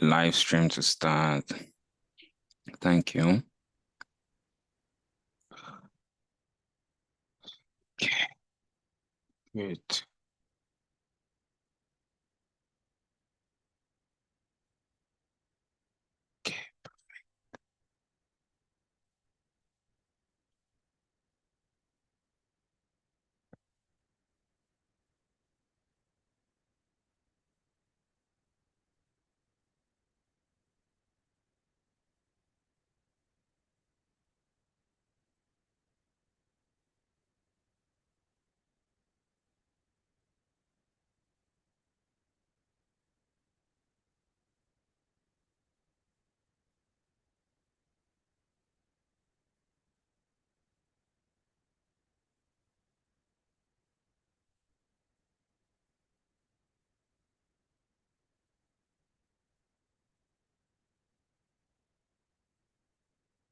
live stream to start. Thank you. Okay. Good. Okay.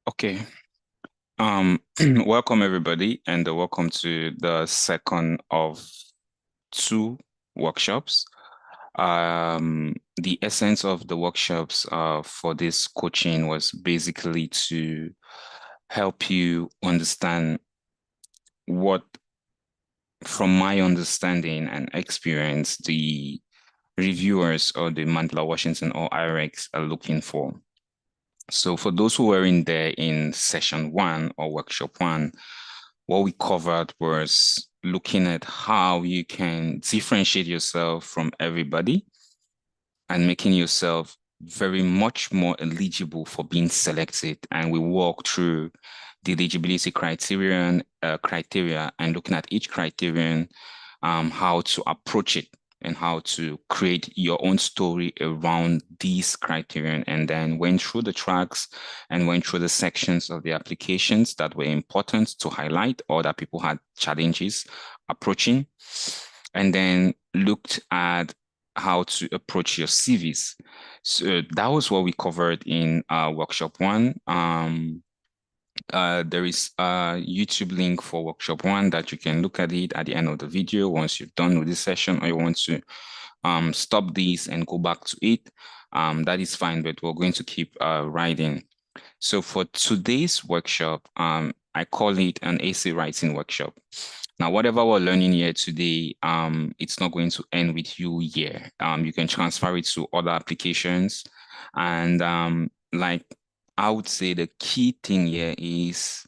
Okay. Welcome everybody, and welcome to the second of two workshops. The essence of the workshops for this coaching was basically to help you understand what, from my understanding and experience, the reviewers or the Mandela, Washington, or IREX are looking for. So for those who were in there in session one or workshop one, what we covered was looking at how you can differentiate yourself from everybody and making yourself very much more eligible for being selected. And we walk through the eligibility criteria and looking at each criterion, how to approach it and how to create your own story around these criterion, and then went through the tracks and went through the sections of the applications that were important to highlight or that people had challenges approaching, and then looked at how to approach your CVs. So that was what we covered in workshop one. There is a YouTube link for workshop one that you can look at it at the end of the video once you're done with this session, or you want to stop this and go back to it. That is fine, but we're going to keep writing. So for today's workshop, I call it an essay writing workshop. Now, whatever we're learning here today, it's not going to end with you here. You can transfer it to other applications. And like I would say the key thing here is,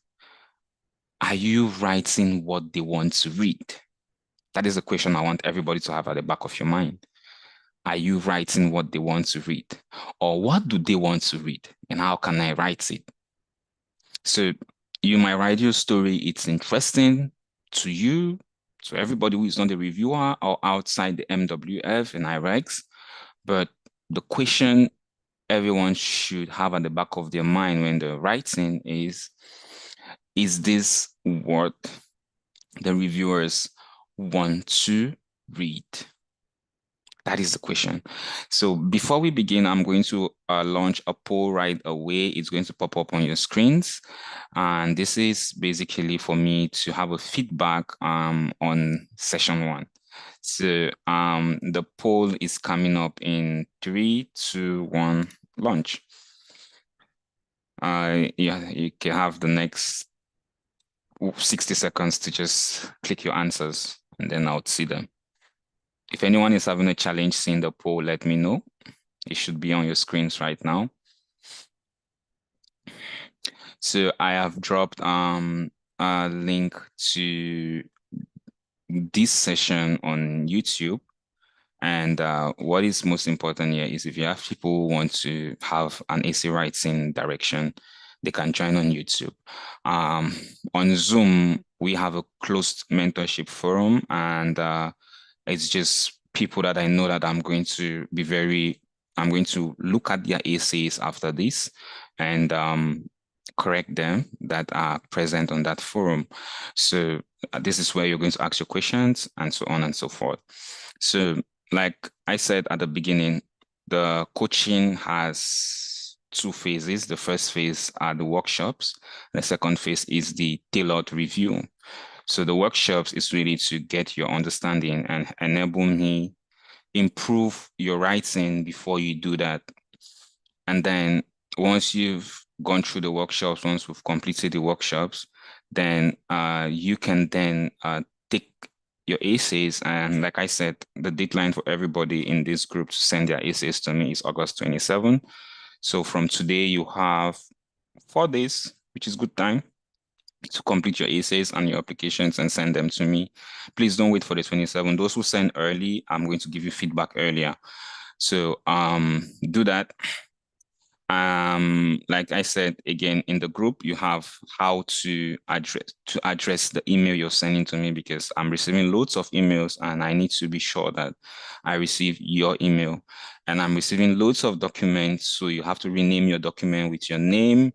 are you writing what they want to read? That is a question I want everybody to have at the back of your mind. Are you writing what they want to read? Or what do they want to read? And how can I write it? So you might write your story, it's interesting to you, to everybody who is not a reviewer or outside the MWF and IREX, but the question everyone should have at the back of their mind when they're writing is this what the reviewers want to read? That is the question. So before we begin, I'm going to launch a poll right away. It's going to pop up on your screens. And this is basically for me to have a feedback on session one. So the poll is coming up in 3, 2, 1, launch. Yeah, you can have the next 60 seconds to just click your answers, and then I'll see them. If anyone is having a challenge seeing the poll, let me know. It should be on your screens right now. So I have dropped a link to this session on YouTube. And what is most important here is if you have people who want to have an essay writing direction, they can join on YouTube. On Zoom, we have a closed mentorship forum, and it's just people that I know that I'm going to look at their essays after this and correct them that are present on that forum. So this is where you're going to ask your questions and so on and so forth. So like I said at the beginning, the coaching has two phases. The first phase are the workshops. The second phase is the tailored review. So the workshops is really to get your understanding and enable me improve your writing before you do that. And then once you've gone through the workshops, once we've completed the workshops, then you can then take your essays. And like I said, the deadline for everybody in this group to send their essays to me is August 27. So from today, you have 4 days, which is good time to complete your essays and your applications and send them to me. Please don't wait for the 27. Those who send early, I'm going to give you feedback earlier. So do that. Like I said again in the group, you have how to address the email you're sending to me, because I'm receiving loads of emails and I need to be sure that I receive your email. And I'm receiving loads of documents, so you have to rename your document with your name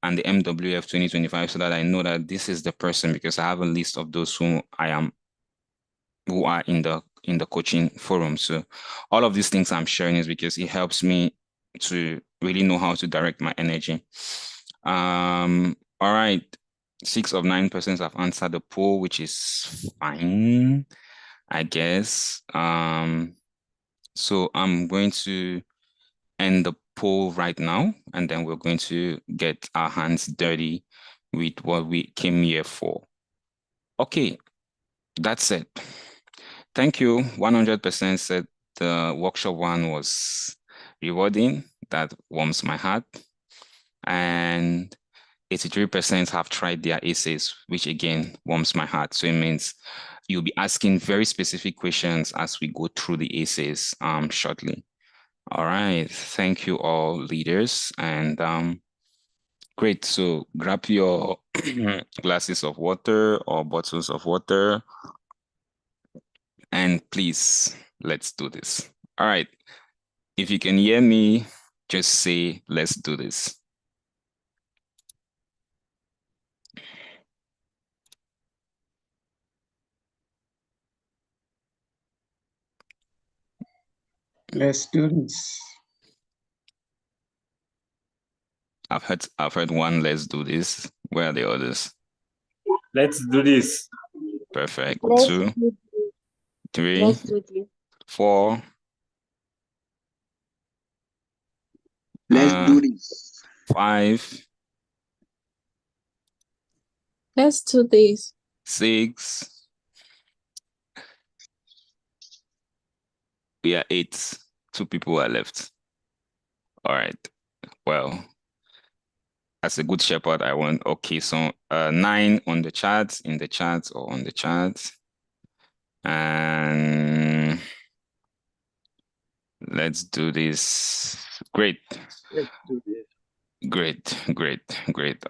and the MWF 2025 so that I know that this is the person, because I have a list of those who are in the coaching forum. So all of these things I'm sharing is because it helps me to really know how to direct my energy. All right. 6 of 9 persons have answered the poll, which is fine, I guess. So I'm going to end the poll right now, and then we're going to get our hands dirty with what we came here for. Okay, that's it. Thank you. 100% said the workshop 1 was rewarding. That warms my heart. And 83% have tried their essays, which again warms my heart. So it means you'll be asking very specific questions as we go through the essays shortly. All right. Thank you all, leaders. And great. So grab your glasses of water or bottles of water. And please, let's do this. All right. If you can hear me, just say, let's do this. Let's do this. I've heard one, let's do this. Where are the others? Let's do this. Perfect. Let's 2, do this. 3, Let's do this. 4. Let's do this. 5, Let's do this. 6. We are 8. 2 people are left. All right. Well, as a good shepherd, I want, okay, so 9 on the chat, in the chat or on the chat. And let's do this. Great. Let's do this. Great.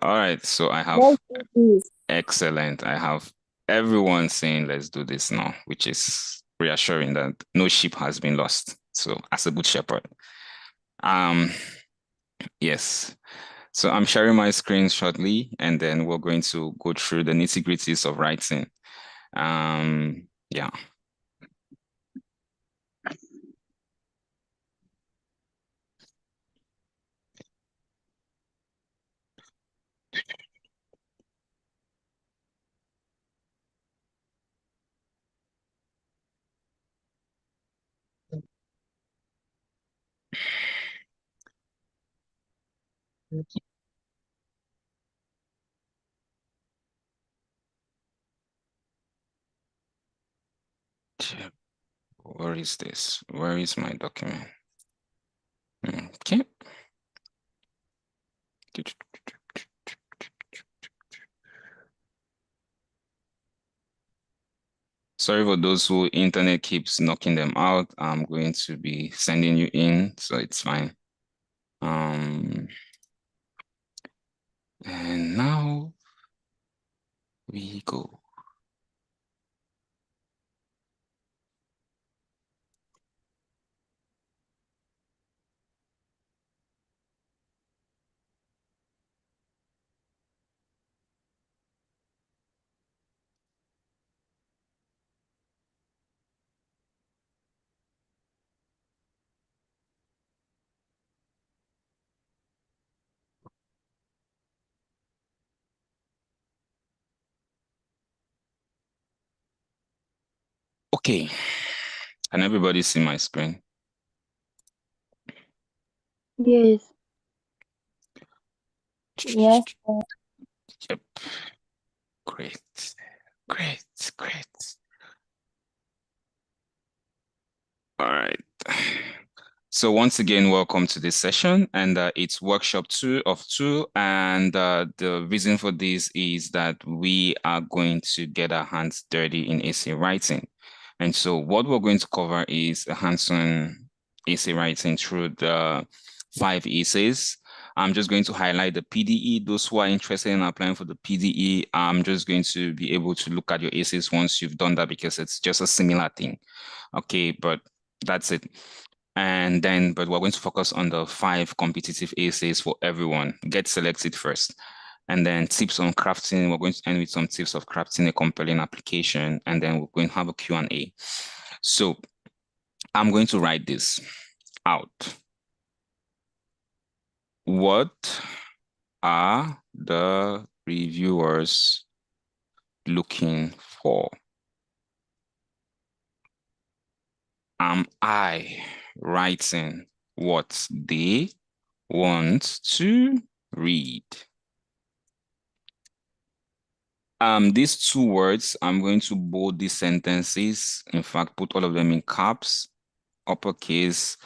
All right. So I have Let's do this. excellent. I have everyone saying let's do this now, which is reassuring that no sheep has been lost. So as a good shepherd. Yes. So I'm sharing my screen shortly, and then we're going to go through the nitty-gritties of writing. Yeah. Where is this? Where is my document? Okay. Sorry for those who internet keeps knocking them out. I'm going to be sending you in, so it's fine. And now we go. Okay. Can everybody see my screen? Yes. Yes. Yep. Great. All right. So once again, welcome to this session, and it's workshop 2 of 2. And the reason for this is that we are going to get our hands dirty in essay writing. And so what we're going to cover is a hands-on essay writing through the 5 essays. I'm just going to highlight the PDE. Those who are interested in applying for the PDE, I'm just going to be able to look at your essays once you've done that, because it's just a similar thing. Okay, but that's it. And then, but we're going to focus on the 5 competitive essays for everyone. Get selected first. And then tips on crafting. We're going to end with some tips of crafting a compelling application. And then we're going to have a Q&A. So I'm going to write this out. What are the reviewers looking for? Am I writing what they want to read? These 2 words, I'm going to bold these sentences. In fact, put all of them in caps, uppercase,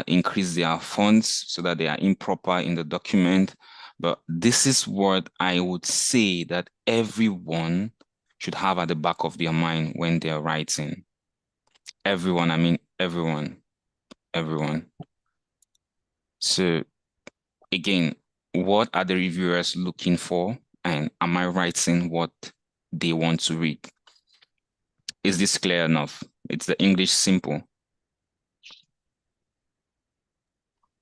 increase their fonts so that they are improper in the document. But this is what I would say that everyone should have at the back of their mind when they're writing. Everyone, I mean everyone. So again, what are the reviewers looking for? And am I writing what they want to read? Is this clear enough? It's the English simple.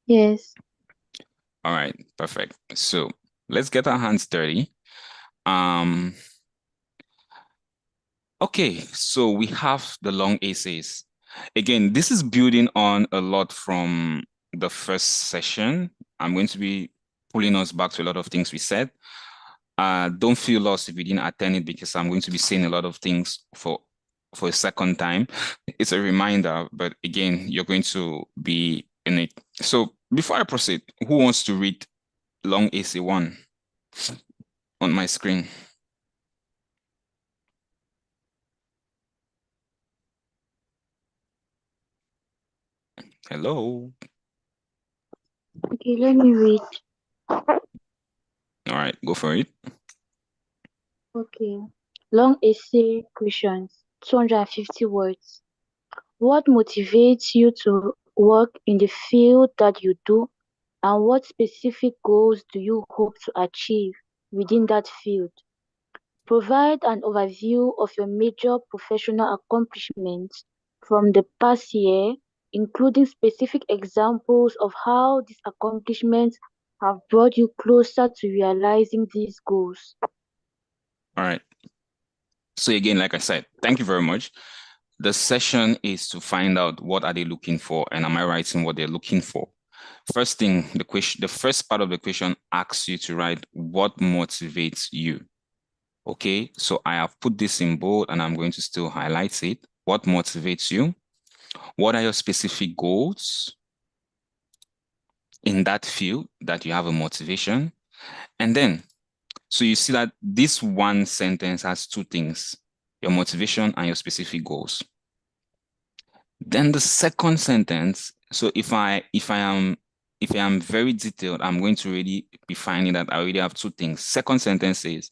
Yes. All right, perfect. So let's get our hands dirty. Okay, so we have the long essays. Again, this is building on a lot from the first session. I'm going to be pulling us back to a lot of things we said. Don't feel lost if you didn't attend it, because I'm going to be saying a lot of things for a second time. It's a reminder, but again, you're going to be in it. So before I proceed, who wants to read long essay 1 on my screen? Hello. Okay, let me read. All right, go for it. Okay. Long essay questions, 250 words. What motivates you to work in the field that you do, and what specific goals do you hope to achieve within that field? Provide an overview of your major professional accomplishments from the past year, including specific examples of how these accomplishments have brought you closer to realizing these goals. All right. So again, like I said, thank you very much. The session is to find out what are they looking for, and am I writing what they're looking for? First thing, the first part of the question asks you to write what motivates you. Okay, so I have put this in bold and I'm going to still highlight it. What motivates you? What are your specific goals in that field that you have a motivation? And then, so you see that this one sentence has 2 things, your motivation and your specific goals. Then the second sentence, so if I am very detailed, I'm going to really be finding that I already have 2 things. Second sentence says,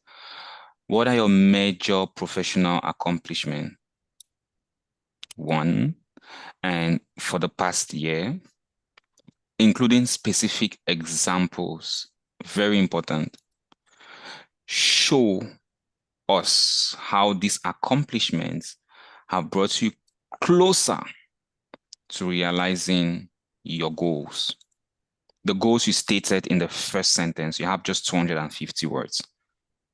what are your major professional accomplishments? 1, and for the past year, including specific examples, very important. Show us how these accomplishments have brought you closer to realizing your goals. The goals you stated in the first sentence, you have just 250 words.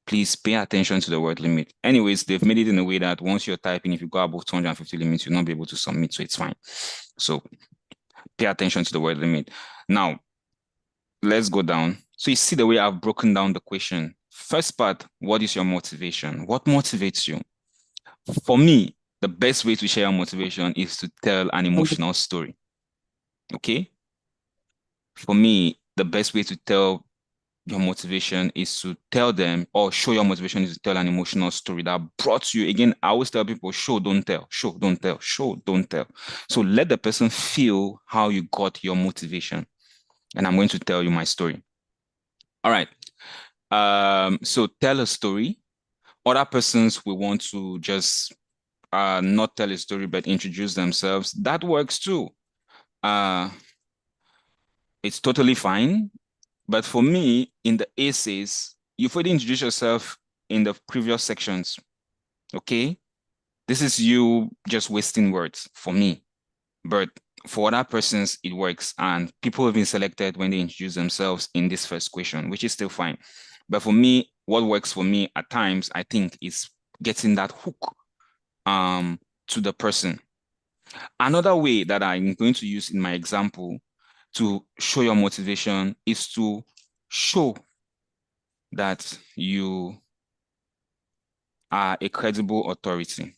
Please pay attention to the word limit. Anyways, they've made it in a way that once you're typing, if you go above 250 limits, you'll not be able to submit, so it's fine. So pay attention to the word limit. Now, let's go down. So you see the way I've broken down the question. First part, what is your motivation? What motivates you? For me, the best way to share motivation is to tell an emotional story. Okay? For me, the best way to tell your motivation is to tell them, or show your motivation is to tell an emotional story that brought you. Again, I always tell people, show, don't tell, show, don't tell, show, don't tell. So let the person feel how you got your motivation. And I'm going to tell you my story. All right. So tell a story. Other persons will want to just not tell a story, but introduce themselves. That works too. It's totally fine. But for me, in the essays, you've already introduced yourself in the previous sections. Okay? This is you just wasting words for me. But for other persons, it works. And people have been selected when they introduce themselves in this first question, which is still fine. But for me, what works for me at times, I think, is getting that hook to the person. Another way that I'm going to use in my example to show your motivation is to show that you are a credible authority.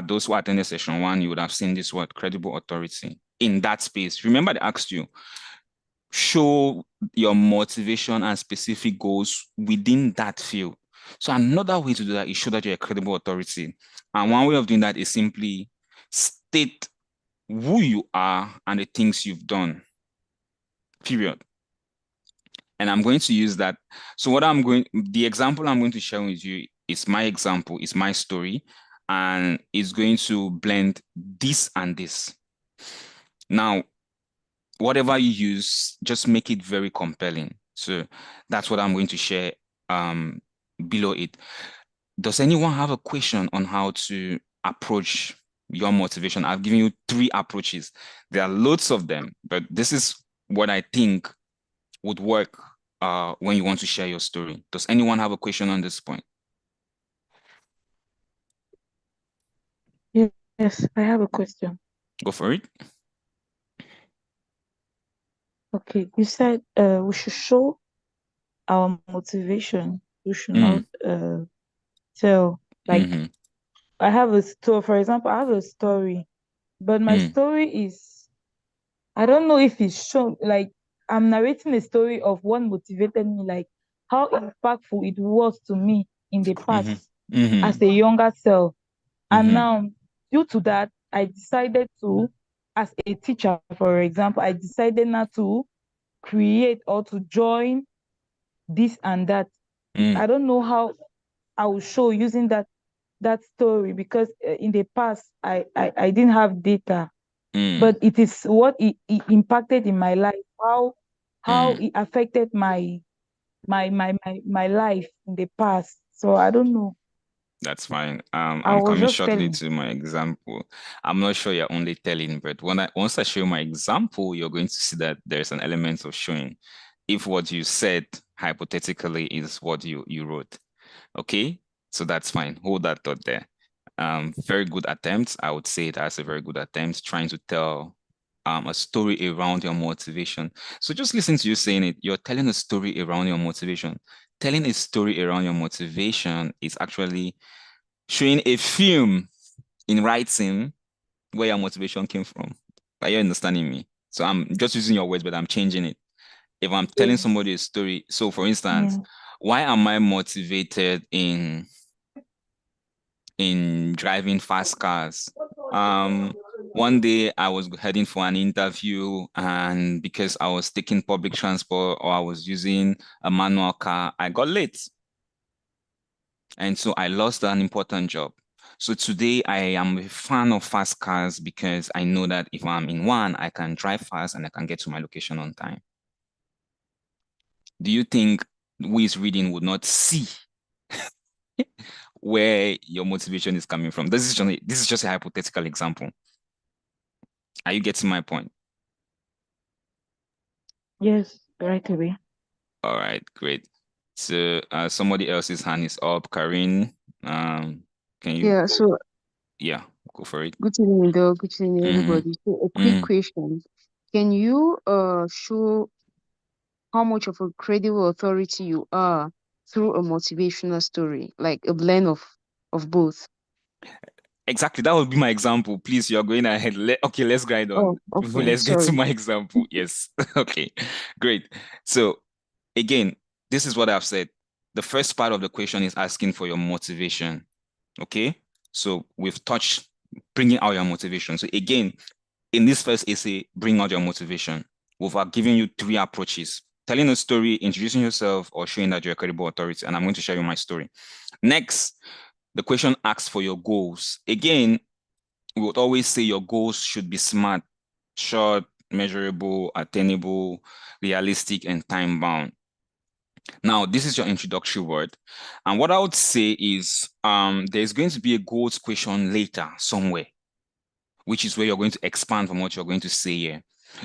Those who attended session 1, you would have seen this word, credible authority, in that space. Remember, they asked you, show your motivation and specific goals within that field. So another way to do that is show that you're a credible authority. And one way of doing that is simply state who you are and the things you've done, period. And I'm going to use that. So the example I'm going to share with you is my example, is my story, and it's going to blend this and this. Now, whatever you use, just make it very compelling. So that's what I'm going to share below it. Does anyone have a question on how to approach your motivation? I've given you 3 approaches. There are loads of them, but this is what I think would work when you want to share your story. Does anyone have a question on this point? Yes, I have a question. Go for it. Okay, you said we should show our motivation. We should not tell. Like, I have a story, for example, I have a story, but my story is, I don't know if it's shown, like, I'm narrating a story of what motivated me, like, how impactful it was to me in the past as a younger self. And now, due to that, I decided to, as a teacher, for example, I decided not to create or to join this and that. I don't know how I will show using that story, because in the past I didn't have data, but it is what it impacted in my life, how it affected my life in the past. So I don't know. That's fine. I I'm was coming just shortly telling. to my example. I'm not sure you're only telling, but once I show my example, you're going to see that there's an element of showing. If what you said hypothetically is what you wrote, okay? So that's fine. Hold that thought there. Very good attempt. I would say that's a very good attempt, trying to tell a story around your motivation. So just listen to you saying it. You're telling a story around your motivation. Telling a story around your motivation is actually showing a film in writing where your motivation came from. Are you understanding me? So I'm just using your words, but I'm changing it. If I'm telling somebody a story, so for instance, why am I motivated in driving fast cars? One day I was heading for an interview, and because I was taking public transport or I was using a manual car, I got late. And so I lost an important job. So today I am a fan of fast cars because I know that if I'm in one, I can drive fast and I can get to my location on time. Do you think who is reading would not see where your motivation is coming from? This is just a hypothetical example. Are you getting my point? Yes, right away. All right, great. So somebody else's hand is up. Karine, can you? Yeah, so Yeah, go for it. good evening, though. Good evening, everybody. So a quick question. Can you show how much of a credible authority you are through a motivational story, like a blend of both? Exactly, that would be my example. Please, you're going ahead. Okay, let's grind on. Oh, okay. Let's get to Sorry. my example. Yes. Okay, great. So again, this is what I've said. The first part of the question is asking for your motivation. Okay, so we've touched bringing out your motivation. So again, in this first essay, bring out your motivation. We've given you 3 approaches: telling a story, introducing yourself, or showing that you're a credible authority. And I'm going to share you my story. Next, the question asks for your goals. Again, we would always say your goals should be SMART: short, measurable, attainable, realistic, and time-bound. Now, this is your introductory word. And what I would say is there's going to be a goals question later somewhere, which is where you're going to expand from what you're going to say here.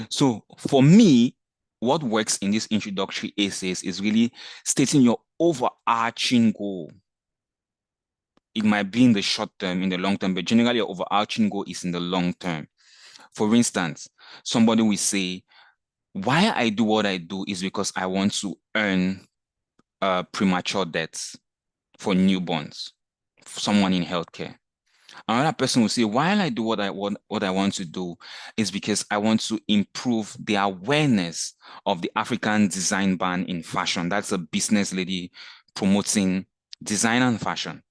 So for me, what works in these introductory essays is really stating your overarching goal. It might be in the short term, in the long term, but generally your overarching goal is in the long term. For instance, somebody will say, why I do what I do is because I want to earn premature deaths for newborns, for someone in healthcare. Another person will say, while I do what I want to do is because I want to improve the awareness of the African design ban in fashion. That's a business lady promoting design and fashion.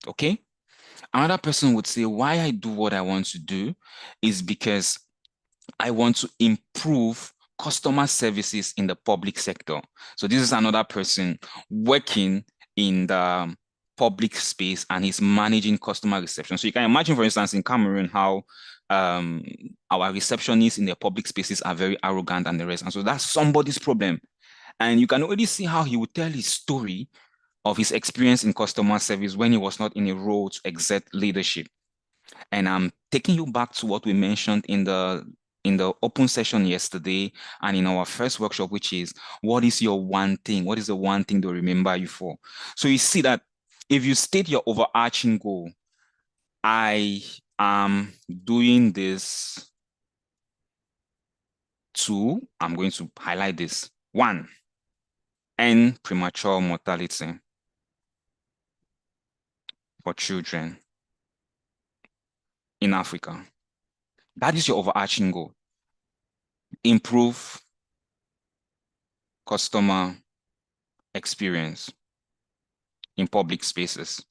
Okay. Another person would say, why I do what I want to do is because I want to improve customer services in the public sector. So this is another person working in the public space and he's managing customer reception. So you can imagine, for instance, in Cameroon, how our receptionists in their public spaces are very arrogant and the rest. And so that's somebody's problem. And you can already see how he would tell his story of his experience in customer service when he was not in a role to exert leadership. And I'm taking you back to what we mentioned in the open session yesterday and in our first workshop, which is, what is your one thing? What is the one thing to remember you for? So you see that if you state your overarching goal, I am doing this to, I'm going to highlight this. 1, end premature mortality for children in Africa. That is your overarching goal. Improve customer experience in public spaces.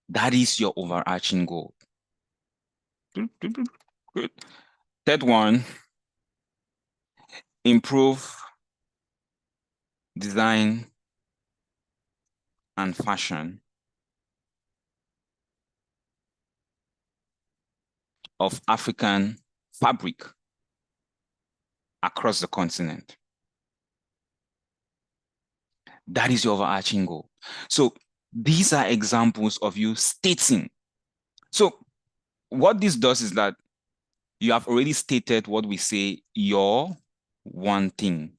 That is your overarching goal. Good. Third one, improve design and fashion of African fabric across the continent. That is your overarching goal. So these are examples of you stating. So what this does is that you have already stated what we say your one thing.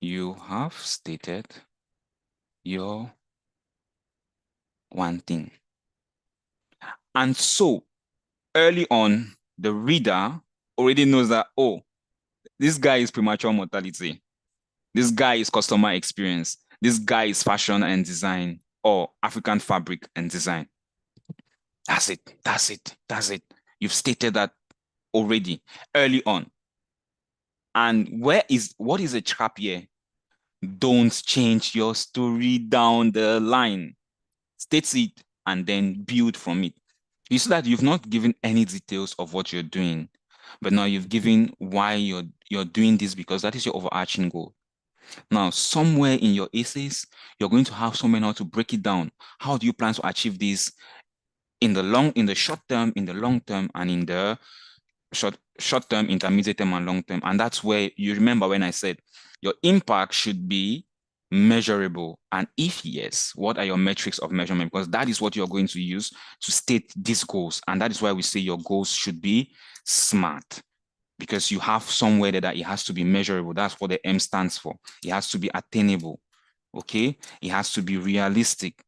You have stated your one thing. And so early on, the reader already knows that, oh, this guy is premature mortality. This guy is customer experience. This guy is fashion and design, or African fabric and design. That's it. That's it. That's it. You've stated that already early on. And what is a trap here? Don't change your story down the line. State it and then build from it. You see that you've not given any details of what you're doing, but now you've given why you're doing this, because that is your overarching goal. Now, somewhere in your essays, you're going to have somewhere now to break it down. How do you plan to achieve this in the short term, in the long term, and in the short term, intermediate term, and long term? And that's where you remember when I said your impact should be measurable. And if yes, what are your metrics of measurement? Because that is what you're going to use to state these goals. And that is why we say your goals should be SMART, because you have somewhere that it has to be measurable. That's what the M stands for. It has to be attainable. Okay? It has to be realistic.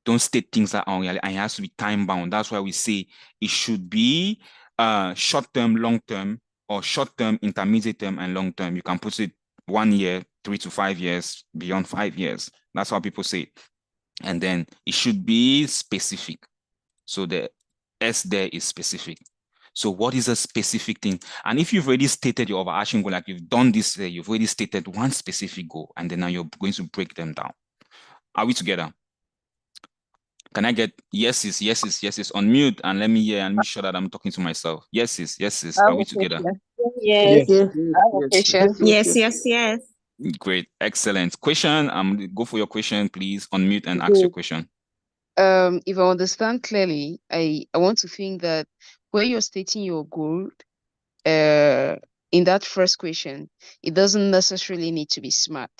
Don't state things that are unrealistic, and it has to be time bound. That's why we say it should be short term, long term, or short term, intermediate term, and long term. You can put it 1 year, 3 to 5 years, beyond 5 years. That's how people say it. And then it should be specific. So the S there is specific. So what is a specific thing? And if you've already stated your overarching goal, like you've done this, you've already stated one specific goal, and then now you're going to break them down. Are we together? Can I get yeses, yeses, yeses on mute, and let me hear and make sure that I'm talking to myself. Yeses, yeses. Are we together? Yes. Yes. Question. Yes, yes, yes. Great, excellent. Question. Go for your question, please. Unmute and ask your Good. question. If I understand clearly, I want to think that when you're stating your goal, in that first question, it doesn't necessarily need to be smart.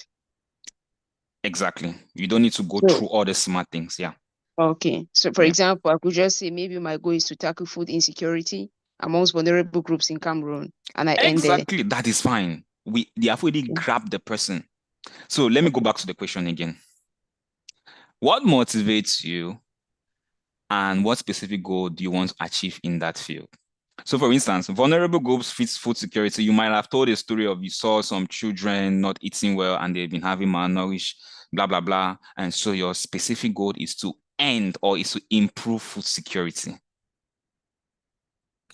Exactly. You don't need to go So, through all the smart things. Yeah. okay. So, for Yeah. example, I could just say maybe my goal is to tackle food insecurity amongst vulnerable groups in Cameroon, and I end there. Exactly. That is fine. They have already grabbed the person. So let me go back to the question again. What motivates you, and what specific goal do you want to achieve in that field? So for instance, vulnerable groups fits food security. You might have told a story of you saw some children not eating well and they've been having malnourished, blah, blah, blah. And so your specific goal is to end or is to improve food security.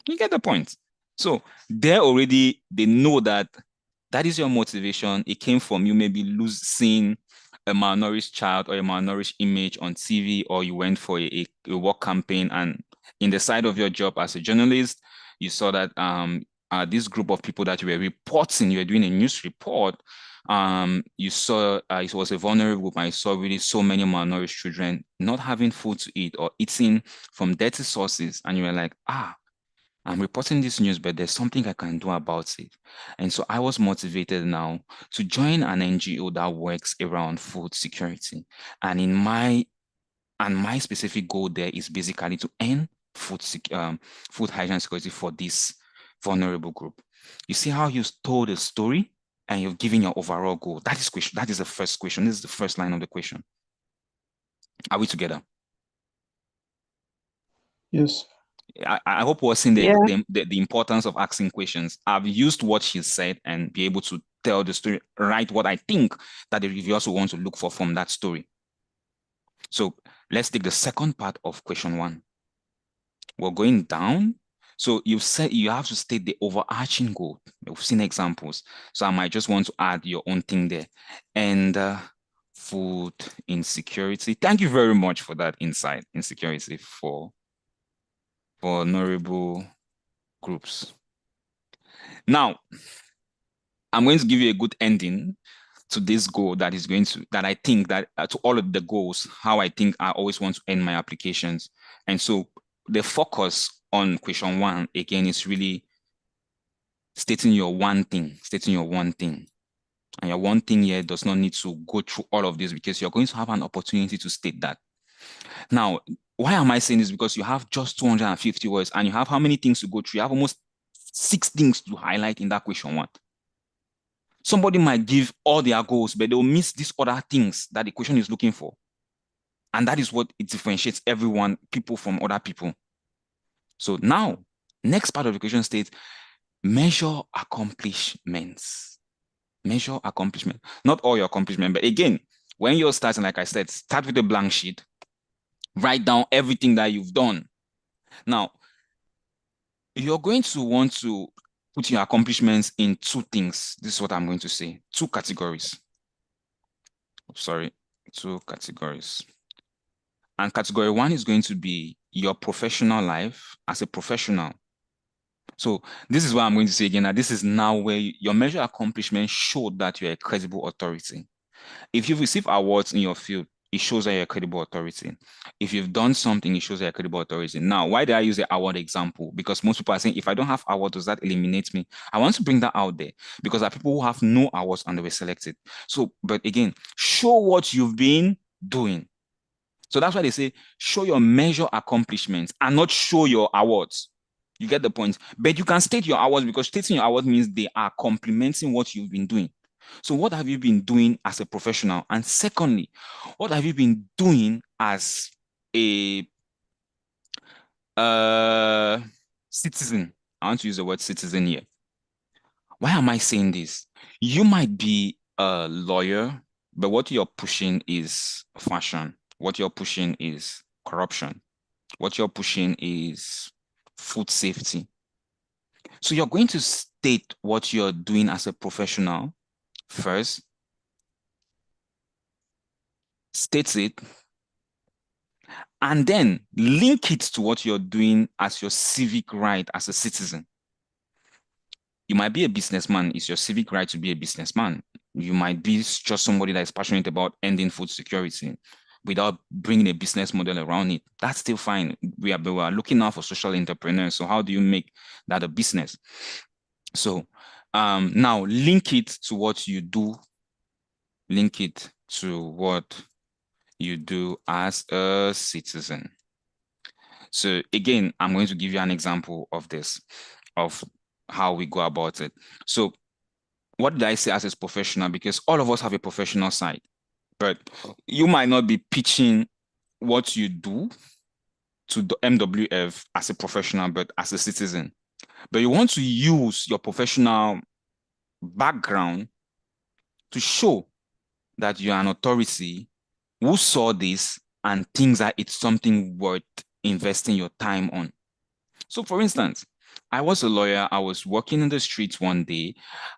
You get the point. So they know that is your motivation. It came from you maybe seeing a malnourished child or a malnourished image on TV, or you went for a work campaign, and in the side of your job as a journalist, you saw that this group of people that you were reporting, you were doing a news report, you saw it was a vulnerable group, and you saw really so many malnourished children not having food to eat or eating from dirty sources, and you were like, I'm reporting this news, but there's something I can do about it. And so I was motivated now to join an NGO that works around food security. And my specific goal there is basically to end food hygiene security for this vulnerable group. You see how you told a story and you've given your overall goal. That is the first question. This is the first line of the question. Are we together? Yes. I hope we're seeing the importance of asking questions. I've used what she said and be able to tell the story, write what I think that the reviewer also wants to look for from that story. So let's take the second part of question 1. We're going down. So you've said you have to state the overarching goal. We've seen examples. So I might just want to add your own thing there. And food insecurity. Thank you very much for that insight. Insecurity for vulnerable groups. Now, I'm going to give you a good ending to this goal that I think that to all of the goals, how I think I always want to end my applications. And so the focus on question 1, again, is really stating your one thing. And your one thing here does not need to go through all of this because you're going to have an opportunity to state that. Now, why am I saying this? Because you have just 250 words and you have how many things to go through? You have almost 6 things to highlight in that question 1. Somebody might give all their goals, but they'll miss these other things that the question is looking for. And that is what it differentiates people from other people. So now, next part of the question states, measure accomplishments. Measure accomplishment. Not all your accomplishment, but again, when you're starting, like I said, start with a blank sheet. Write down everything that you've done. Now, you're going to want to put your accomplishments in 2 things. This is what I'm going to say. 2 categories. Sorry, 2 categories. And category 1 is going to be your professional life as a professional. So this is what I'm going to say again, that this is now where your measure accomplishment showed that you're a credible authority. If you've received awards in your field, it shows that you're a credible authority. If you've done something, it shows that you're a credible authority. Now, why did I use the award example? Because most people are saying, if I don't have award, does that eliminate me? I want to bring that out there because there are people who have no awards and they were selected. So, but again, show what you've been doing. So that's why they say, show your measure accomplishments and not show your awards. You get the point? But you can state your awards because stating your awards means they are complementing what you've been doing. So what have you been doing as a professional? And secondly, what have you been doing as a citizen? I want to use the word citizen here. Why am I saying this? You might be a lawyer, but what you're pushing is fashion. What you're pushing is corruption. What you're pushing is food safety. So you're going to state what you're doing as a professional first, state it, and then link it to what you're doing as your civic right as a citizen. You might be a businessman. It's your civic right to be a businessman. You might be just somebody that is passionate about ending food security without bringing a business model around it. That's still fine. We are looking now for social entrepreneurs. So how do you make that a business? So now link it to what you do. Link it to what you do as a citizen. So again, I'm going to give you an example of this, of how we go about it. So what did I say as a professional? Because all of us have a professional side, but you might not be pitching what you do to the MWF as a professional, but as a citizen. But you want to use your professional background to show that you're an authority who saw this and thinks that it's something worth investing your time on. So for instance, I was a lawyer. I was walking in the streets one day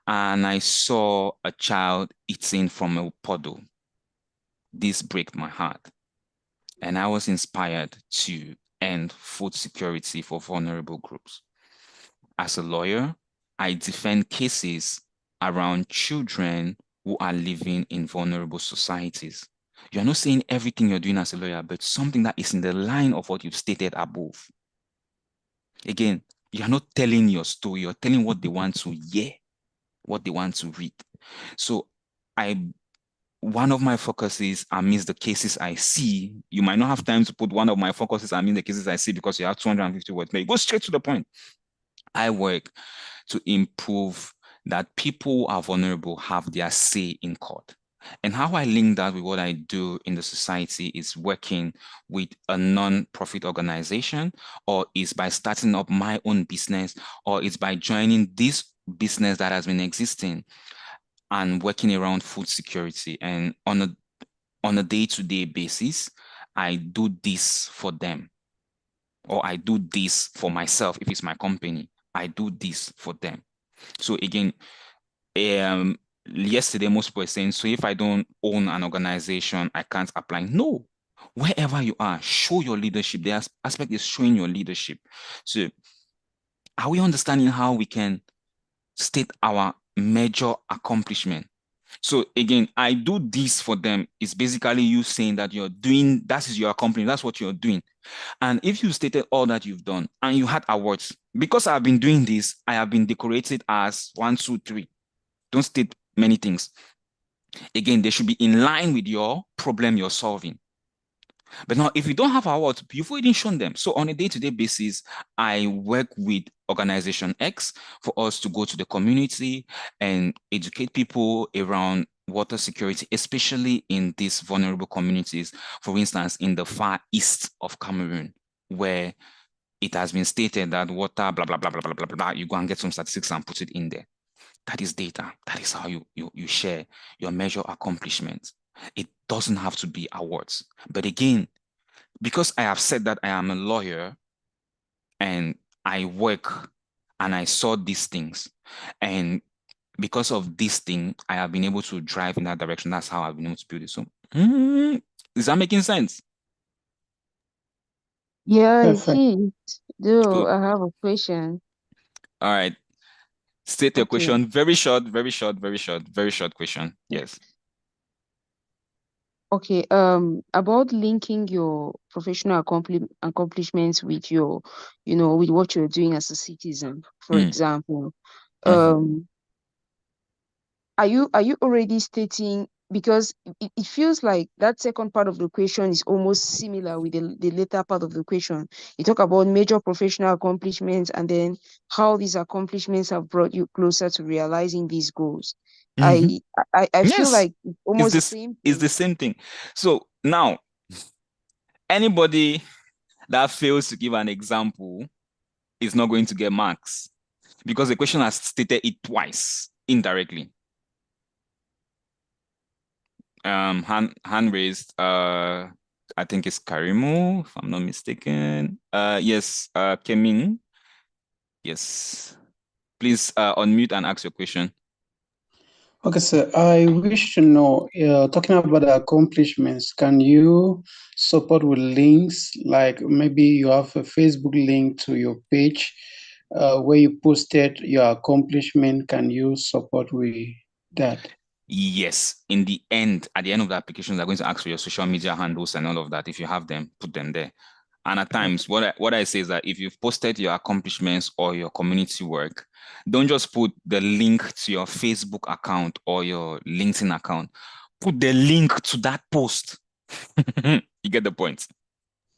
and I saw a child eating from a puddle. This broke my heart. And I was inspired to end food security for vulnerable groups. As a lawyer, I defend cases around children who are living in vulnerable societies. You're not saying everything you're doing as a lawyer, but something that is in the line of what you've stated above. Again, you're not telling your story, you're telling what they want to hear, what they want to read. So one of my focuses amidst the cases I see, you might not have time to put one of my focuses amidst the cases I see because you have 250 words, but you go straight to the point. I work to improve that people who are vulnerable have their say in court. And how I link that with what I do in the society is working with a non-profit organization, or is by starting up my own business, or it's by joining this business that has been existing and working around food security. And on a day-to-day basis, I do this for them, or I do this for myself. If it's my company, I do this for them. So again, yesterday most people were saying, so if I don't own an organization, I can't apply. No, wherever you are, show your leadership. The aspect is showing your leadership. So are we understanding how we can state our major accomplishment? So again, I do this for them. It's basically you saying that you're doing, that is your accomplishment, that's what you're doing. And if you stated all that you've done and you had awards, because I've been doing this, I have been decorated as 1, 2, 3. Don't state many things. Again, they should be in line with your problem you're solving. But now, if you don't have awards, you've already shown them. So on a day-to-day basis, I work with Organization X for us to go to the community and educate people around water security, especially in these vulnerable communities. For instance, in the far east of Cameroon, where it has been stated that water, blah, blah, blah, blah, blah, blah, blah, you go and get some statistics and put it in there. That is data. That is how you share your measure accomplishments. It doesn't have to be awards. But again, because I have said that I am a lawyer and I work and I saw these things, and because of this thing, I have been able to drive in that direction. That's how I've been able to build it. So, is that making sense? Yeah, it Perfect. is. Though Good. I have a question. All right. State your Okay. question. Very short, very short, very short, very short question. Yes. Okay. About linking your professional accomplishments with your, with what you're doing as a citizen, for example. Are you already stating, because it feels like that second part of the question is almost similar with the later part of the question. You talk about major professional accomplishments and then how these accomplishments have brought you closer to realizing these goals. I feel Yes. like it's almost the same It's thing. the same thing. So now, anybody that fails to give an example is not going to get marks because the question has stated it twice indirectly. Hand raised. I think it's Karimu, if I'm not mistaken. Yes. Keming. Yes. Please unmute and ask your question. Okay, sir. I wish to know, talking about the accomplishments, can you support with links? Like maybe you have a Facebook link to your page where you posted your accomplishment. Can you support with that? Yes, in the end, at the end of the application, they're going to ask for your social media handles and all of that. If you have them, put them there. And at times, what I say is that if you've posted your accomplishments or your community work, don't just put the link to your Facebook account or your LinkedIn account. Put the link to that post. You get the point?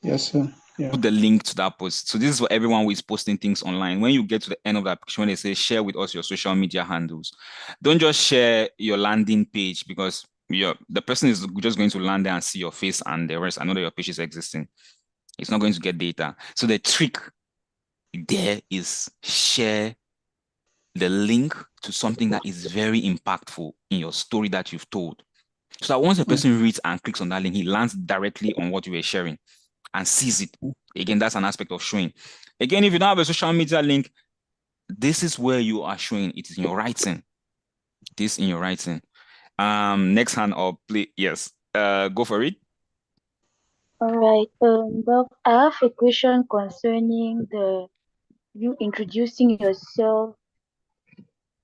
Yes, sir. Yeah. Put the link to that post. So this is for everyone who is posting things online. When you get to the end of the application, when they say share with us your social media handles, don't just share your landing page because the person is just going to land there and see your face and the rest. I know that your page is existing. It's not going to get data. So the trick there is share the link to something that is very impactful in your story that you've told. So that once a person reads and clicks on that link, he lands directly on what you were sharing and sees it. Again, that's an aspect of showing. Again, if you don't have a social media link, this is where you are showing it is in your writing. This in your writing. Next hand up, please. Yes. Go for it. All right. Well, I have a question concerning you introducing yourself,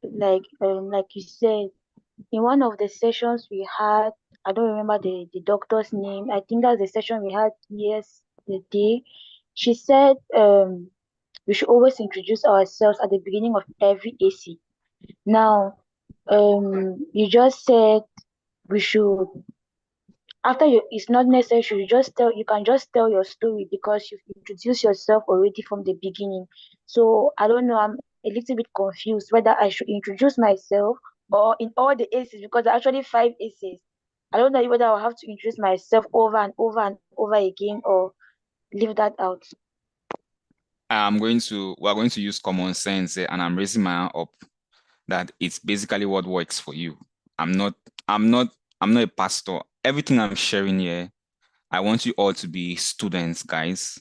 like you said in one of the sessions we had. I don't remember the doctor's name. I think that's the session we had yesterday. She said we should always introduce ourselves at the beginning of every AC. Now, you just said we should after it's not necessary, you can just tell your story because you've introduced yourself already from the beginning. So I don't know, I'm a little bit confused whether I should introduce myself or in all the aces, because there are actually 5 aces. I don't know whether I'll have to introduce myself over and over and over again or leave that out. We're going to use common sense and I'm raising my hand up that it's basically what works for you. I'm not a pastor. Everything I'm sharing here, I want you all to be students, guys.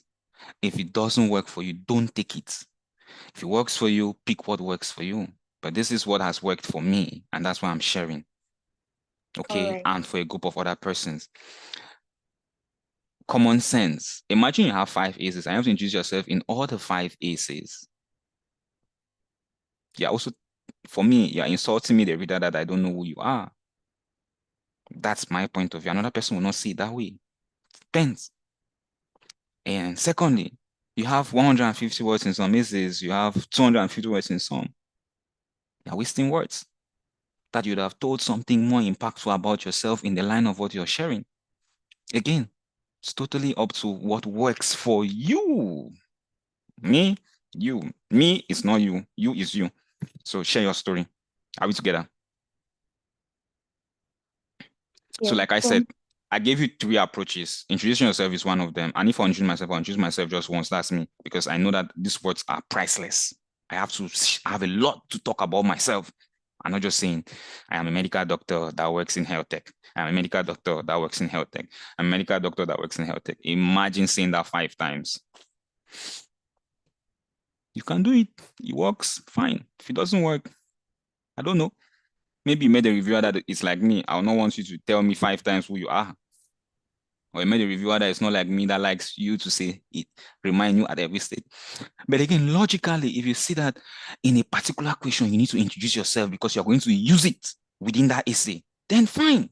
If it doesn't work for you, don't take it. If it works for you, pick what works for you. But this is what has worked for me, and that's why I'm sharing. Okay, Right. and for a group of other persons. Common sense. Imagine you have 5 aces. I have to introduce yourself in all the 5 aces. Yeah, also, for me, you're insulting me, the reader, that I don't know who you are. That's my point of view. Another person will not see it that way. Depends. And secondly, you have 150 words in some aces, you have 250 words in some. You're wasting words that you'd have told something more impactful about yourself in the line of what you're sharing. Again, it's totally up to what works for you. Me, you. Me is not you. You is you. So share your story. Are we together? Yeah. So like I said, I gave you 3 approaches. Introducing yourself is one of them. And if I introduce myself, I'll introduce myself just once. That's me. Because I know that these words are priceless. I have a lot to talk about myself. I'm not just saying I am a medical doctor that works in health tech. I'm a medical doctor that works in health tech. I'm a medical doctor that works in health tech. Imagine saying that 5 times. You can do it. It works. Fine. If it doesn't work, I don't know. Maybe you made a reviewer that it's like me. I will not want you to tell me 5 times who you are. Or you made a reviewer that is not like me, that likes you to say it, remind you at every stage. But again, logically, if you see that in a particular question, you need to introduce yourself because you're going to use it within that essay, then fine.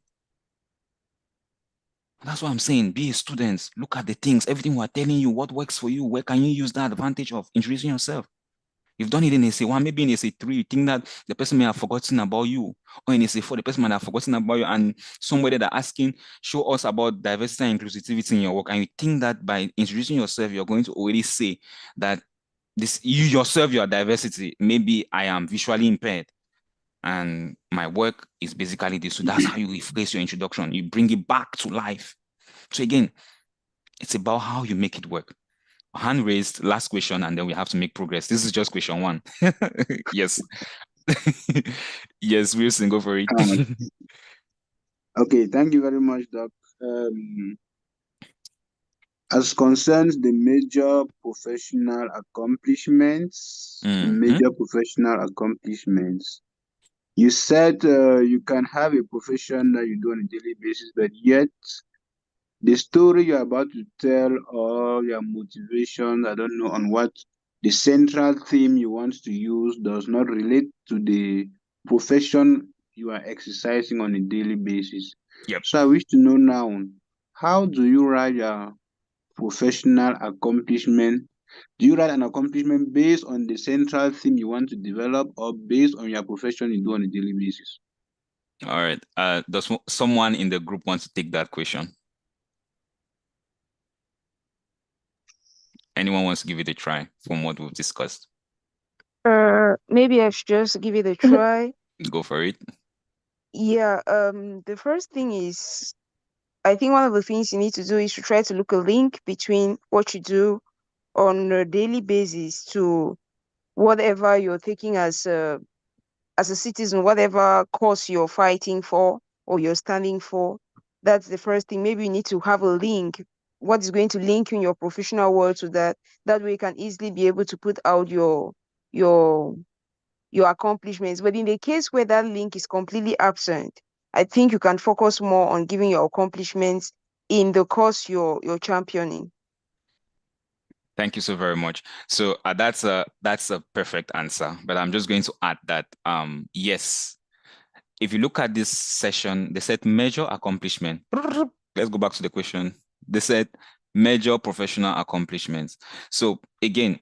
That's what I'm saying. Be a student. Look at the things, everything we're telling you, what works for you. Where can you use that advantage of introducing yourself? You've done it in essay 1, maybe in essay 3, you think that the person may have forgotten about you. Or in essay 4, the person might have forgotten about you, and somebody that asking, show us about diversity and inclusivity in your work. And you think that by introducing yourself, you're going to already say that you yourself, your diversity. Maybe I am visually impaired and my work is basically this. So that's how you rephrase your introduction. You bring it back to life. So again, it's about how you make it work. Hand raised, last question, and then we have to make progress. This is just question 1. Yes. Yes, Wilson, go for it. Okay, thank you very much, Doc. As concerns the major professional accomplishments, you said you can have a profession that you do on a daily basis, but yet the story you're about to tell or your motivation, I don't know, on what the central theme you want to use does not relate to the profession you are exercising on a daily basis. Yep. So I wish to know now, how do you write your professional accomplishment? Do you write an accomplishment based on the central theme you want to develop or based on your profession you do on a daily basis? All right. Does someone in the group want to take that question? Anyone wants to give it a try from what we've discussed? Maybe I should just give it a try. Go for it. Yeah, the first thing is, I think one of the things you need to do is to try to look a link between what you do on a daily basis to whatever you're taking as a citizen, whatever cause you're fighting for or you're standing for. That's the first thing. Maybe you need to have a link. What is going to link you in your professional world to that? That way you can easily be able to put out your accomplishments. But in the case where that link is completely absent, I think you can focus more on giving your accomplishments in the cause you're championing. Thank you so very much. So that's a perfect answer. But I'm just going to add that yes, if you look at this session, they said measure accomplishment. Let's go back to the question. They said measure professional accomplishments. So again,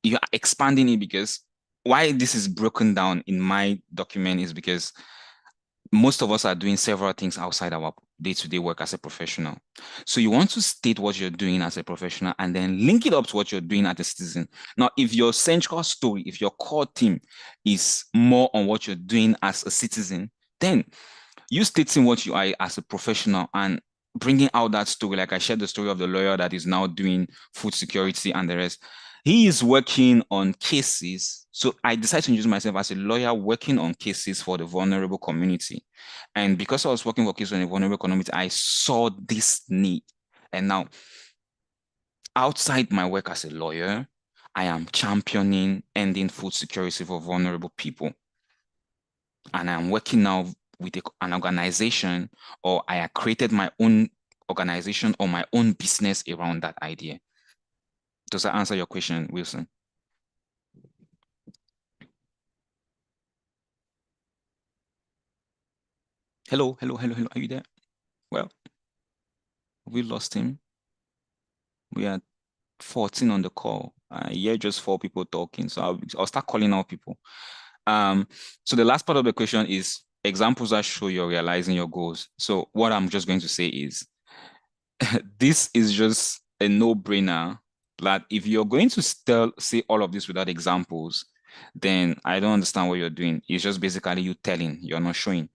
you're expanding it because why this is broken down in my document is because most of us are doing several things outside our day-to-day work as a professional. So you want to state what you're doing as a professional and then link it up to what you're doing as a citizen. Now, if your central story, if your core theme is more on what you're doing as a citizen, then you stating what you are as a professional and bringing out that story, like I shared the story of the lawyer that is now doing food security and the rest. He is working on cases. So I decided to use myself as a lawyer working on cases for the vulnerable community. And because I was working for cases on the vulnerable community, I saw this need. And now, outside my work as a lawyer, I am championing ending food security for vulnerable people. And I'm working now with an organization, or I have created my own organization or my own business around that idea. Does that answer your question, Wilson? Hello. Are you there? Well, we lost him. We are 14 on the call. I hear just 4 people talking, so I'll start calling out people. So the last part of the question is examples that show you're realizing your goals. So what I'm just going to say is this is just a no-brainer that if you're going to say all of this without examples, then I don't understand what you're doing. It's just basically you telling, you're not showing.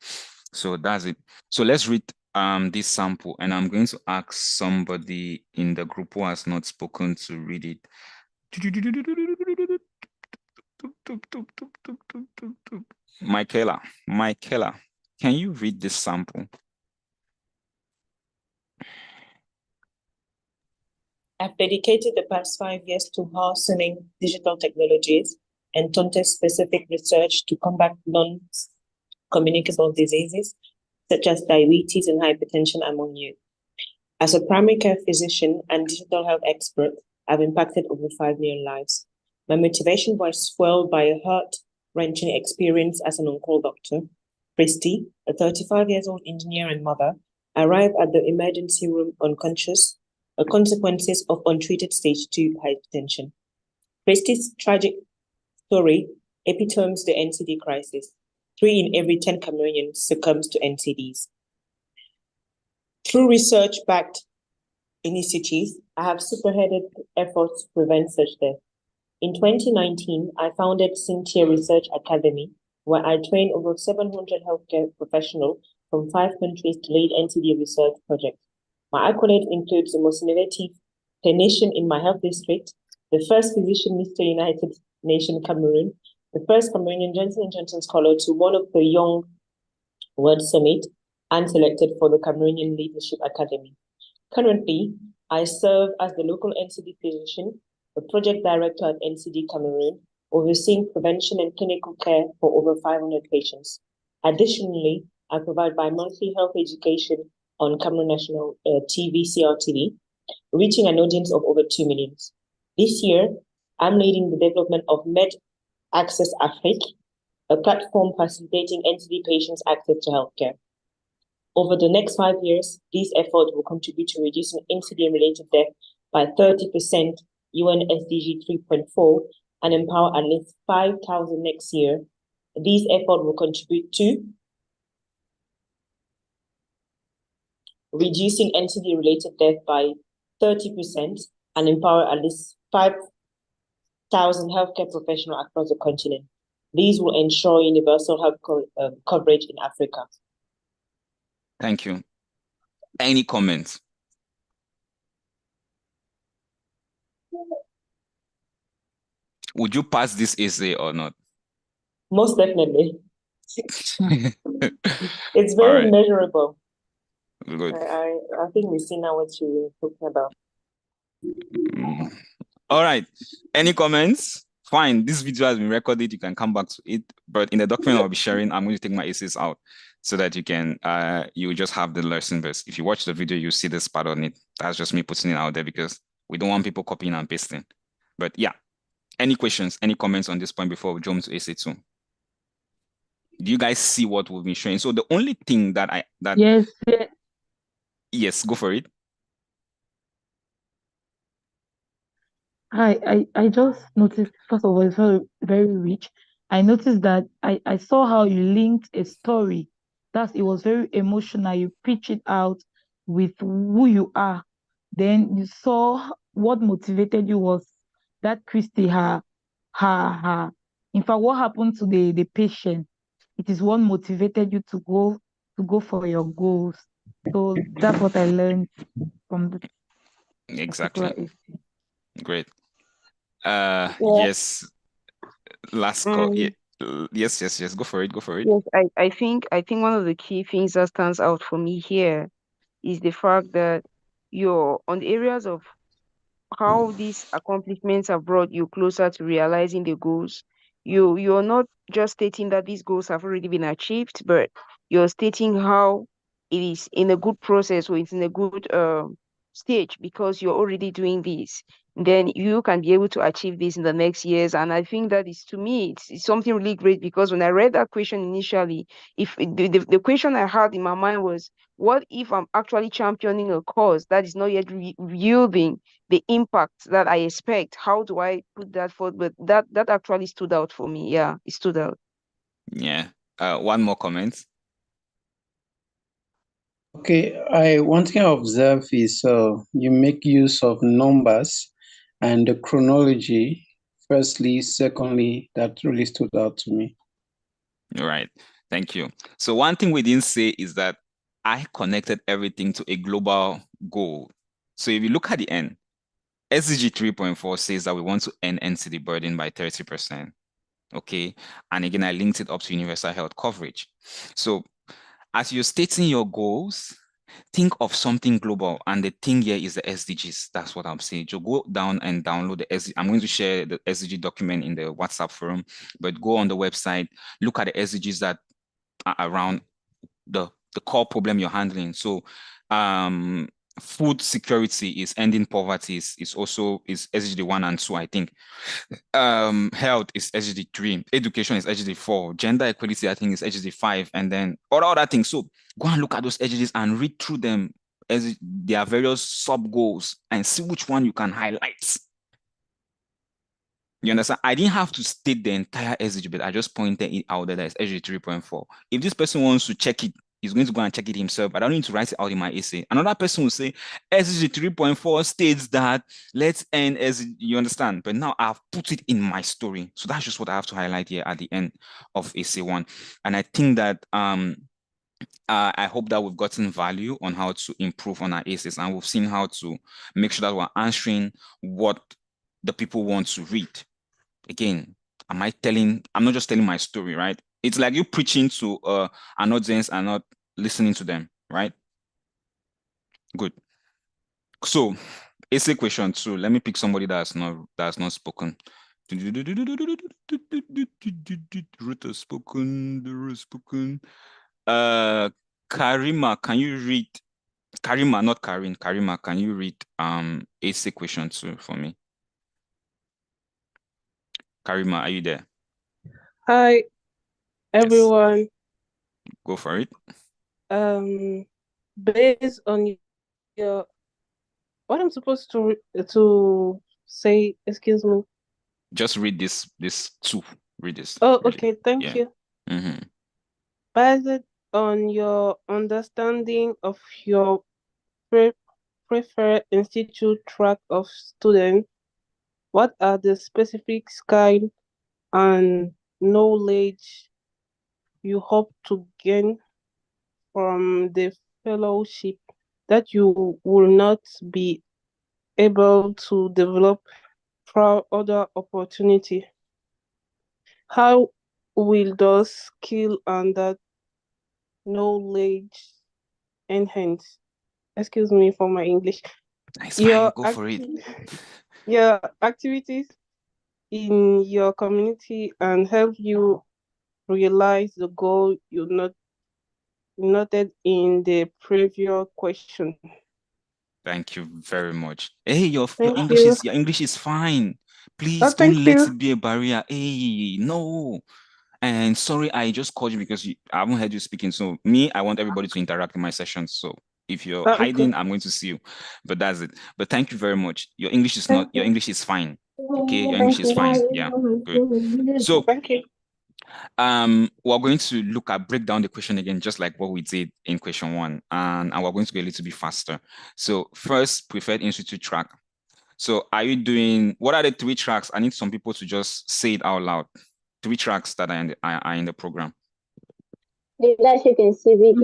So that's it. So let's read this sample, and I'm going to ask somebody in the group who has not spoken to read it. Michaela, can you read this sample? I've dedicated the past 5 years to harnessing digital technologies and context-specific research to combat non-communicable diseases such as diabetes and hypertension among youth. As a primary care physician and digital health expert, I've impacted over 5 million lives. My motivation was fueled by a heart-wrenching experience as an on-call doctor. Christy, a 35-year-old engineer and mother, arrived at the emergency room unconscious, the consequences of untreated stage 2 hypertension. Christy's tragic story epitomes the NCD crisis. 3 in every 10 Cameroonians succumbs to NCDs. Through research-backed initiatives, I have spearheaded efforts to prevent such death. In 2019, I founded Sintieh Research Academy, where I trained over 700 healthcare professionals from 5 countries to lead NCD research projects. My accolades include the most innovative clinician in my health district, the first physician Mr. United Nations Cameroon, the first Cameroonian Johnson & Johnson Scholar to one of the Young World Summit, and selected for the Cameroonian Leadership Academy. Currently, I serve as the local NCD physician, a project director at NCD Cameroon, overseeing prevention and clinical care for over 500 patients. Additionally, I provide bi-monthly health education on Cameroon National TV, CRTV, reaching an audience of over 2 million. This year, I'm leading the development of Med Access Afrique, a platform facilitating NCD patients' access to healthcare. Over the next 5 years, these efforts will contribute to reducing NCD-related death by 30% UN SDG 3.4 and empower at least 5,000 next year. These efforts will contribute to reducing NCD-related death by 30% and empower at least 5,000 healthcare professionals across the continent. These will ensure universal health coverage in Africa. Thank you. Any comments? Would you pass this essay or not? Most definitely. It's very measurable. Good. I think we see now what you're talking about. All right. Any comments? Fine. This video has been recorded. You can come back to it. But in the document I'll be sharing, I'm going to take my essays out so that you can you just have the lesson verse. If you watch the video, you see this part on it. That's just me putting it out there because we don't want people copying and pasting. But yeah. Any questions, any comments on this point before we jump to essay 2? Do you guys see what we've been showing? So the only thing that yes, go for it. I just noticed, first of all, it's very, very rich. I noticed that I saw how you linked a story. It was very emotional. You pitch it out with who you are. Then you saw what motivated you was that Christy, in fact, what happened to the patient? It is what motivated you to go for your goals. So that's what I learned from the Exactly. essay. Great. Yes. Last call. Yeah. Yes. Go for it. Yes, I think one of the key things that stands out for me here is the fact that you're on the areas of how these accomplishments have brought you closer to realizing the goals. You're not just stating that these goals have already been achieved, but you're stating how it is in a good process or it's in a good stage because you're already doing this. Then you can be able to achieve this in the next years. And I think that is, to me, it's something really great because when I read that question initially, if the question I had in my mind was, what if I'm actually championing a cause that is not yet yielding the impact that I expect? How do I put that forward? But that actually stood out for me. Yeah, it stood out. Yeah. One more comment. Okay, one thing I observe is you make use of numbers and the chronology. Firstly, secondly, that really stood out to me. All right. Thank you. So one thing we didn't say is that I connected everything to a global goal. So if you look at the end, SDG 3.4 says that we want to end NCD burden by 30%. Okay. And again, I linked it up to universal health coverage. So as you're stating your goals, think of something global. And the thing here is the SDGs. That's what I'm saying. So go down and download the SDG. I'm going to share the SDG document in the WhatsApp forum, but go on the website, look at the SDGs that are around the core problem you're handling. So food security is ending poverty is also SDG 1 and 2, I think. Health is SDG 3, education is SDG 4, gender equality I think is SDG 5, and then all other things. So go and look at those SDGs and read through them as there are various sub goals and see which one you can highlight. You understand? I didn't have to state the entire SDG, but I just pointed it out that it's SDG 3.4. If this person wants to check it, he's going to go and check it himself. I don't need to write it out in my essay. Another person will say SDG 3.4 states that let's end as you understand. But now I've put it in my story. So that's just what I have to highlight here at the end of essay 1. And I think that I hope that we've gotten value on how to improve on our essays, and we've seen how to make sure that we're answering what the people want to read. Again, I'm not just telling my story, right? It's like you preaching to an audience and not listening to them, right? Good. So, essay question 2. Let me pick somebody that's not spoken. Ruth has spoken. Dora has spoken. Karima, can you read? Karima, not Karin. Karima, can you read essay question 2 for me? Karima, are you there? Hi, everyone. Yes. Go for it. Based on your what I'm supposed to say, excuse me. Just read this 2. Read this. Oh, okay, thank you. Mm-hmm. Based on your understanding of your preferred institute track of students, what are the specific skills and knowledge you hope to gain from the fellowship that you will not be able to develop through other opportunity? How will those skill and that knowledge enhance? Excuse me for my English. Nice, fine. Go for it. Your activities in your community and help you realize the goal you noted in the previous question. Thank you very much. Hey, your English is fine. Please don't let it be a barrier. Hey, no. And sorry, I just called you because I haven't heard you speaking. So I want everybody to interact in my sessions. So if you're hiding, I'm going to see you. But that's it. But thank you very much. Your English is not. Your English is fine. Okay, your English is fine. Yeah, good. So thank you. We're going to break down the question again, just like what we did in question 1, and we're going to go a little bit faster. So first, preferred institute track. So what are the 3 tracks? I need some people to just say it out loud. 3 tracks that are in the program. Leadership in civic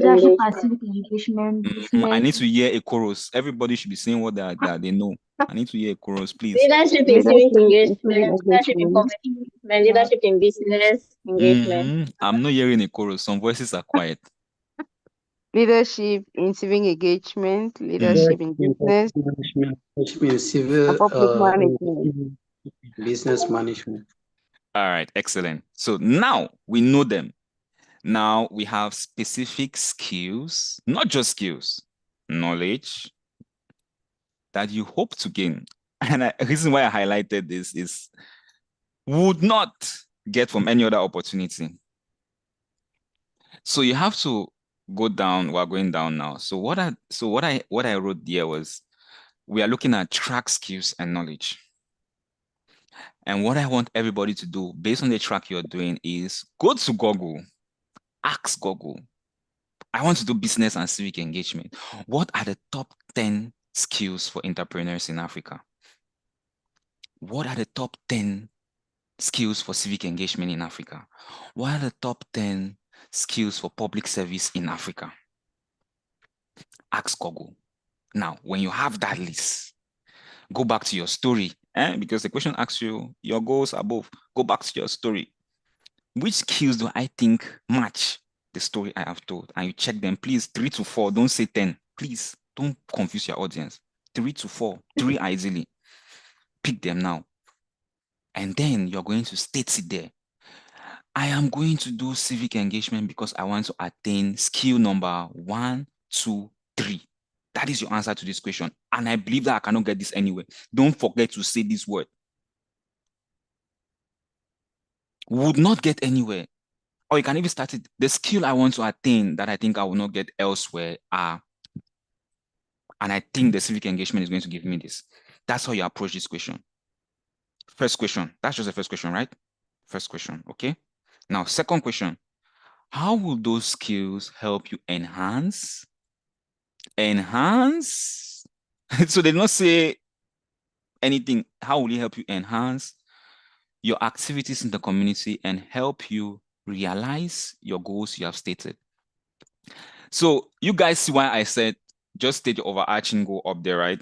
engagement. I need to hear a chorus. Everybody should be saying what they know. I need to hear a chorus, please. Leadership in civic engagement, leadership in community engagement, leadership in business engagement. I'm not hearing a chorus. Some voices are quiet. Leadership in civic engagement, leadership in business, leadership in civil public management, business management. All right, excellent. So now we know them. Now we have specific skills, not just skills, knowledge that you hope to gain. And the reason why I highlighted this is would not get from any other opportunity. So you have to go down. We're going down now. So what I wrote there was we are looking at track skills and knowledge. And what I want everybody to do based on the track you're doing is go to Google, ask Google. I want to do business and civic engagement. What are the top 10 skills for entrepreneurs in Africa? What are the top 10 skills for civic engagement in Africa? What are the top 10 skills for public service in Africa? Ask Google. Now, when you have that list, go back to your story, because the question asks you your goals above. Go back to your story. Which skills do I think match the story I have told? And you check them, please. 3 to 4. Don't say 10. Please don't confuse your audience. 3 to 4. 3 ideally. Pick them now. And then you're going to state it there. I am going to do civic engagement because I want to attain skill number 1, 2, 3. That is your answer to this question. And I believe that I cannot get this anywhere. Don't forget to say this word. Would not get anywhere. Or you can even start it. The skill I want to attain that I think I will not get elsewhere are, and I think the civic engagement is going to give me this. That's how you approach this question. First question. That's just the first question, right? First question, okay? Now, second question. How will those skills help you enhance? Enhance? So they don't say anything. How will it help you enhance your activities in the community and help you realize your goals you have stated? So you guys see why I said just state your overarching goal up there, right?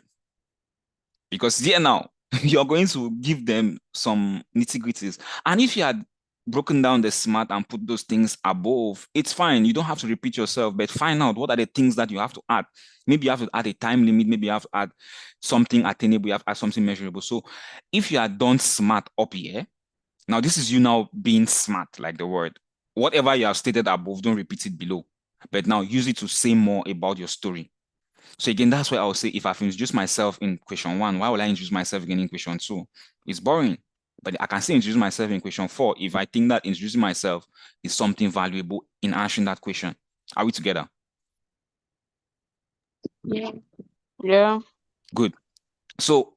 Because there now, you're going to give them some nitty-gritties. And if you had broken down the SMART and put those things above, it's fine. You don't have to repeat yourself, but find out what are the things that you have to add. Maybe you have to add a time limit. Maybe you have to add something attainable. You have to add something measurable. So if you are done SMART up here, now this is you now being smart, like the word. Whatever you have stated above, don't repeat it below. But now use it to say more about your story. So again, that's why I would say if I've introduced myself in question 1, why would I introduce myself again in question 2? It's boring. But I can still introduce myself in question 4 if I think that introducing myself is something valuable in answering that question. Are we together? Yeah. Yeah. Good. So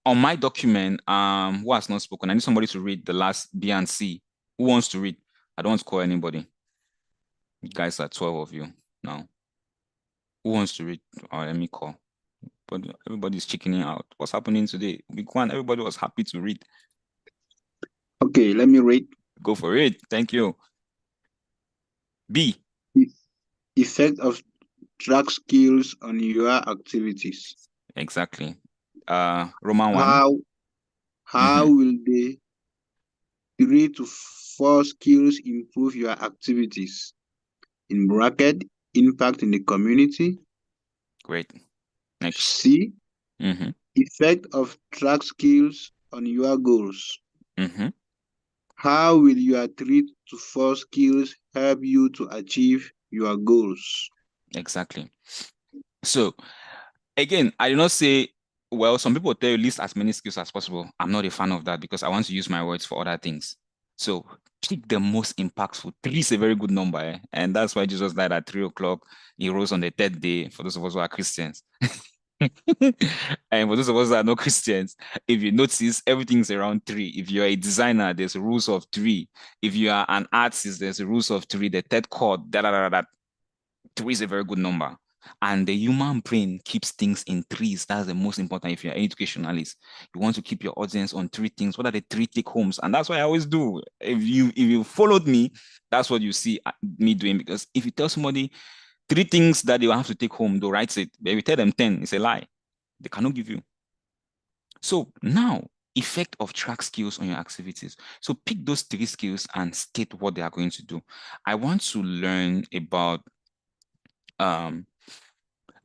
on my document, who has not spoken? I need somebody to read the last B and C. Who wants to read? I don't want to call anybody. You guys are 12 of you now. Who wants to read? Or let me call. But everybody's chickening out. What's happening today? Week 1, everybody was happy to read. Okay, let me read. Go for it. Thank you. B. Effect of track skills on your activities. Exactly. Roman 1. How will the 3 to 4 skills improve your activities? In bracket, impact in the community. Great. Next. C. Effect of track skills on your goals. How will your 3 to 4 skills help you to achieve your goals? Exactly. So again, I do not say, well, some people tell you list as many skills as possible. I'm not a fan of that because I want to use my words for other things. So pick the most impactful. 3 is a very good number, eh? And that's why Jesus died at 3 o'clock. He rose on the 3rd day for those of us who are Christians. And for those of us that are not Christians, if you notice, everything's around 3. If you're a designer, there's rules of 3. If you are an artist, there's rules of 3. The 3rd chord, 3 is a very good number. And the human brain keeps things in 3s. That's the most important. If you're an educationalist, you want to keep your audience on 3 things. What are the 3 take homes? And that's what I always do. If you followed me, that's what you see me doing. Because if you tell somebody 3 things that they will have to take home, they'll write it. But if you tell them 10, it's a lie. They cannot give you. So now, effect of track skills on your activities. So pick those 3 skills and state what they are going to do. I want to learn about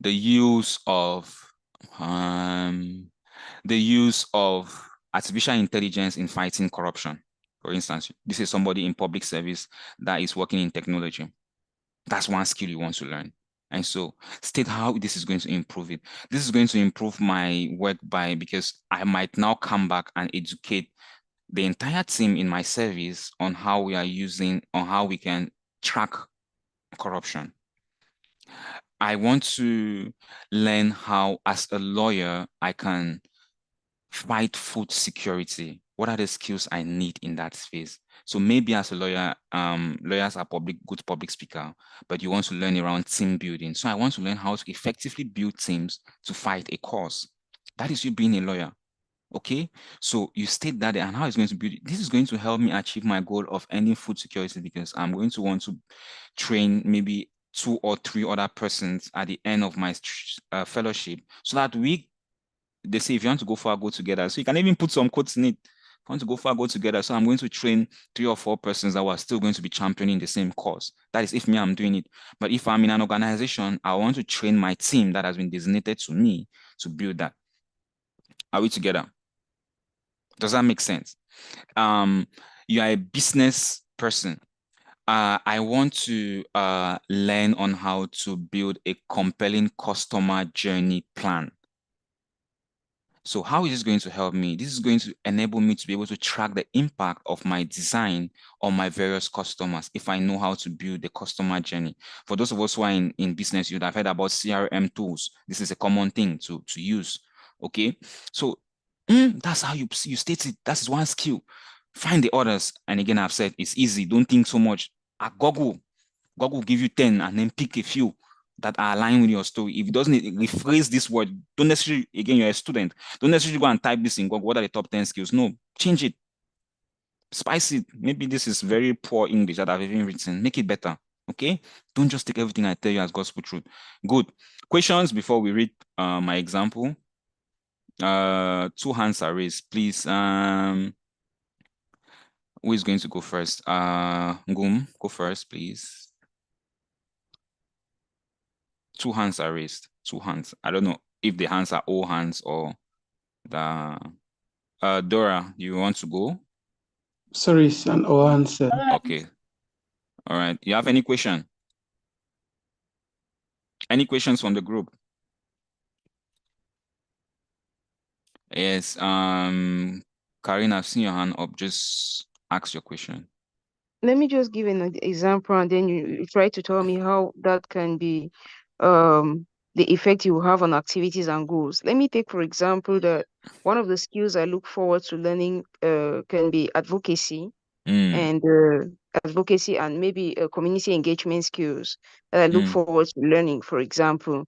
the use of artificial intelligence in fighting corruption. For instance, this is somebody in public service that is working in technology. That's one skill you want to learn. And so state how this is going to improve it. This is going to improve my work because I might now come back and educate the entire team in my service on how we can track corruption. I want to learn how, as a lawyer, I can fight food security. What are the skills I need in that space? So maybe as a lawyer, lawyers are good public speaker, but you want to learn around team building. So I want to learn how to effectively build teams to fight a cause. That is you being a lawyer. Okay, so you state that and how it's going to build. This is going to help me achieve my goal of ending food security because I'm going to want to train maybe 2 or 3 other persons at the end of my fellowship so that they say if you want to go far, go together. So you can even put some quotes in it. If you want to go far, go together. So I'm going to train 3 or 4 persons that are still going to be championing the same cause. That is if I'm doing it. But if I'm in an organization, I want to train my team that has been designated to me to build that. Are we together? Does that make sense? You are a business person. I want to learn on how to build a compelling customer journey plan. So how is this going to help me? This is going to enable me to be able to track the impact of my design on my various customers if I know how to build the customer journey. For those of us who are in business, you'd have heard about CRM tools. This is a common thing to use. Okay, so that's how you state it. That's one skill. Find the others. And again, I've said it's easy. Don't think so much. At Google will give you 10 and then pick a few that are aligned with your story. If it doesn't rephrase this word, don't necessarily, again, you're a student, don't necessarily go and type this in Google. What are the top 10 skills? No, change it. Spice it. Maybe this is very poor English that I've even written. Make it better. Okay? Don't just take everything I tell you as gospel truth. Good. Questions before we read my example? 2 hands are raised, please. Who is going to go first? Ngum, go first, please. 2 hands are raised. 2 hands. I don't know if the hands are all hands or the Dora, you want to go? Sorry, it's an all answer. Okay. All right. You have any question? Any questions from the group? Yes. Karina, I've seen your hand up. Just ask your question. Let me just give an example, and then you try to tell me how that can be the effect you will have on activities and goals. Let me take, for example, that one of the skills I look forward to learning can be advocacy and maybe community engagement skills that I look forward to learning, for example.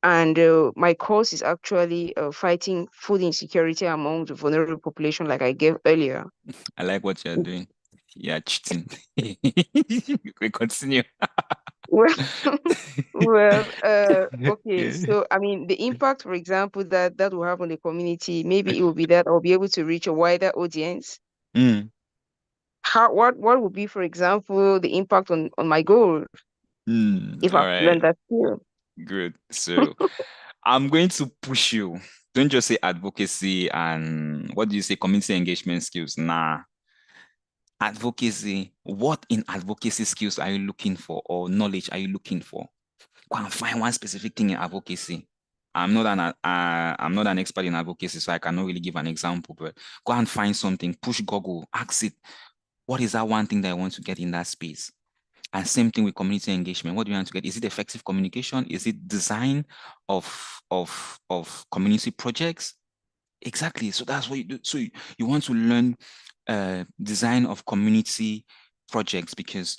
And my course is actually fighting food insecurity among the vulnerable population, like I gave earlier. I like what you're doing. You're cheating. We continue. Well, okay. So, I mean, the impact, for example, that will have on the community, maybe it will be that I'll be able to reach a wider audience. What would be, for example, the impact on my goal if All I've learned right. that skill? Good. So I'm going to push you. Don't just say advocacy and what do you say, community engagement skills. Nah. Advocacy. What in advocacy skills are you looking for or knowledge are you looking for? Go and find one specific thing in advocacy. I'm not an expert in advocacy, so I cannot really give an example, but go and find something, push Google, ask it, what is that one thing that I want to get in that space? And same thing with community engagement. What do you want to get? Is it effective communication? Is it design of community projects? Exactly. So that's what you do. So you want to learn design of community projects because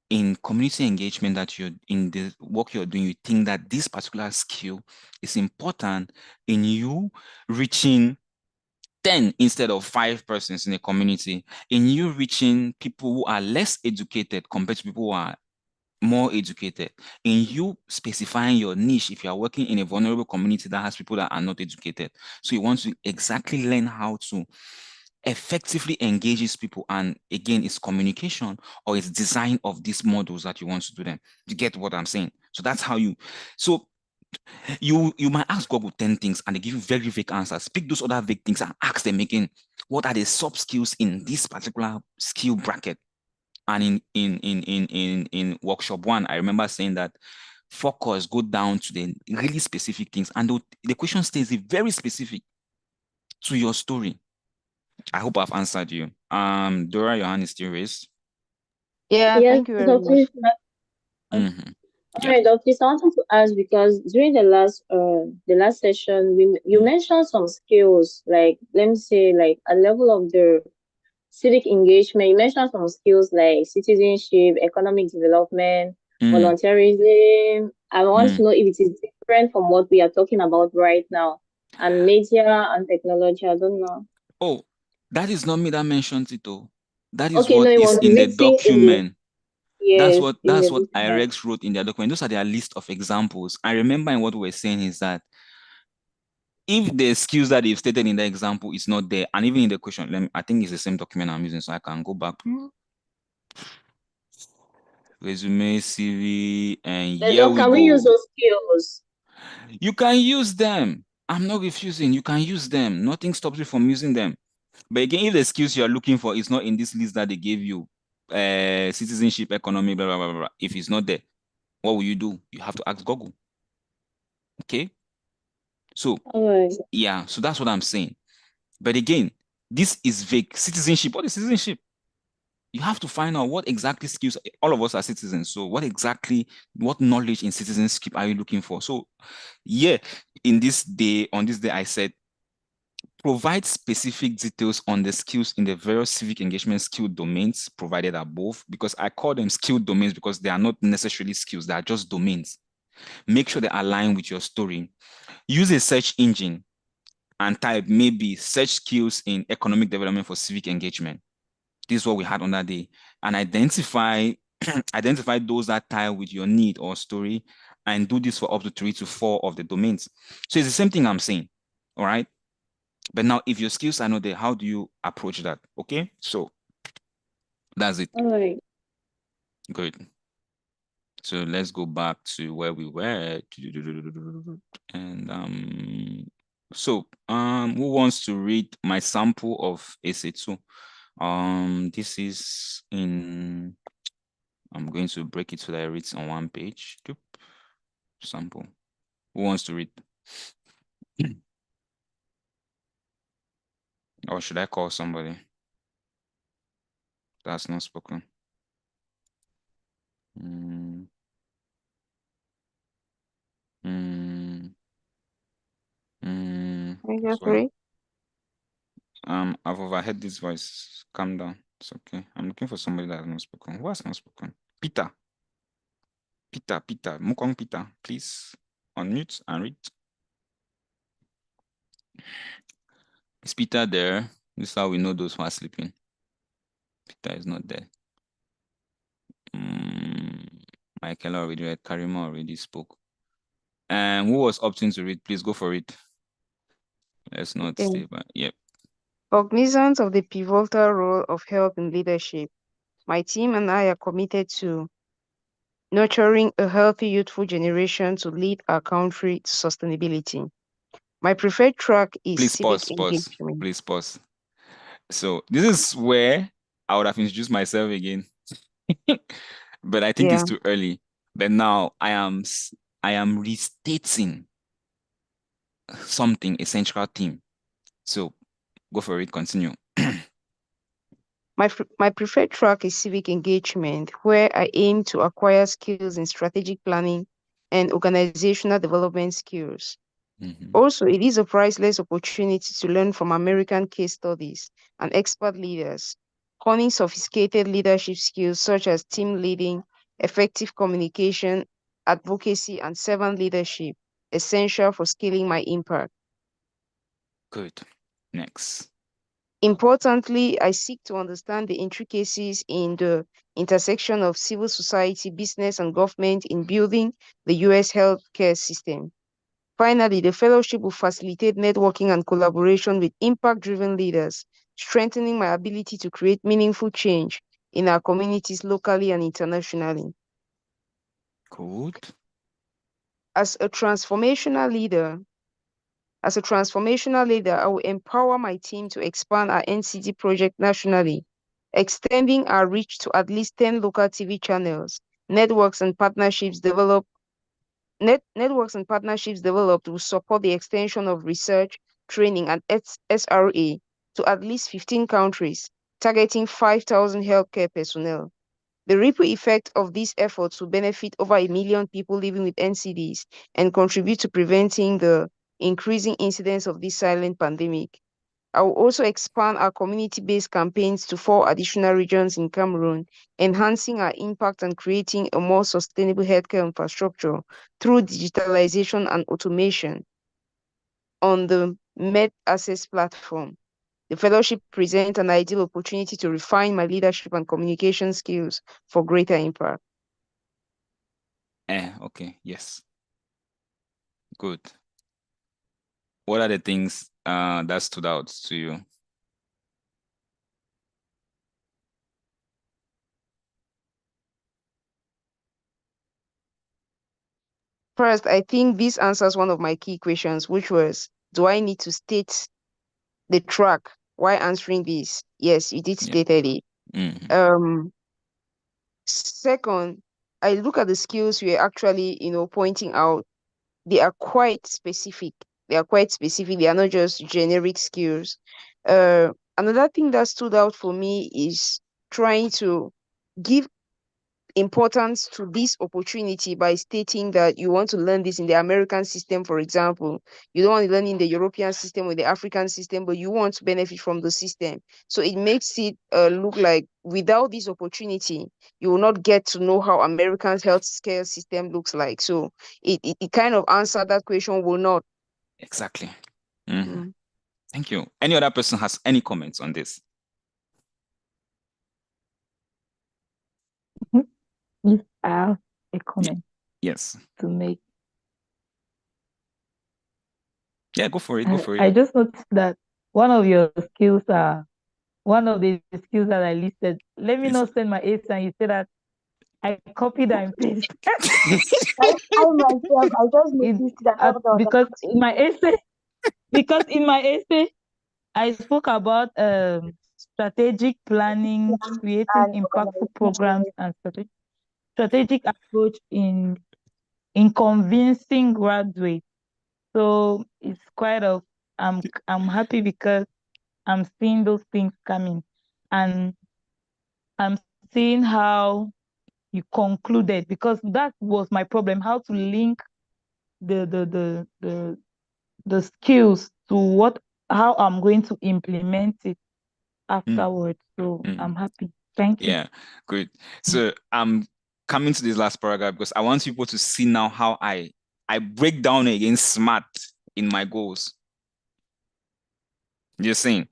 in community engagement that you're in the work you're doing, you think that this particular skill is important in you reaching 10 instead of 5 persons in a community, in you reaching people who are less educated compared to people who are more educated, in you specifying your niche if you are working in a vulnerable community that has people that are not educated. So you want to exactly learn how to effectively engages people, and again it's communication or it's design of these models that you want to do them. You get what I'm saying? So that's how you might ask Google 10 things and they give you very vague answers. Pick those other vague things and ask them again, what are the sub skills in this particular skill bracket? And in workshop 1, I remember saying that focus, go down to the really specific things, and the question stays very specific to your story. I hope I've answered you. Dora, your hand is still raised. Yeah, Yes, thank you very Dr. much. All Yeah. right, Dr. I wanted to ask because during the last session, you mentioned some skills, like let me say, like a level of the civic engagement. You mentioned some skills like citizenship, economic development, volunteerism. I want to know if it is different from what we are talking about right now, and media and technology. I don't know. Oh, that is not me that mentioned it, though. That is Okay, no, what it is was in the written in the document. yes, in That's the what document. IREX wrote in their document. Those are their list of examples. I remember in what we were saying is that if the skills that they've stated in the example is not there, and even in the question, I think it's the same document I'm using, so I can go back. Resume, CV, and here we Can we use go. those skills? You can use them. I'm not refusing. You can use them. Nothing stops you from using them. But again, if the skills you are looking for is not in this list that they gave you, citizenship, economy, blah, blah, blah, blah, if it's not there, what will you do? You have to ask Google. Okay? So, yeah, so that's what I'm saying. But again, this is vague. Citizenship, what is citizenship? You have to find out what exactly skills, all of us are citizens. So what knowledge in citizenship are you looking for? So yeah, on this day, I said, provide specific details on the skills in the various civic engagement skill domains provided above, because I call them skill domains because they are not necessarily skills, they are just domains. Make sure they align with your story. Use a search engine and type maybe search skills in economic development for civic engagement. This is what we had on that day. And identify those that tie with your need or story, and do this for up to 3 to 4 of the domains. So it's the same thing I'm saying. All right. But now, if your skills are not there, how do you approach that? Okay. So That's it. All right. Good. So let's go back to where we were. And so who wants to read my sample of essay 2? This is in, I'm going to break it so that I read on one page. Sample. Who wants to read? Or should I call somebody that's not spoken? I just Sorry. read. I've overheard this voice. Calm down. It's okay. I'm looking for somebody that has not spoken. Who has not spoken? Peter. Mukong Peter, please unmute and read. Is Peter there? This is how we know those who are sleeping. Peter is not there. Michael already read. Karima already spoke. And who was opting to read? Please go for it. Let's not stay back. Yep. Cognizant of the pivotal role of health in leadership, my team and I are committed to nurturing a healthy, youthful generation to lead our country to sustainability. My preferred track is Please civic pause. engagement. Please pause. So this is where I would have introduced myself again. But I think it's too early. But now I am restating something, essential theme. So go for it, continue. My preferred track is civic engagement, where I aim to acquire skills in strategic planning and organizational development skills. Also, it is a priceless opportunity to learn from American case studies and expert leaders, honing sophisticated leadership skills such as team leading, effective communication, advocacy, and servant leadership, essential for scaling my impact. Good. Next. Importantly, I seek to understand the intricacies in the intersection of civil society, business, and government in building the U.S. healthcare system. Finally, the fellowship will facilitate networking and collaboration with impact-driven leaders, strengthening my ability to create meaningful change in our communities locally and internationally. Good. As a transformational leader, I will empower my team to expand our NCD project nationally, extending our reach to at least 10 local TV channels. Networks and partnerships developed will support the extension of research, training, and SRA to at least 15 countries, targeting 5,000 healthcare personnel. The ripple effect of these efforts will benefit over 1 million people living with NCDs and contribute to preventing the increasing incidence of this silent pandemic. I will also expand our community-based campaigns to 4 additional regions in Cameroon, enhancing our impact and creating a more sustainable healthcare infrastructure through digitalization and automation. On the Med Access platform, the fellowship presents an ideal opportunity to refine my leadership and communication skills for greater impact. Okay, yes. Good. What are the things that stood out to you? First, I think this answers one of my key questions, which was, do I need to state the track while answering this? Yes, you did stated it. Second, I look at the skills you're actually, pointing out. They are quite specific. They are not just generic skills. Another thing that stood out for me is trying to give importance to this opportunity by stating that you want to learn this in the American system, for example. You don't want to learn in the European system or the African system, but you want to benefit from the system. So it makes it look like without this opportunity, you will not get to know how American healthcare system looks like. So it kind of answered that question, will not. Exactly. Thank you. Any other person has any comments on this? If I have a comment yes to make. Yeah, go for it. I just noticed that one of your skills are one of the skills that I listed. Let me not send my essay and you say that I copied and pasted. I myself, I just noticed that I was because in my essay, I spoke about strategic planning, creating and impactful programs, organization. and strategic approach in convincing graduates. So it's quite a I'm happy because I'm seeing those things coming, and I'm seeing how you concluded, because that was my problem, how to link the skills to how I'm going to implement it afterwards. So I'm happy. Thank you. Yeah, good. So I'm coming to this last paragraph because I want people to see now how I break down again SMART in my goals. You're saying.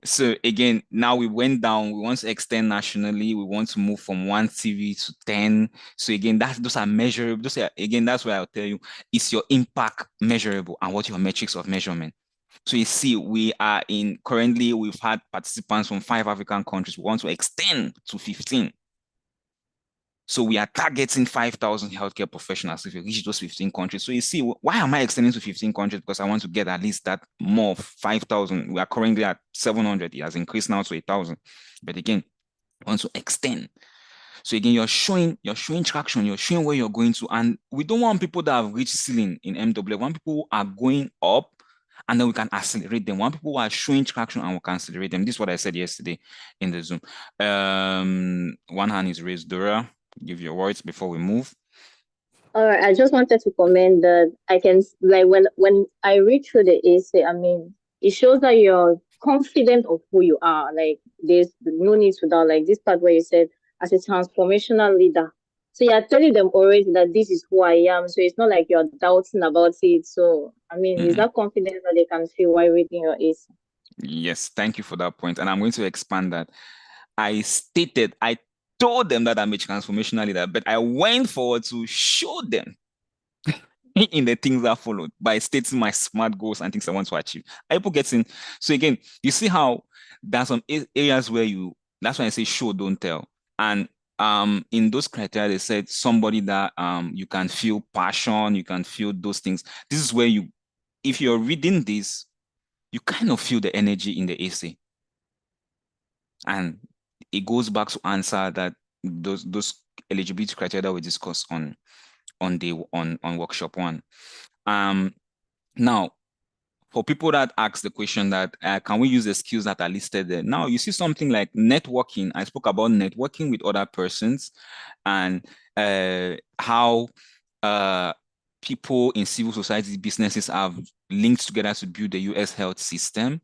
So again, now we went down. We want to extend nationally. We want to move from 1 TV to 10. So again, those are measurable. That's why I'll tell you, is your impact measurable and what your metrics of measurement. So you see, currently we've had participants from 5 African countries. We want to extend to 15. So we are targeting 5,000 healthcare professionals if we reach those 15 countries. So you see, why am I extending to 15 countries? Because I want to get at least that more, 5,000. We are currently at 700. It has increased now to 1,000. But again, I want to extend. So again, you're showing traction, you're showing where you're going to. And we don't want people that have reached ceiling in MW. We want people who are going up and then we can accelerate them. We want people who are showing traction and we can accelerate them. This is what I said yesterday in the Zoom. One hand is raised. Dora, give your words before we move. All right, I just wanted to comment that I can, like, when I read through the essay, I mean, it shows that you're confident of who you are. Like, there's no need to doubt. Like this part where you said, as a transformational leader, so you're telling them already that this is who I am. So it's not like you're doubting about it. So I mean, is that confidence that they can feel while reading your essay? Yes, thank you for that point. And I'm going to expand that. I told them that I'm a transformational leader, but I went forward to show them in the things that followed by stating my SMART goals and things I want to achieve. Are people getting? So again, you see how there's some areas where that's why I say show, don't tell. And in those criteria, they said somebody that you can feel passion, you can feel those things. This is where if you're reading this, you kind of feel the energy in the essay. And it goes back to answer that those eligibility criteria that we discussed on workshop 1. Now, for people that ask the question that can we use the skills that are listed there? Now you see something like networking. I spoke about networking with other persons and how people in civil society businesses have linked together to build the US health system.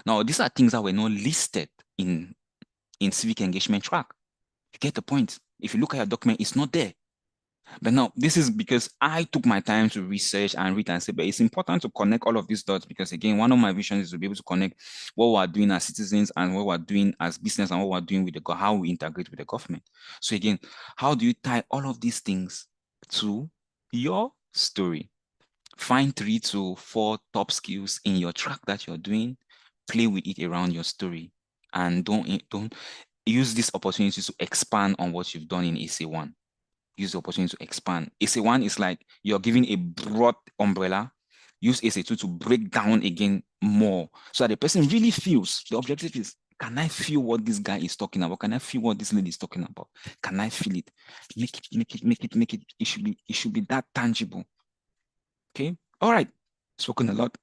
Now, these are things that were not listed in civic engagement track. You get the point. If you look at your document, it's not there. But now, this is because I took my time to research and read and say, but it's important to connect all of these dots because, again, one of my visions is to be able to connect what we're doing as citizens and what we're doing as business and what we're doing with how we integrate with the government. So again, how do you tie all of these things to your story? Find 3 to 4 top skills in your track that you're doing, play with it around your story, and don't use these opportunities to expand on what you've done in AC1. Use the opportunity to expand. AC1 is like you're giving a broad umbrella. Use AC2 to break down again more so that the person really feels. The objective is, can I feel what this guy is talking about? Can I feel what this lady is talking about? Can I feel it? Make it. It should be that tangible. Okay. All right. Spoken a lot.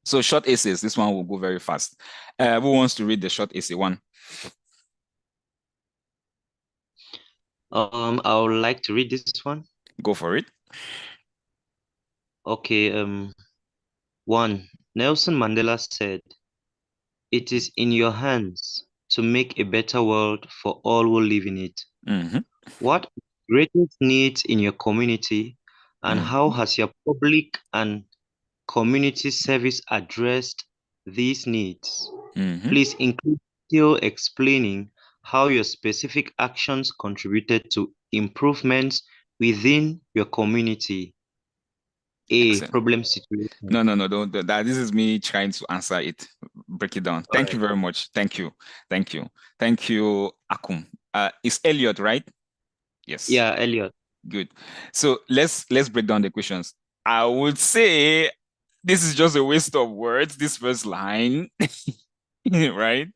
So short essays. This one will go very fast. Who wants to read the short essay one? I would like to read this one. Go for it. Okay. 1. Nelson Mandela said, "It is in your hands to make a better world for all who live in it." What are the greatest needs in your community, and how has your public and community service addressed these needs? Please include detail explaining how your specific actions contributed to improvements within your community. Excellent. problem situation. No, don't. This is me trying to answer it. Break it down. Thank you very much. Thank you, Akum. It's Elliot, right? Yes. Yeah, Elliot. Good. So let's break down the questions. I would say this is just a waste of words. This first line, right?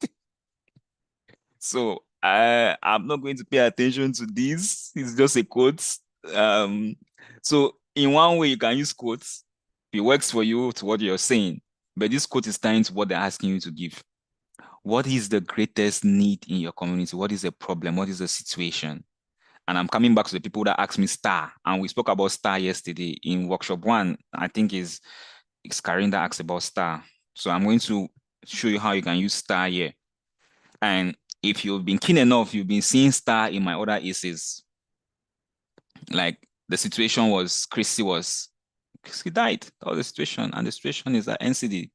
So I'm not going to pay attention to this. It's just a quote. So in one way, you can use quotes. It works for you to what you're saying, but this quote is tying to what they're asking you to give. What is the greatest need in your community? What is the problem? What is the situation? And I'm coming back to the people that asked me STAR, and we spoke about STAR yesterday in workshop 1. I think it's Karin that asked about STAR. So I'm going to show you how you can use STAR here. And if you've been keen enough, you've been seeing STAR in my other essays. Like the situation was, Chrissy died. That was the situation. And the situation is that NCD,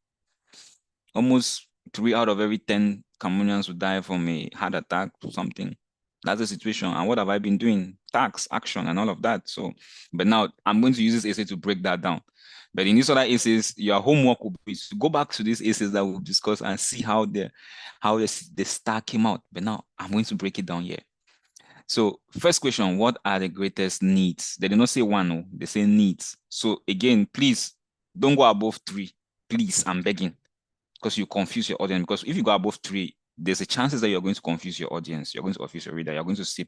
almost 3 out of every 10 Cameroonians would die from a heart attack or something. That's the situation. And what have I been doing? Tax, action, and all of that. So, but now I'm going to use this essay to break that down. But in these other essays, your homework will be to go back to these essays that we've discussed and see how the STAR came out. But now I'm going to break it down here. So first question, what are the greatest needs? They did not say one, no, they say needs. So again, please don't go above 3. Please, I'm begging, because you confuse your audience. Because if you go above 3, there's a chances that you're going to confuse your audience. You're going to confuse your reader. You're going to see.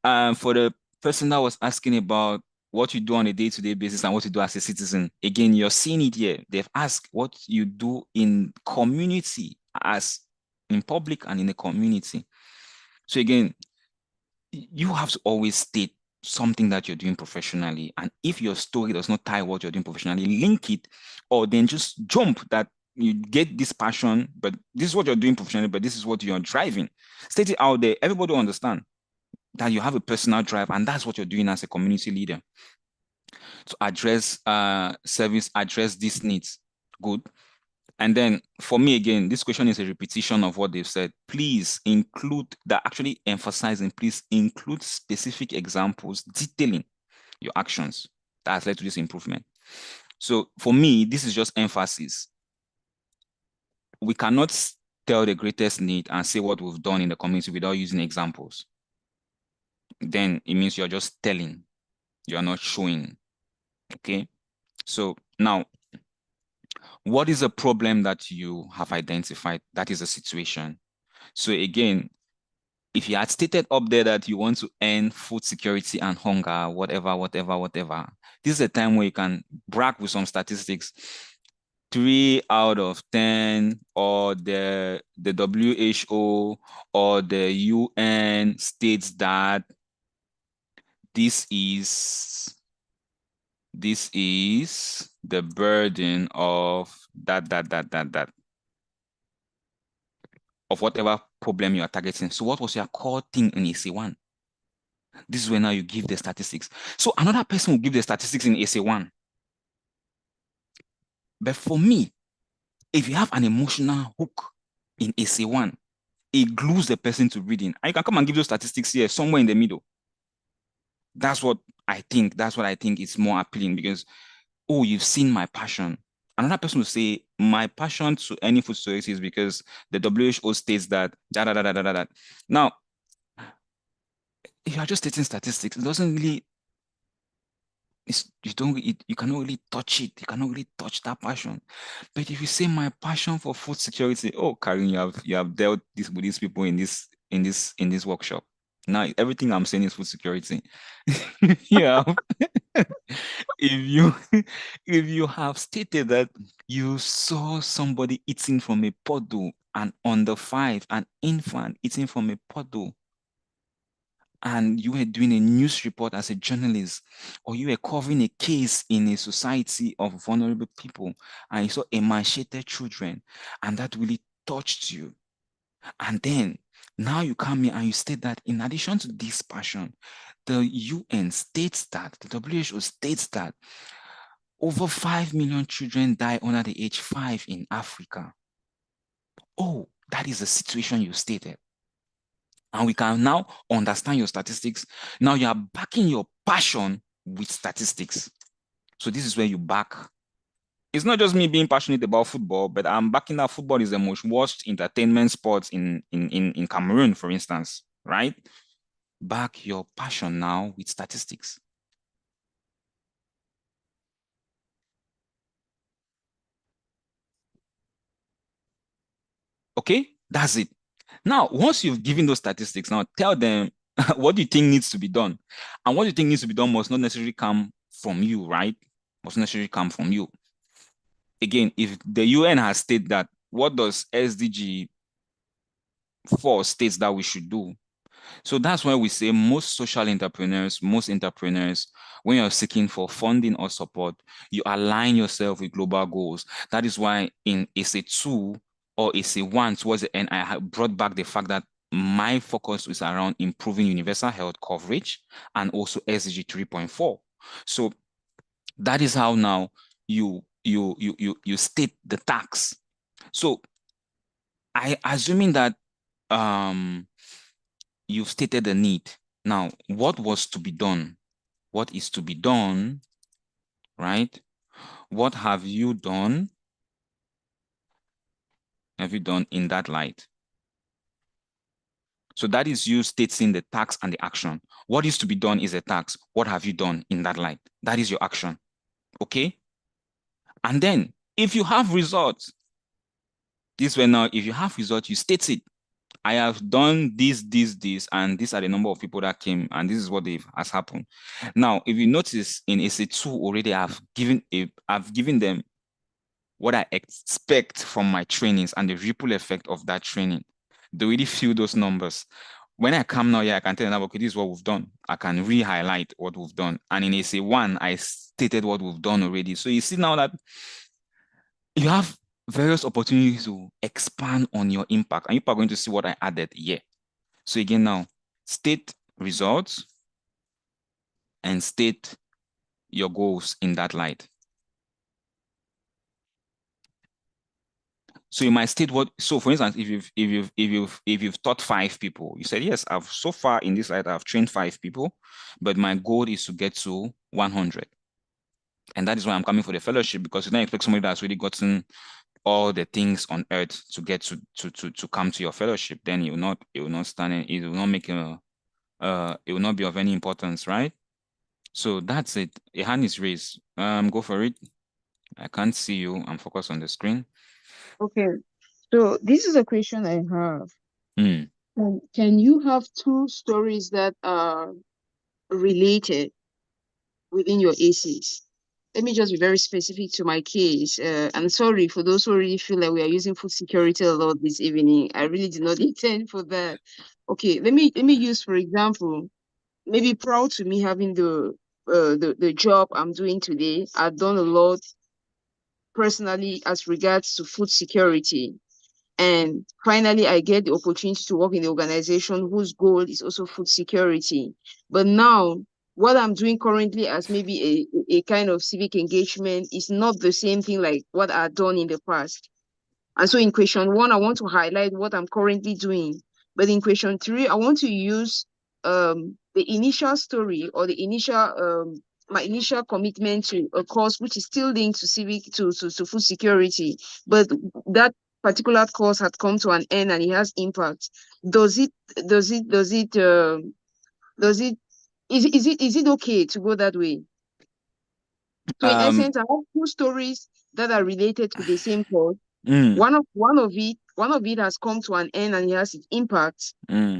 For the person that was asking about what you do on a day-to-day basis and what you do as a citizen, again, you're seeing it here. They've asked what you do in community, as in public and in the community. So again, you have to always state something that you're doing professionally. And if your story does not tie what you're doing professionally, link it, or then just jump that you get this passion, but this is what you're doing professionally, but this is what you're driving. State it out there. Everybody will understand that you have a personal drive, and that's what you're doing as a community leader. To address service, address these needs. Good. And then for me, again, this question is a repetition of what they've said. Please include that, actually emphasizing, please include specific examples detailing your actions that has led to this improvement. So for me, this is just emphasis. We cannot tell the greatest need and say what we've done in the community without using examples. Then it means you're just telling, you're not showing. Okay. So now, what is a problem that you have identified? That is a situation. So again, if you had stated up there that you want to end food security and hunger, whatever, this is a time where you can brag with some statistics. 3 out of 10, or the WHO or the UN states that this is the burden of that of whatever problem you are targeting. So what was your core thing in AC1? This is where now you give the statistics. So another person will give the statistics in AC1. But for me, if you have an emotional hook in AC1, it glues the person to reading. And you can come and give those statistics here, somewhere in the middle. That's what I think. That's what I think is more appealing, because, oh, you've seen my passion. Another person will say, my passion to any food security is because the WHO states that, Now, if you are just stating statistics, it doesn't really, you cannot really touch it. You cannot really touch that passion. But if you say my passion for food security, oh, Karin, you have dealt with these people in this workshop. Now everything I'm saying is food security. Yeah. If you have stated that you saw somebody eating from a puddle, and under 5, an infant eating from a puddle, and you were doing a news report as a journalist, or you were covering a case in a society of vulnerable people, and you saw emancipated children, and that really touched you, and then now you come here and you state that in addition to this passion, the UN states that, the WHO states that over 5 million children die under the age 5 in Africa. Oh, that is the situation you stated. And we can now understand your statistics. Now you are backing your passion with statistics. So this is where you back. It's not just me being passionate about football, but I'm backing that football is the most watched entertainment sport in Cameroon, for instance, right? Back your passion now with statistics. Okay, that's it. Now, once you've given those statistics, now tell them what do you think needs to be done? And what you think needs to be done must not necessarily come from you, right? Must necessarily come from you. Again, if the UN has stated that, what does SDG 4 states that we should do? So that's why we say most social entrepreneurs, when you're seeking for funding or support, you align yourself with global goals. That is why in essay 2 or essay 1 towards the end, I brought back the fact that my focus is around improving universal health coverage and also SDG 3.4. So that is how now you state the tax. So assuming that you've stated the need. Now, what was to be done? What is to be done, right? What have you done? Have you done in that light? So that is you stating the tax and the action. What is to be done is a tax. What have you done in that light? That is your action. Okay? And then if you have results, this way now, if you have results, you state it. I have done this, and these are the number of people that came, and this is what has happened. Now, if you notice in SA2 already, I've given them what I expect from my trainings and the ripple effect of that training. They already feel those numbers. When I come now, I can tell them, okay, this is what we've done. I can re-highlight what we've done. And in SA1, I stated what we've done already. So you see now that you have various opportunities to expand on your impact, and you are going to see what I added here. So again now, state results and state your goals in that light. So you might state what. So for instance, if you've taught 5 people, you said yes, I've so far in this light I've trained 5 people, but my goal is to get to 100. And that is why I'm coming for the fellowship, because you don't expect somebody that's really gotten all the things on earth to get to come to your fellowship. Then it will not stand, and it will not make it will not be of any importance, right? So that's it. A hand is raised. Go for it. I can't see you. I'm focused on the screen. Okay. So this is a question I have. Can you have 2 stories that are related within your essays? Let me just be very specific to my case. I'm sorry for those who really feel like we are using food security a lot this evening. I really did not intend for that. Okay, let me use, for example, maybe proud to me having the job I'm doing today. I've done a lot personally as regards to food security. And finally, I get the opportunity to work in the organization whose goal is also food security. But now, what I'm doing currently as maybe a kind of civic engagement is not the same thing like what I've done in the past. And so in question 1, I want to highlight what I'm currently doing. But in question 3, I want to use the initial story or the initial my initial commitment to a cause which is still linked to food security, but that particular cause had come to an end and it has impact. Is it okay to go that way? So in essence, I have 2 stories that are related to the same cause. One of it has come to an end and it has its impact,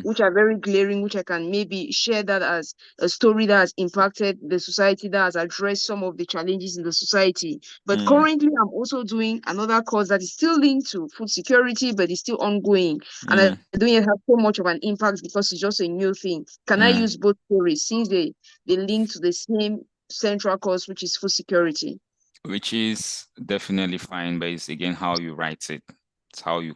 which are very glaring, which I can maybe share that as a story that has impacted the society, that has addressed some of the challenges in the society. But currently, I'm also doing another cause that is still linked to food security, but it's still ongoing. And I don't yet have so much of an impact because it's just a new thing. Can I use both stories since they link to the same central cause, which is food security? Which is definitely fine, but it's again how you write it. It's how you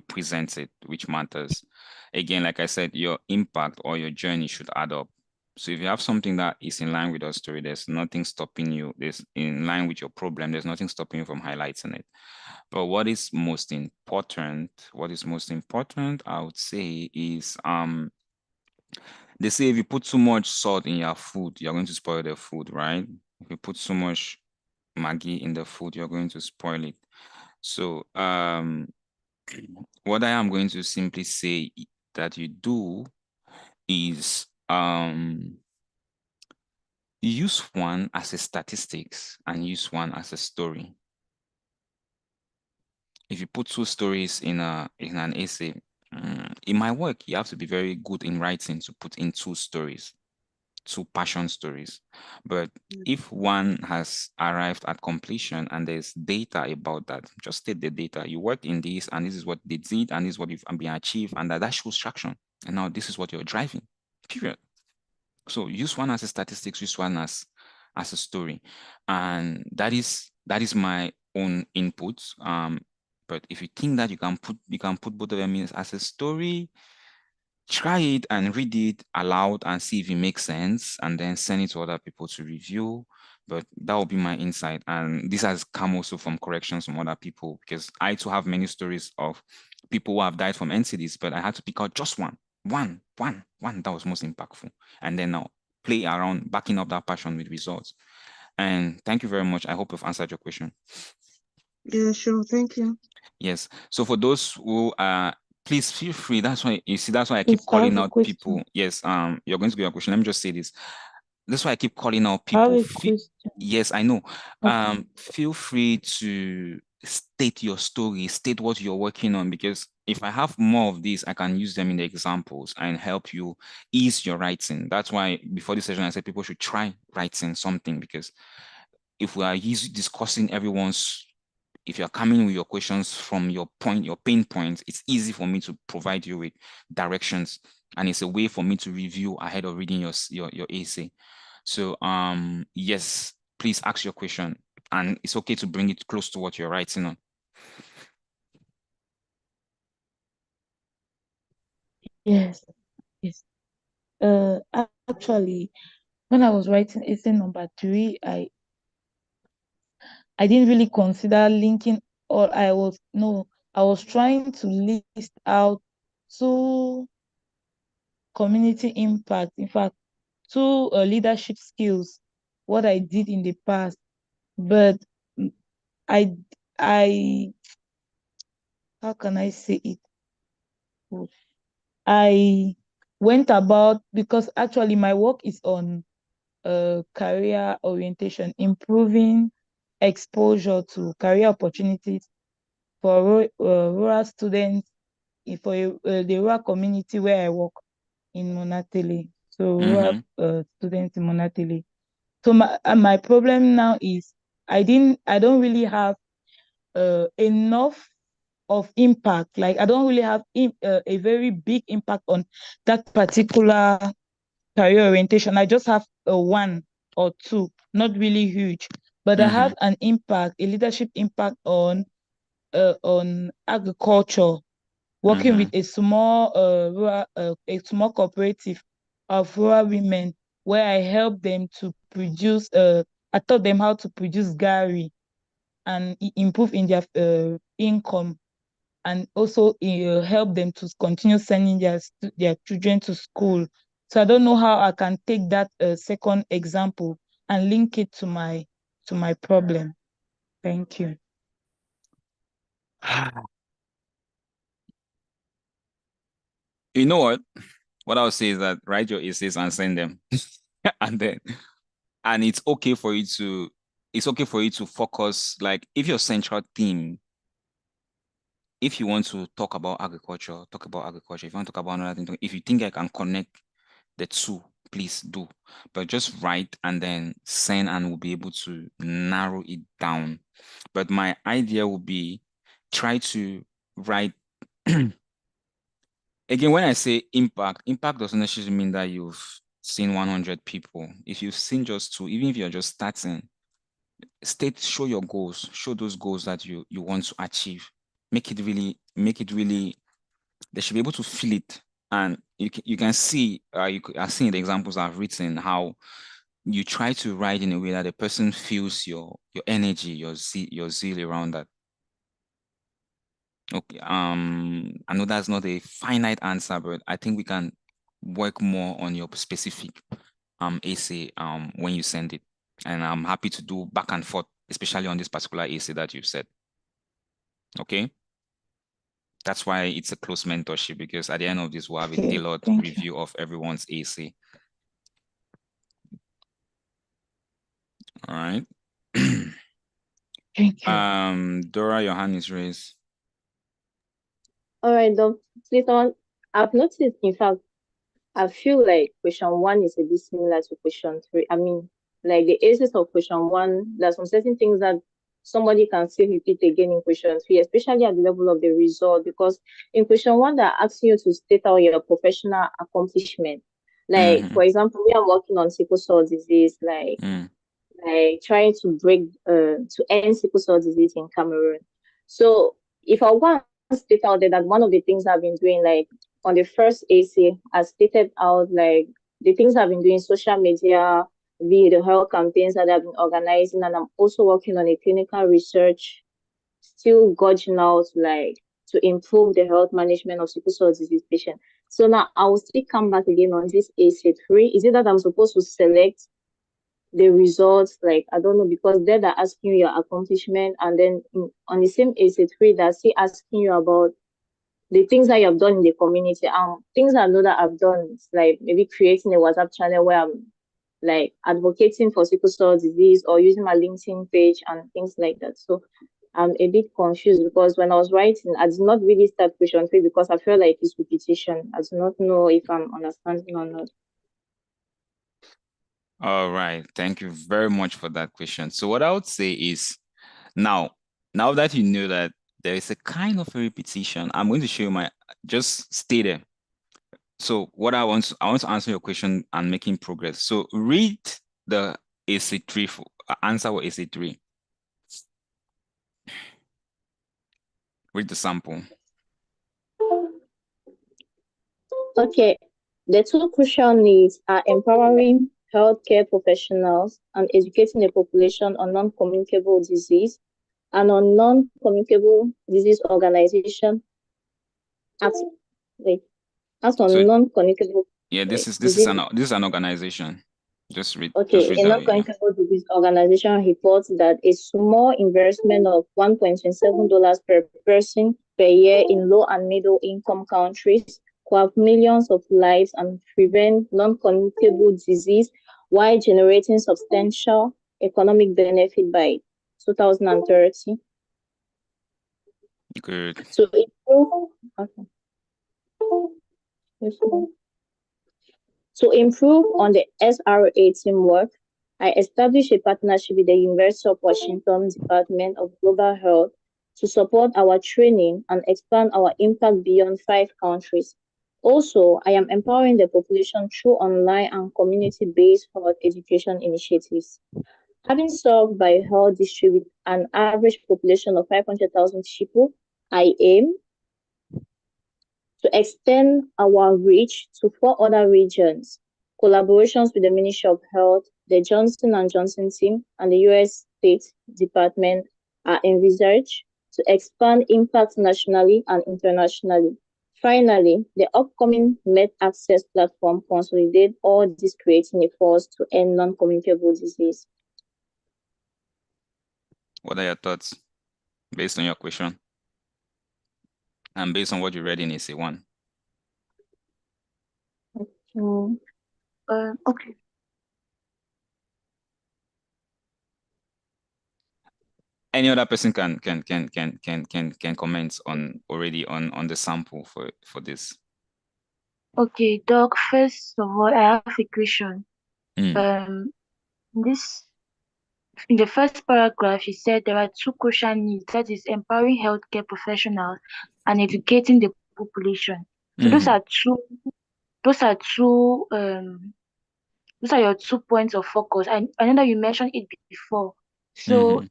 present it, which matters. Again, like I said, your impact or your journey should add up. So if you have something that is in line with your story, there's nothing stopping you. There's in line with your problem. There's nothing stopping you from highlighting it. But what is most important? I would say, is They say if you put too much salt in your food, you're going to spoil the food, right? If you put too much Maggi in the food, you're going to spoil it. So what I am going to simply say that you do is use one as a statistics and use one as a story. If you put two stories in an essay, in my work, you have to be very good in writing to put in two stories, two passion stories. But if one has arrived at completion and there's data about that, just state the data. You worked in this, and this is what they did, and this is what you've been achieved, and that shows traction. And now this is what you're driving. Period. So use one as a statistics, use one as a story, and that is my own input. But if you think that you can put both of them in as a story, try it and read it aloud and see if it makes sense, and then send it to other people to review. But that will be my insight, and this has come also from corrections from other people, because I too have many stories of people who have died from NCDs, but I had to pick out just one that was most impactful, and then now play around backing up that passion with results. And thank you very much. I hope I've answered your question. Yeah, sure. Thank you. Yes. So for those who please feel free. That's why I keep calling out people. Yes, you're going to get a question. Let me just say this. That's why I keep calling out people. Yes, I know. Feel free to state your story, state what you're working on, because if I have more of these, I can use them in the examples and help you ease your writing. That's why before this session, I said people should try writing something, because if we are discussing everyone's, if you're coming with your questions from your pain points, it's easy for me to provide you with directions, and it's a way for me to review ahead of reading your essay. So yes, please ask your question, and it's okay to bring it close to what you're writing on. Yes. Actually, when I was writing essay number 3, I didn't really consider linking, or I was trying to list out 2 community impact, in fact 2 leadership skills, what I did in the past. But I how can I say it? I went about, because actually my work is on career orientation, improving exposure to career opportunities for rural students, for the rural community where I work in Monatele. So rural students in Monatele. So my problem now is I don't really have enough of impact. Like I don't really have a very big impact on that particular career orientation. I just have a 1 or 2, not really huge, but I have an impact, a leadership impact on agriculture, working with a small cooperative of rural women, where I help them to produce. I taught them how to produce gari and improve in their income, and also help them to continue sending their children to school. So I don't know how I can take that second example and link it to my problem. Thank you. You know what? What I'll say is that write your essays and send them, and it's okay for you to focus. Like if your central theme, if you want to talk about agriculture, talk about agriculture. If you want to talk about another thing, if you think I can connect the two, please do. But just write and then send, and we'll be able to narrow it down. But my idea would be try to write. Again, when I say impact doesn't necessarily mean that you've seen 100 people. If you've seen just 2, even if you're just starting, show your goals, show those goals that you want to achieve. Make it really, they should be able to feel it. And you can see, you are seeing the examples I've written, how you try to write in a way that the person feels your energy, your zeal around that. Okay. I know that's not a finite answer, but I think we can work more on your specific essay when you send it. And I'm happy to do back and forth, especially on this particular essay that you've said. Okay? That's why it's a close mentorship, because at the end of this, we'll have a tailored review of everyone's essay. All right. Thank you. Dora, your hand is raised. All right, Doc. I've noticed, in fact, I feel like question 1 is a bit similar to question 3. I mean, like the essence of question 1, there's some certain things that somebody can still repeat again in question 3, especially at the level of the result, because in question 1, they're asking you to state out your professional accomplishment. Like, for example, we are working on sickle cell disease, like trying to to end sickle cell disease in Cameroon. So if I want to state out there that one of the things I've been doing, like on the first essay, I stated out like the things I've been doing, social media, the health campaigns that I've been organizing, and I'm also working on a clinical research, still gorging out like to improve the health management of sickle cell disease patients. So now I will still come back again on this essay 3. Is it that I'm supposed to select the results? Like, I don't know, because they're asking you your accomplishment, and then on the same essay 3, they're still asking you about the things that you have done in the community. Things I know that I've done is like maybe creating a WhatsApp channel where I'm like advocating for sickle cell disease, or using my LinkedIn page and things like that. So I'm a bit confused, because when I was writing, I did not really start question 3 because I feel like it's repetition. I do not know if I'm understanding or not. All right. Thank you very much for that question. So what I would say is, now that you know that there is a kind of a repetition, I'm going to show you just stay there. So what I want to answer your question and making progress. So read the AC3 answer for AC3. Read the sample. Okay. The 2 crucial needs are empowering healthcare professionals and educating the population on non-communicable disease, and on non-communicable disease organization. Non-communicable. Yeah, this is an organization. Just read. Okay, just read a non-communicable disease organization reports that a small investment of $1.27 per person per year in low and middle income countries could have millions of lives and prevent non-communicable disease, while generating substantial economic benefit by 2030. Good. To improve, okay. To improve on the SRA teamwork, I established a partnership with the University of Washington Department of Global Health to support our training and expand our impact beyond 5 countries. Also, I am empowering the population through online and community-based health education initiatives. Having served by health district with an average population of 500,000 people, I aim to extend our reach to 4 other regions. Collaborations with the Ministry of Health, the Johnson & Johnson team, and the U.S. State Department are envisaged to expand impact nationally and internationally. Finally, the upcoming Med Access platform consolidates all this, creating a force to end non-communicable disease. What are your thoughts based on your question? And based on what you read in essay 1. Okay. Any other person can comment on the sample for this. Okay, Doc, first of all, I have a question. In the first paragraph, you said there are 2 crucial needs, that is empowering healthcare professionals and educating the population. So those are your 2 points of focus. I know that you mentioned it before. So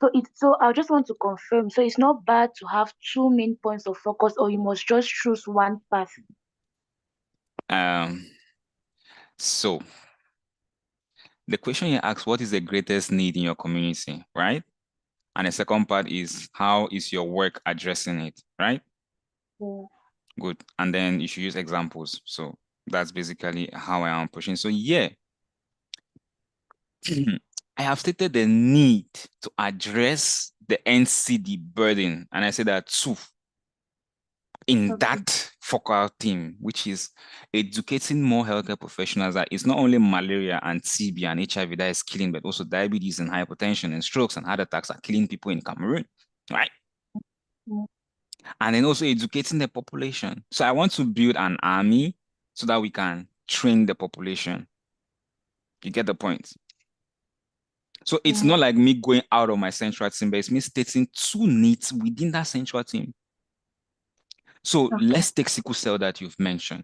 I just want to confirm. So it's not bad to have 2 main points of focus, or you must just choose one path. So the question you asked, what is the greatest need in your community, right? And the second part is, how is your work addressing it, right? Yeah. Good. And then you should use examples. So that's basically how I am pushing. So yeah, I have stated the need to address the NCD burden. And I say that too in that focal theme, which is educating more healthcare professionals that it's not only malaria and TB and HIV that is killing, but also diabetes and hypertension and strokes and heart attacks are killing people in Cameroon, right? And then also educating the population. So I want to build an army so that we can train the population. You get the point? So it's not like me going out of my central team, but it's me stating two needs within that central team. So let's take sickle cell that you've mentioned.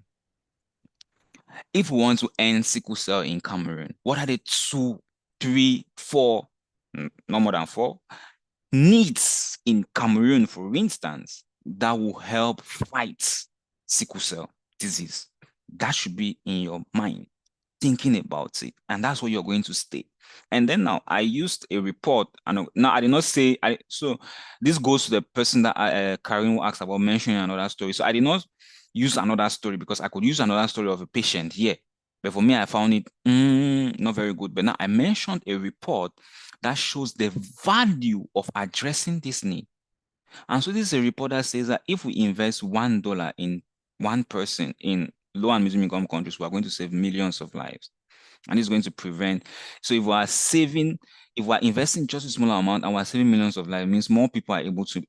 If we want to end sickle cell in Cameroon, what are the 2, 3, 4, no more than 4 needs in Cameroon, for instance, that will help fight sickle cell disease? That should be in your mind, thinking about it. And that's what you're going to state. And then now I used a report, and now I did not say, so this goes to the person that Karim asked about mentioning another story. So I did not use another story because I could use another story of a patient here. But for me, I found it not very good. But now I mentioned a report that shows the value of addressing this need. And so this is a report that says that if we invest $1 in one person in low and medium income countries, we are going to save millions of lives. And it's going to prevent. So if we are saving, if we are investing just a small amount and we're saving millions of lives, it means more people are able to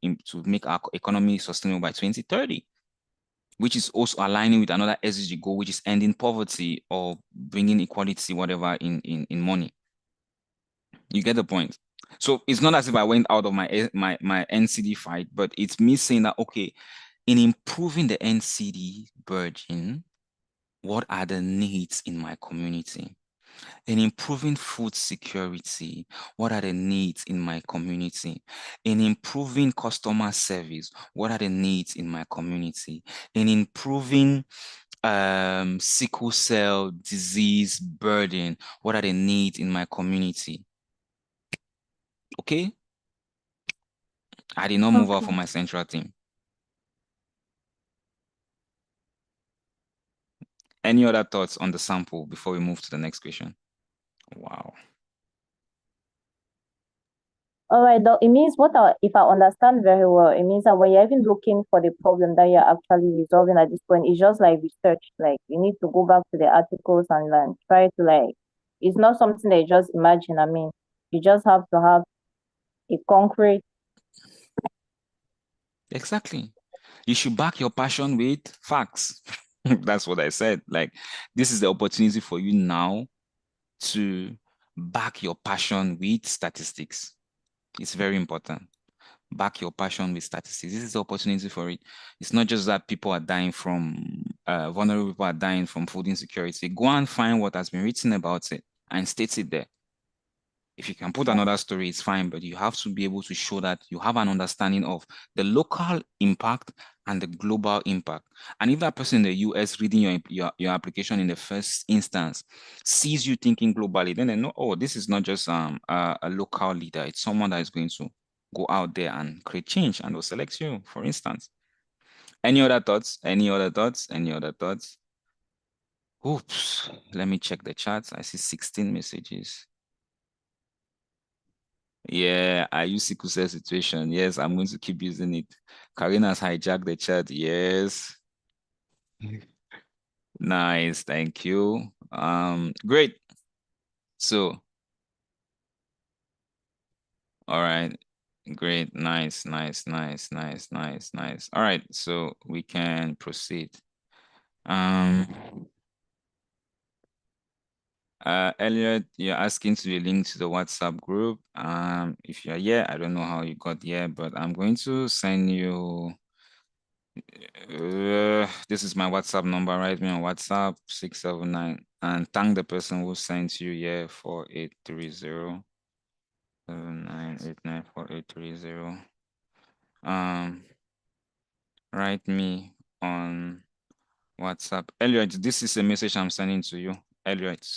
make our economy sustainable by 2030, which is also aligning with another SDG goal, which is ending poverty or bringing equality, whatever, in money. You get the point? So it's not as if I went out of my NCD fight, but it's me saying that, okay, in improving the NCD burden, what are the needs in my community? In improving food security, what are the needs in my community? In improving customer service, what are the needs in my community? In improving sickle cell disease burden, what are the needs in my community? Okay? I did not move out from my central team. Any other thoughts on the sample before we move to the next question? Wow. All right, it means if I understand very well, it means that when you're even looking for the problem that you're actually resolving at this point, it's just like research. Like you need to go back to the articles and like try to it's not something that you just imagine. I mean, you just have to have a concrete. Exactly. You should back your passion with facts. That's what I said. Like, this is the opportunity for you now to back your passion with statistics. It's very important. Back your passion with statistics. This is the opportunity for it. It's not just that people are dying from, vulnerable people are dying from food insecurity. Go and find what has been written about it and state it there. If you can put another story, it's fine, but you have to be able to show that you have an understanding of the local impact and the global impact. And if that person in the US reading your application in the first instance sees you thinking globally, then they know, oh, this is not just a local leader. It's someone that is going to go out there and create change and will select you, for instance. Any other thoughts? Any other thoughts? Any other thoughts? Oops, let me check the chat. I see 16 messages. Yeah, I use sickle cell situation. Yes, I'm going to keep using it. Karina's hijacked the chat. Yes. Nice, thank you. Great. So, all right. Great, nice, nice, nice, nice, nice, nice. All right, so we can proceed. Elliot, you're asking to be linked to the WhatsApp group. If you're here, I don't know how you got here, but I'm going to send you. This is my WhatsApp number. Write me on WhatsApp 679 and thank the person who sent you here 4830 79894830. Write me on WhatsApp. Elliot, this is a message I'm sending to you. Elliot.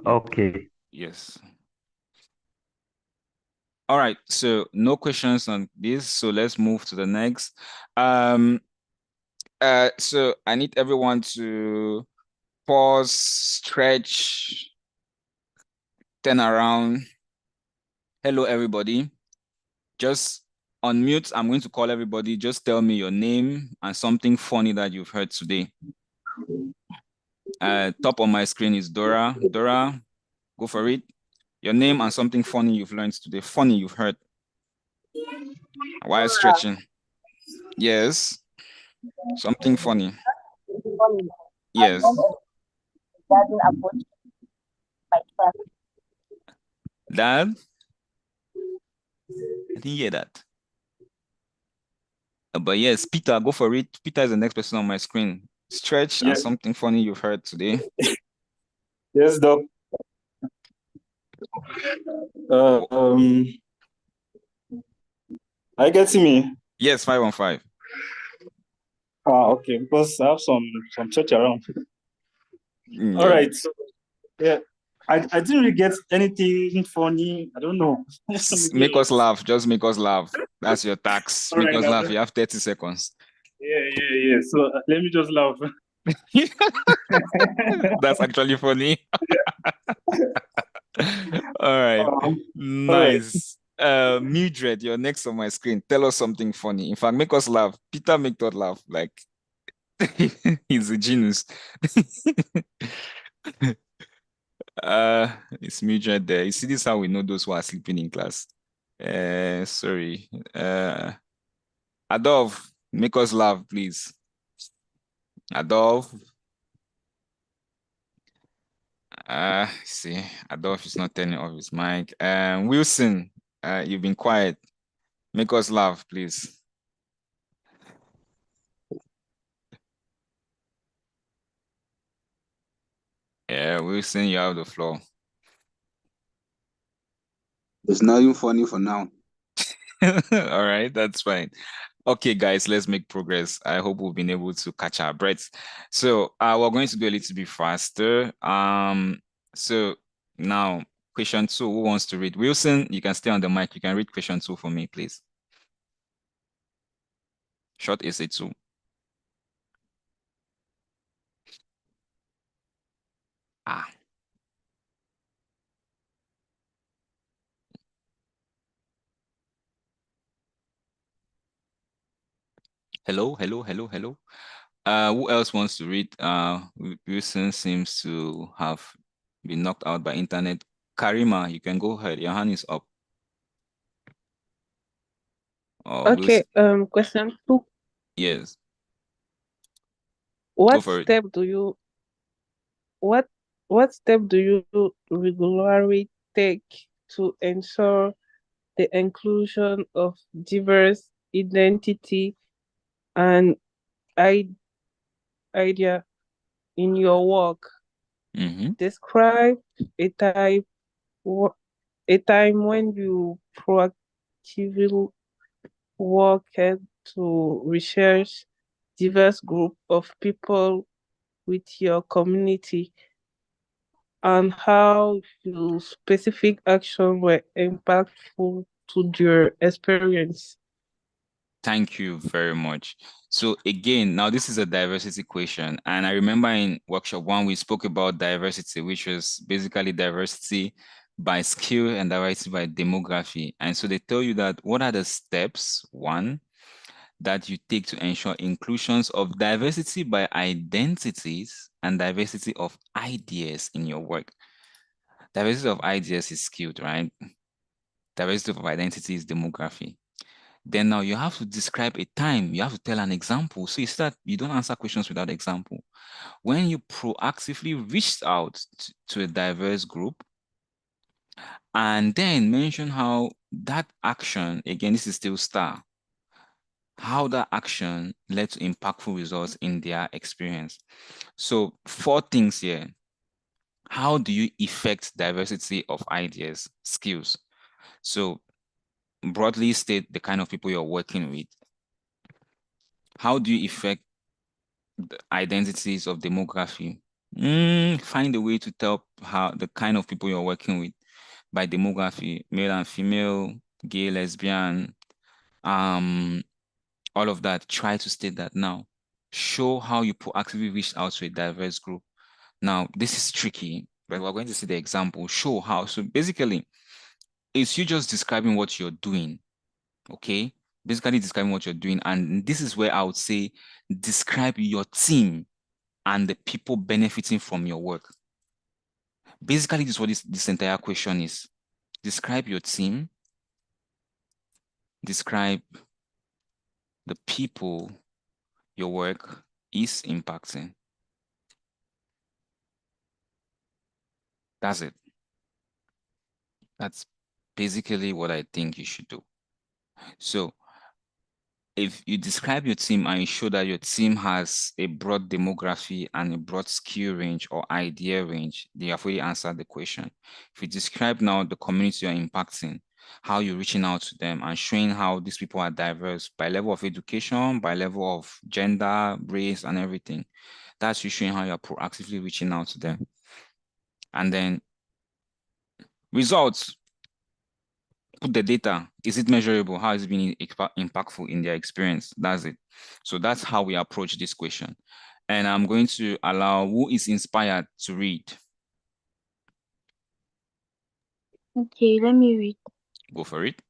Okay. Yes. All right, so no questions on this. So let's move to the next. So I need everyone to pause, stretch, turn around. Hello, everybody. Just unmute. I'm going to call everybody. Just tell me your name and something funny that you've heard today. Top on my screen is Dora. Dora, go for it. Your name and something funny you've learned today. Funny you've heard. While stretching. Yes. Something funny. Yes. Dad? I didn't hear that. But yes, Peter, go for it. Peter is the next person on my screen. Stretch and something funny you've heard today. Yes, Doc. Are you getting me? Yes, 515. Okay, because I have some church around. All right. So, yeah, I didn't really get anything funny. I don't know. Make us laugh. Just make us laugh. That's your tax. Make us laugh. You have 30 seconds. Yeah. So let me just laugh. That's actually funny. All right. Nice. Mildred, you're next on my screen. Tell us something funny. In fact, make us laugh. Peter make us laugh. Like he's a genius. It's Mildred there. You see, this is how we know those who are sleeping in class. Sorry. Adolf, make us laugh, please. Adolf. See, Adolf is not turning off his mic. Wilson, you've been quiet. Make us laugh, please. Yeah, Wilson, you have the floor. There's nothing funny for now. All right, that's fine. Okay, guys, let's make progress. I hope we've been able to catch our breaths. So we're going to go a little bit faster. So now question 2, who wants to read? Wilson, you can stay on the mic. You can read question 2 for me, please. Short essay 2. Hello. Who else wants to read? Wilson seems to have been knocked out by internet. Karima, you can go ahead. Your hand is up. Okay. Question 2. Yes. What step do you regularly take to ensure the inclusion of diverse identity and idea in your work? Describe a time when you proactively worked to research diverse group of people with your community and how your specific actions were impactful to your experience. Thank you very much. So again, now this is a diversity question. And I remember in workshop 1, we spoke about diversity, which was basically diversity by skill and diversity by demography. And so they tell you that what are the steps, 1, that you take to ensure inclusions of diversity by identities and diversity of ideas in your work. Diversity of ideas is skilled, right? Diversity of identity is demography. Then now you have to describe a time. You have to tell an example. So you start, you don't answer questions without example. When you proactively reached out to a diverse group, and then mention how that action, again, this is still STAR, how that action led to impactful results in their experience. So 4 things here. How do you effect diversity of ideas, skills? So broadly state the kind of people you're working with. How do you effect the identities of demography? Find a way to tell how the kind of people you're working with by demography, male and female, gay, lesbian, all of that. Try to state that now. Show how you proactively reached out to a diverse group. Now, this is tricky, but we're going to see the example. Show how. So basically, it's you just describing what you're doing, okay? Basically describing what you're doing. And this is where I would say, describe your team and the people benefiting from your work. Basically, this is what this entire question is. Describe your team. Describe the people your work is impacting. That's it. That's basically what I think you should do. So if you describe your team and you show that your team has a broad demography and a broad skill range or idea range, they have already answered the question. If you describe now the community you're impacting, how you're reaching out to them and showing how these people are diverse by level of education, by level of gender, race, and everything, that's you showing how you're proactively reaching out to them. And then results. Put the data. Is it measurable? How is it being impactful in their experience? That's it. So that's how we approach this question. And I'm going to allow who is inspired to read. Okay, let me read. Go for it.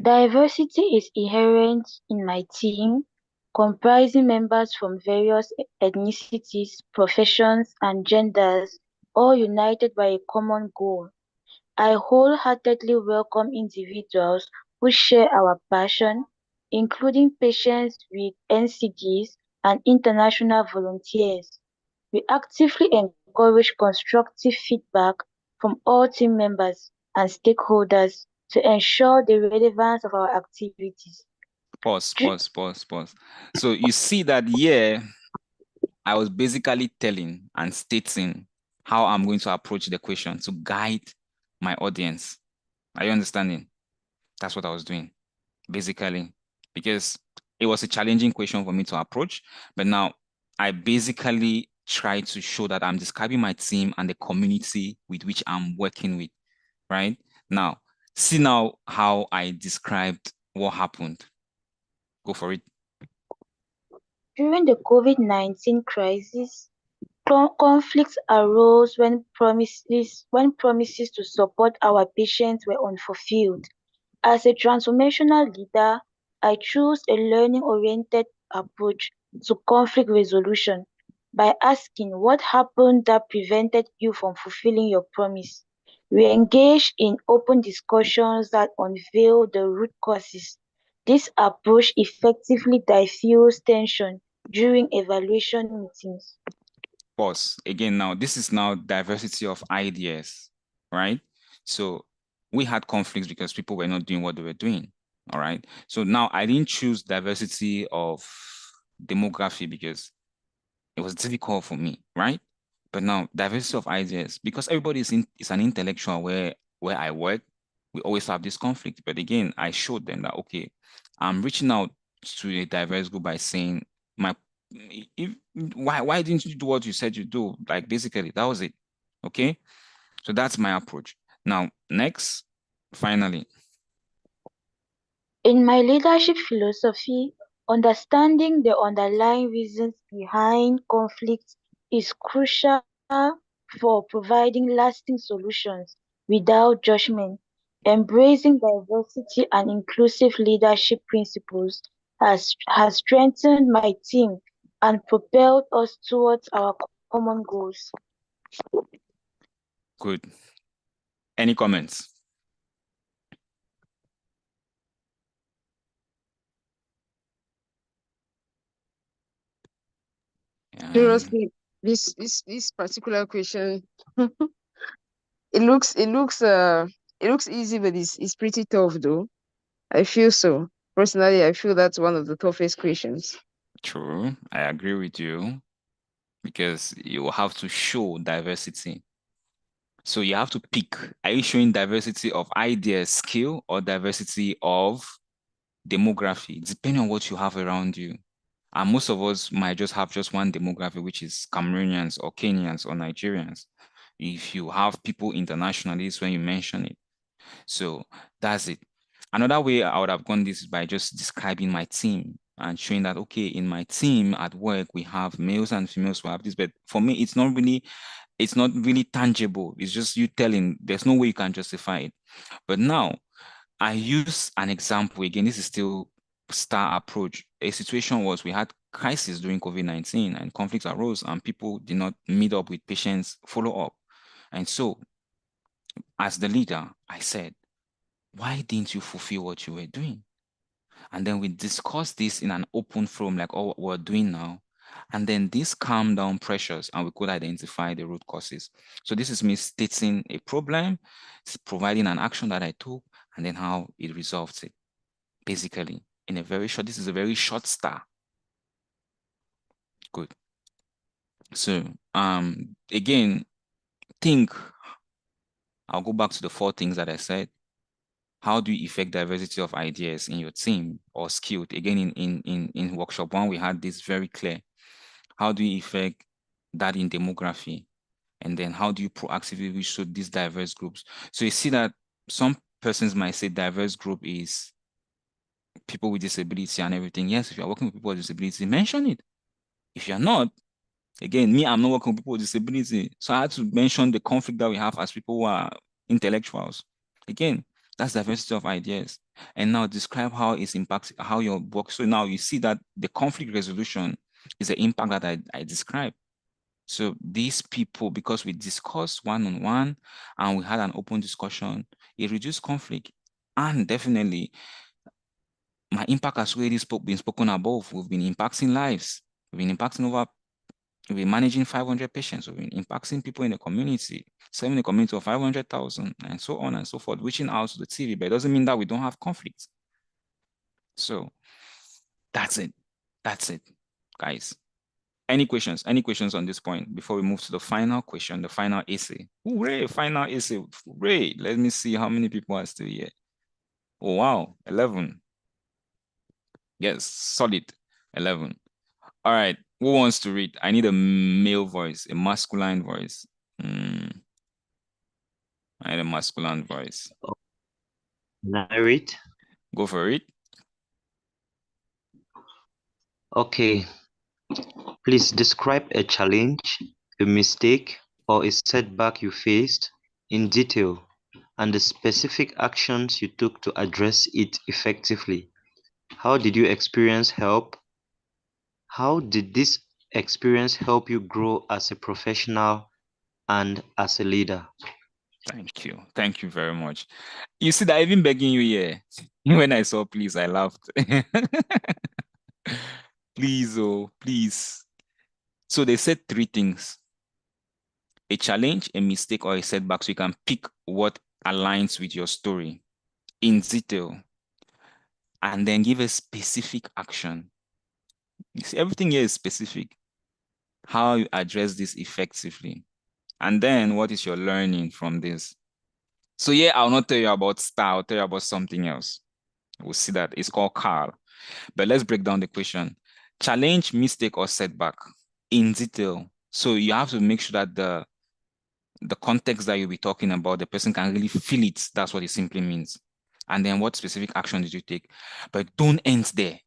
Diversity is inherent in my team, comprising members from various ethnicities, professions, and genders, all united by a common goal. I wholeheartedly welcome individuals who share our passion, including patients with NCDs and international volunteers. We actively encourage constructive feedback from all team members and stakeholders to ensure the relevance of our activities. Pause. So you see that here, I was basically telling and stating how I'm going to approach the question to guide my audience. Are you understanding? That's what I was doing, basically, because it was a challenging question for me to approach. But now I basically try to show that I'm describing my team and the community with which I'm working with, right? Now, see now how I described what happened. Go for it. During the COVID-19 crisis, conflicts arose when promises to support our patients were unfulfilled. As a transformational leader, I chose a learning-oriented approach to conflict resolution by asking what happened that prevented you from fulfilling your promise. We engaged in open discussions that unveiled the root causes. This approach effectively diffused tension during evaluation meetings. Pause. Again, now, this is now diversity of ideas, right? So we had conflicts because people were not doing what they were doing, all right? So now I didn't choose diversity of demography because it was difficult for me, right? But now diversity of ideas, because everybody is an intellectual where I work, we always have this conflict. But again, I showed them that, okay, I'm reaching out to a diverse group by saying, why didn't you do what you said you do? Like, basically, that was it. Okay. So that's my approach. Now, next, finally. In my leadership philosophy, understanding the underlying reasons behind conflict is crucial for providing lasting solutions without judgment. Embracing diversity and inclusive leadership principles has strengthened my team and propelled us towards our common goals. Good. Any comments? Seriously, this particular question, it looks easy, but it's pretty tough though. I feel so. Personally, I feel that's one of the toughest questions. True. I agree with you because you have to show diversity. So you have to pick, are you showing diversity of ideas, skill, or diversity of demography, depending on what you have around you? And most of us might just have just one demography, which is Cameroonians or Kenyans or Nigerians. If you have people internationally, it's when you mention it. So that's it. Another way I would have gone this is by just describing my team. and showing that, okay, in my team at work, we have males and females who have this, but for me, it's not really tangible. It's just you telling, there's no way you can justify it. But now I use an example. Again, this is still STAR approach. A situation was we had crisis during COVID-19 and conflicts arose and people did not meet up with patients follow up. And so as the leader, I said, why didn't you fulfill what you were doing? And then we discussed this in an open forum, like what we're doing now. And then this calmed down pressures and we could identify the root causes. So this is me stating a problem, providing an action that I took, and then how it resolves it. Basically, in a very short, this is a very short STAR. Good. So again, I'll go back to the 4 things that I said. How do you effect diversity of ideas in your team or skilled? Again, in workshop 1, we had this very clear. How do you effect that in demography? And then how do you proactively reach to these diverse groups? So you see that some persons might say diverse group is people with disability and everything. Yes, if you're working with people with disability, mention it. If you're not, again, I'm not working with people with disability. So I had to mention the conflict that we have as people who are intellectuals. Again, that's diversity of ideas. And now describe how it's impacting how your work. So now you see that the conflict resolution is the impact that I described. So these people, because we discussed one-on-one and we had an open discussion, it reduced conflict. And definitely, my impact has already been spoken above. We've been impacting lives. We've been managing 500 patients. We've been impacting people in the community, serving a community of 500,000, and so on and so forth, reaching out to the TV. But it doesn't mean that we don't have conflict. So that's it. That's it, guys. Any questions? Any questions on this point before we move to the final question, the final essay? Hooray, final essay. Hooray. Let me see how many people are still here. Oh, wow, 11. Yes, solid, 11. All right, who wants to read? I need a male voice, a masculine voice. I need a masculine voice. Can I read? Go for it. Okay. Please describe a challenge, a mistake, or a setback you faced in detail and the specific actions you took to address it effectively. How did you experience help? How did this experience help you grow as a professional and as a leader? Thank you. Thank you very much. You see that I've been begging you here. When I saw please, I laughed. Please, oh, please. So they said 3 things. A challenge, a mistake, or a setback. So you can pick what aligns with your story in detail. And then give a specific action. You see, everything here is specific. How you address this effectively. And then what is your learning from this? So yeah, I'll not tell you about STAR, I'll tell you about something else. We'll see that. It's called CARL. But let's break down the question. Challenge, mistake, or setback in detail. So you have to make sure that the context that you'll be talking about, the person can really feel it. That's what it simply means. And then what specific action did you take? But don't end there.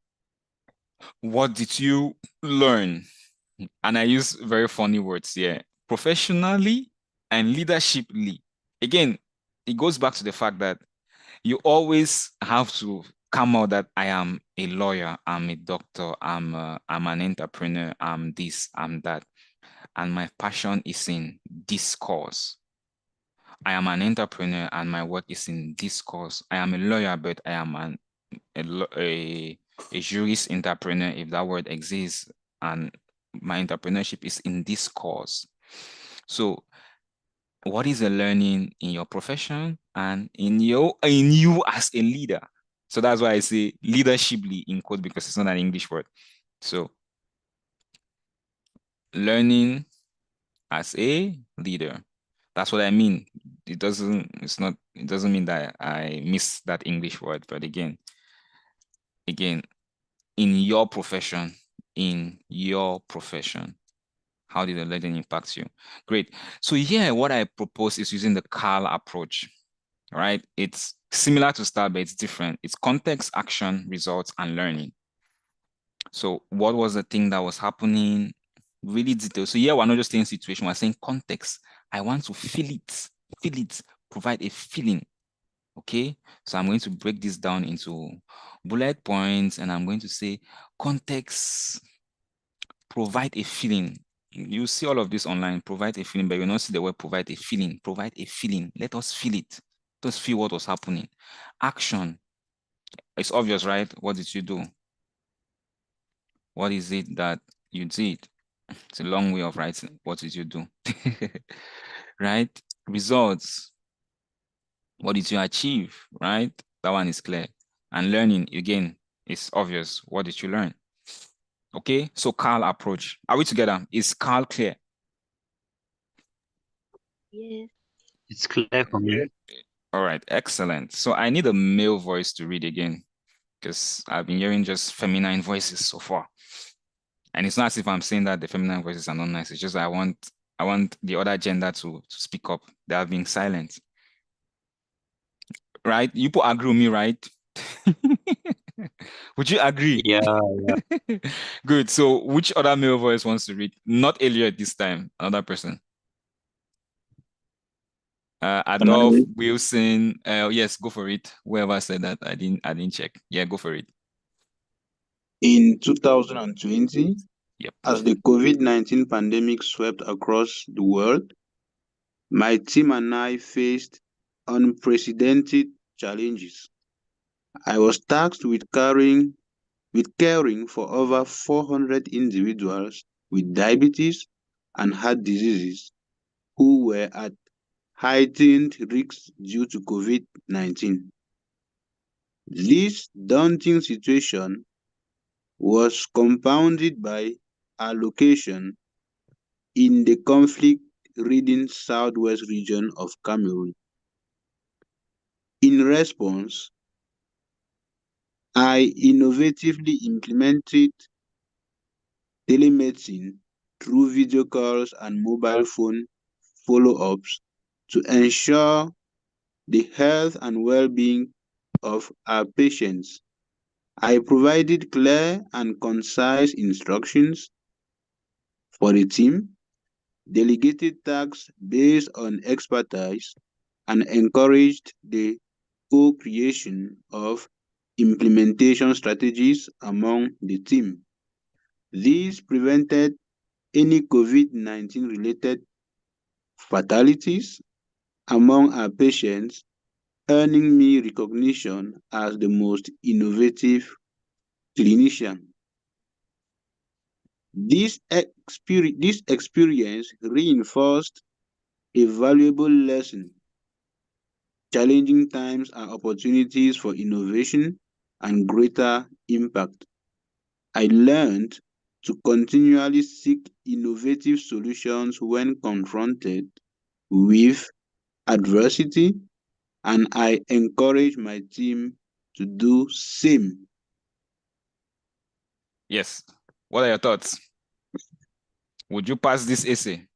What did you learn? And I use very funny words here. Professionally and leadershiply. Again, it goes back to the fact that you always have to come out that I am a lawyer, I'm a doctor, I'm an entrepreneur, I'm this, I'm that. And my passion is in discourse. I am an entrepreneur and my work is in discourse. I am a lawyer, but I am a jurist entrepreneur, if that word exists, and my entrepreneurship is in discourse. So what is the learning in your profession and in you as a leader? So that's why I say leadershiply in quote, because it's not an English word. So learning as a leader. That's what I mean. It doesn't mean that I miss that English word, but again, in your profession, how did the learning impact you? Great. So here, what I propose is using the CARL approach, right? It's similar to STAR, but it's different. It's context, action, results, and learning. So what was the thing that was happening? Really detailed. So here we're not just saying situation, we're saying context. I want to feel it, provide a feeling. Okay, so I'm going to break this down into bullet points and I'm going to say context, provide a feeling. You see all of this online, provide a feeling, but you not see the word provide a feeling. Provide a feeling. Let us feel it. Let us feel what was happening. Action. It's obvious, right? What did you do? What is it that you did? It's a long way of writing. What did you do? Right? Results. What did you achieve? Right? That one is clear. And learning, again, is obvious. What did you learn? Okay, so Carl approach. Are we together? Is Carl clear? Yes. It's clear for me. All right, excellent. So I need a male voice to read again because I've been hearing just feminine voices so far. And it's not as if I'm saying that the feminine voices are not nice. It's just I want the other gender to speak up. They have been silent. Right? You put agree with me, right? Would you agree? Yeah. Good. So which other male voice wants to read? Not Elliot this time, another person. Adolph, Wilson. Yes, go for it. Whoever said that, I didn't check. Yeah, go for it. In 2020, Yep. as the COVID-19 pandemic swept across the world, my team and I faced unprecedented challenges. I was tasked with caring for over 400 individuals with diabetes and heart diseases who were at heightened risk due to COVID-19. This daunting situation was compounded by our location in the conflict-ridden southwest region of Cameroon. In response, I innovatively implemented telemedicine through video calls and mobile phone follow-ups to ensure the health and well-being of our patients. I provided clear and concise instructions for the team, delegated tasks based on expertise, and encouraged the co-creation of implementation strategies among the team. This prevented any COVID-19 related fatalities among our patients, earning me recognition as the most innovative clinician. This experience reinforced a valuable lesson. Challenging times are opportunities for innovation and greater impact. I learned to continually seek innovative solutions when confronted with adversity, and I encourage my team to do same. Yes. What are your thoughts? Would you pass this essay?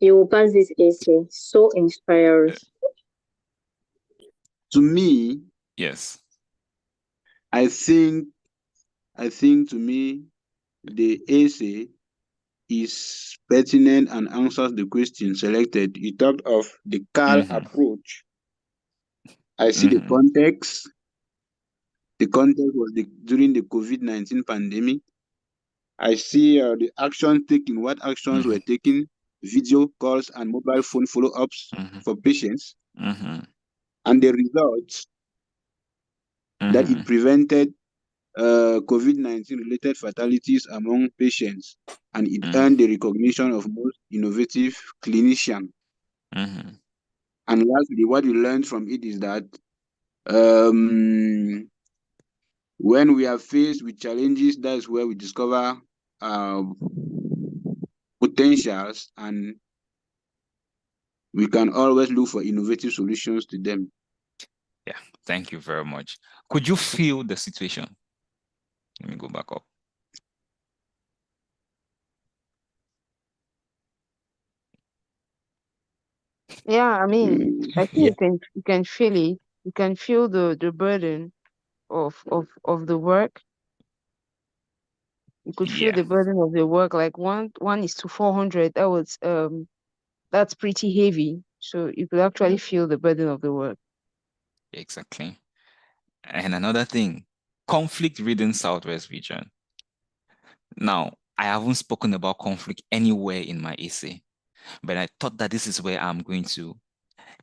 You will pass this essay. So inspiring. To me, yes. I think to me the essay is pertinent and answers the question selected. You talked of the Carl approach. I see the context. The context was during the COVID-19 pandemic. I see the action taken, what actions were taken, video calls and mobile phone follow-ups for patients, and the results that it prevented COVID-19 related fatalities among patients, and it earned the recognition of most innovative clinician. And lastly, what we learned from it is that when we are faced with challenges, that's where we discover potentials, and we can always look for innovative solutions to them. Yeah, thank you very much. Could you feel the situation? Let me go back up. Yeah, I mean, I think you can feel it. You can feel the burden of the work. You could feel the burden of the work, like 1:400. That's pretty heavy. So you could actually feel the burden of the work. Exactly. And another thing, conflict ridden Southwest region. Now, I haven't spoken about conflict anywhere in my essay, but I thought that this is where I'm going to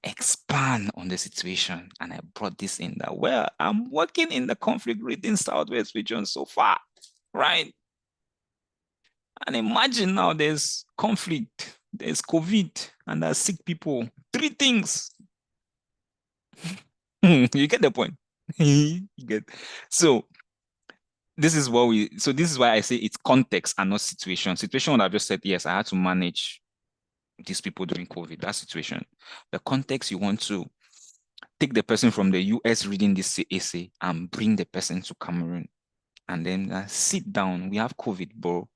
expand on the situation. And I brought this in that, well, I'm working in the conflict ridden Southwest region so far, right? And imagine now there's conflict, there's COVID, and there's sick people. Three things. You get the point. You get. So this is why I say it's context and not situation. Situation would have just said, yes, I had to manage these people during COVID, that situation. The context, you want to take the person from the US reading this essay and bring the person to Cameroon. And then sit down. We have COVID, bro.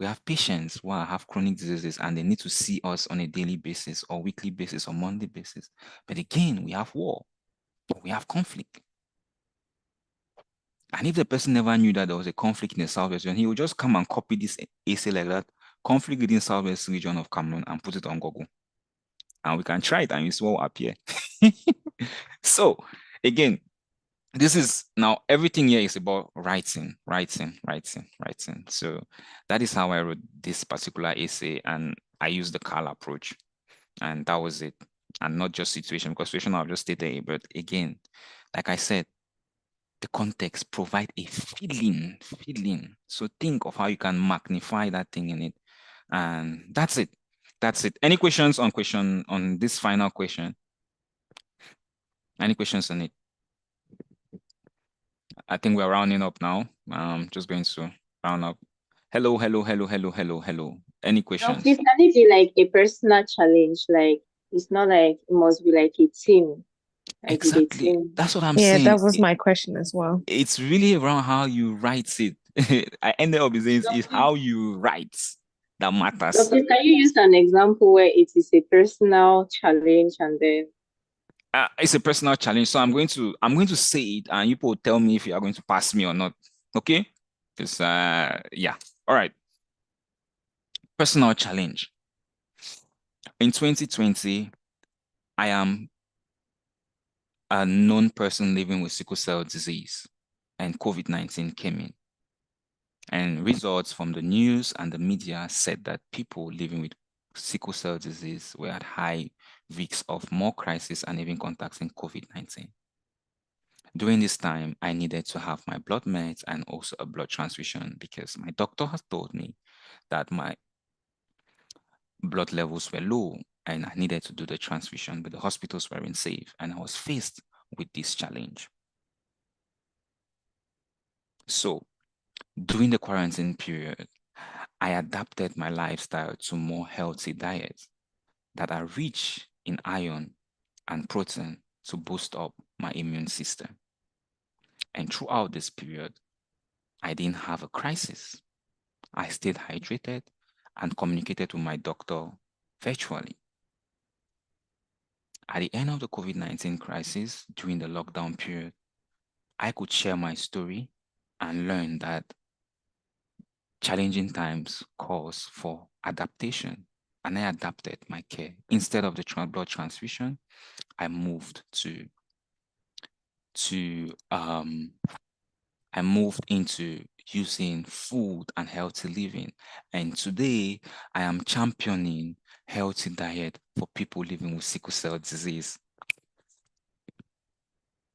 We have patients who have chronic diseases and they need to see us on a daily basis or weekly basis or monthly basis. But again, we have war. We have conflict. And if the person never knew that there was a conflict in the Southwest region, he would just come and copy this essay like that, conflict within Southwest region of Cameroon, and put it on Google. And we can try it and you see what will appear. So again, this is now everything here is about writing. So that is how I wrote this particular essay, and I used the CAL approach, and that was it. And not just situation, because situation I've just stated, but again, like I said, the context provide a feeling. So think of how you can magnify that thing in it, and that's it. Any questions on this final question? Any questions on it? I think we're rounding up now. Just going to round up. Hello. Any questions? No, please, can it be like a personal challenge? Like, it's not like it must be like a team. Like exactly. That's what I'm saying. Yeah, that was my question as well. It's really around how you write it. I ended up saying it's how you write that matters. So please, can you use an example where it is a personal challenge and then it's a personal challenge. So I'm going to say it and you people tell me if you are going to pass me or not. Okay? Because yeah. All right. Personal challenge. In 2020, I am a known person living with sickle cell disease, and COVID-19 came in. And results from the news and the media said that people living with sickle cell disease were at high risks of more crisis and even contacting COVID-19. During this time, I needed to have my blood meds and also a blood transfusion because my doctor has told me that my blood levels were low and I needed to do the transfusion, but the hospitals weren't safe and I was faced with this challenge. So during the quarantine period, I adapted my lifestyle to more healthy diets that are rich in iron and protein to boost up my immune system. And throughout this period, I didn't have a crisis. I stayed hydrated and communicated with my doctor virtually. At the end of the COVID-19 crisis, during the lockdown period, I could share my story and learn that challenging times calls for adaptation, and I adapted my care. Instead of the blood transfusion, I moved into using food and healthy living. And today, I am championing healthy diet for people living with sickle cell disease.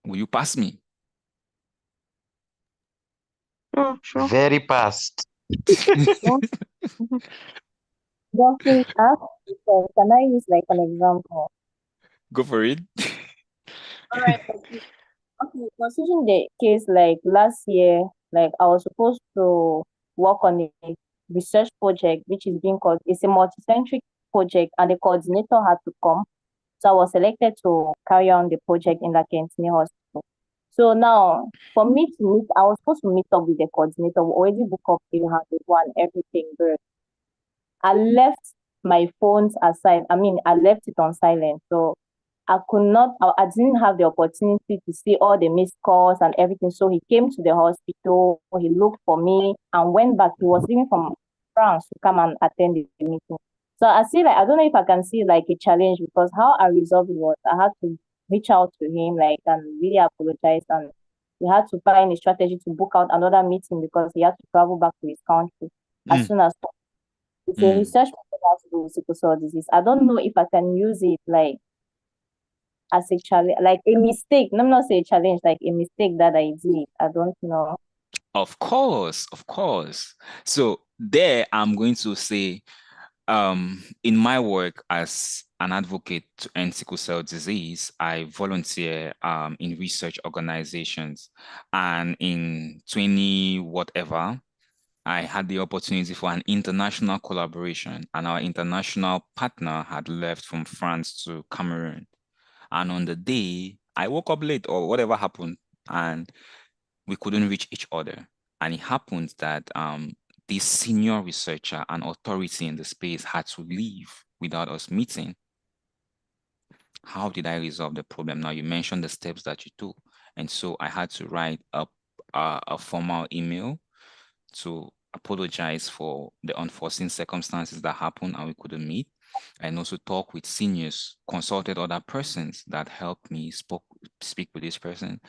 Will you pass me? Oh, sure. Very fast. Well, please ask, can I use like an example? Go for it. All right. Okay, considering the case like last year, like I was supposed to work on a research project which is being called, it's a multicentric project and the coordinator had to come. So I was selected to carry on the project in the Kentini Hospital. So now for me to meet, I was supposed to meet up with the coordinator. We already booked up the one everything, but I left my phones aside. I mean, I left it on silent. So I didn't have the opportunity to see all the missed calls and everything. So he came to the hospital, he looked for me and went back. He was leaving from France to come and attend the meeting. So I don't know if I can see like a challenge, because how I resolved it was I had to reach out to him, like, and really apologize. And we had to find a strategy to book out another meeting because he had to travel back to his country as soon as possible. It's a research program to do with sickle cell disease. I don't know if I can use it like as a challenge, like a mistake. No, I'm not saying challenge, like a mistake that I did. I don't know. Of course. So there, I'm going to say, in my work as an advocate to end sickle cell disease, I volunteer in research organizations, and in 20 whatever, I had the opportunity for an international collaboration, and our international partner had left from France to Cameroon. And on the day, I woke up late or whatever happened, and we couldn't reach each other. And it happened that this senior researcher and authority in the space had to leave without us meeting. How did I resolve the problem? Now, you mentioned the steps that you took. And so I had to write up a formal email to apologize for the unforeseen circumstances that happened and we couldn't meet, and also talk with seniors, consulted other persons that helped me speak with this person.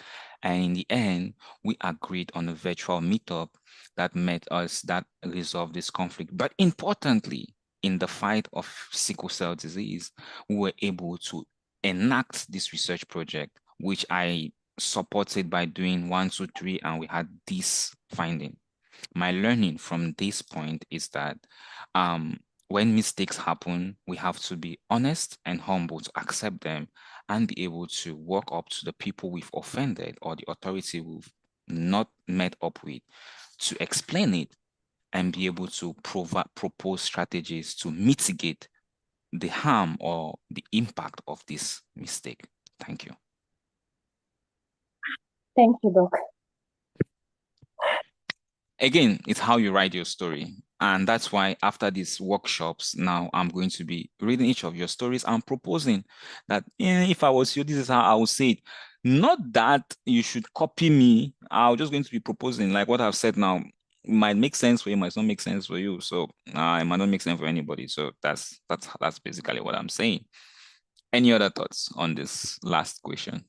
And in the end, we agreed on a virtual meetup that resolved this conflict. But importantly, in the fight of sickle cell disease, we were able to enact this research project, which I supported by doing 1, 2, 3, and we had this finding. My learning from this point is that when mistakes happen, we have to be honest and humble to accept them and be able to walk up to the people we've offended or the authority we've not met up with to explain it and be able to propose strategies to mitigate the harm or the impact of this mistake. Thank you. Thank you, Doc. Again, it's how you write your story. And that's why after these workshops, now I'm going to be reading each of your stories and proposing that if I was you, this is how I would say it. Not that you should copy me. I'm just going to be proposing, like what I've said now. It might make sense for you, might not make sense for you. So it might not make sense for anybody. So that's basically what I'm saying. Any other thoughts on this last question?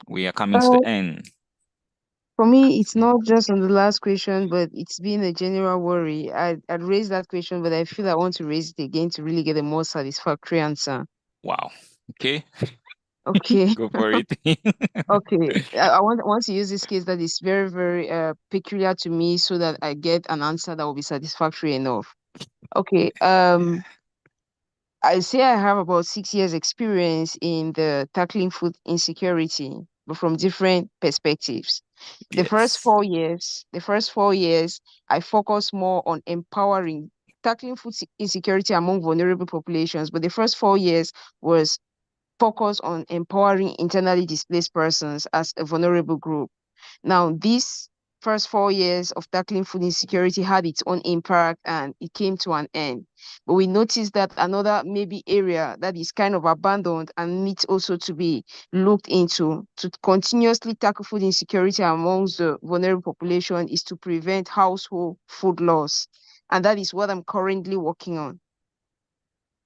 We are coming to the end. For me, it's not just on the last question, but it's been a general worry. I'd raised that question, but I feel I want to raise it again to really get a more satisfactory answer. Wow. Okay. Okay. Go for it. Okay. I want to use this case that is very, very peculiar to me so that I get an answer that will be satisfactory enough. Okay. I say I have about 6 years experience in the tackling food insecurity, but from different perspectives. The first 4 years, I focus more on tackling food insecurity among vulnerable populations. But the first 4 years was focused on empowering internally displaced persons as a vulnerable group. Now, this first 4 years of tackling food insecurity had its own impact and it came to an end. But we noticed that another maybe area that is kind of abandoned and needs also to be looked into to continuously tackle food insecurity amongst the vulnerable population is to prevent household food loss. And that is what I'm currently working on.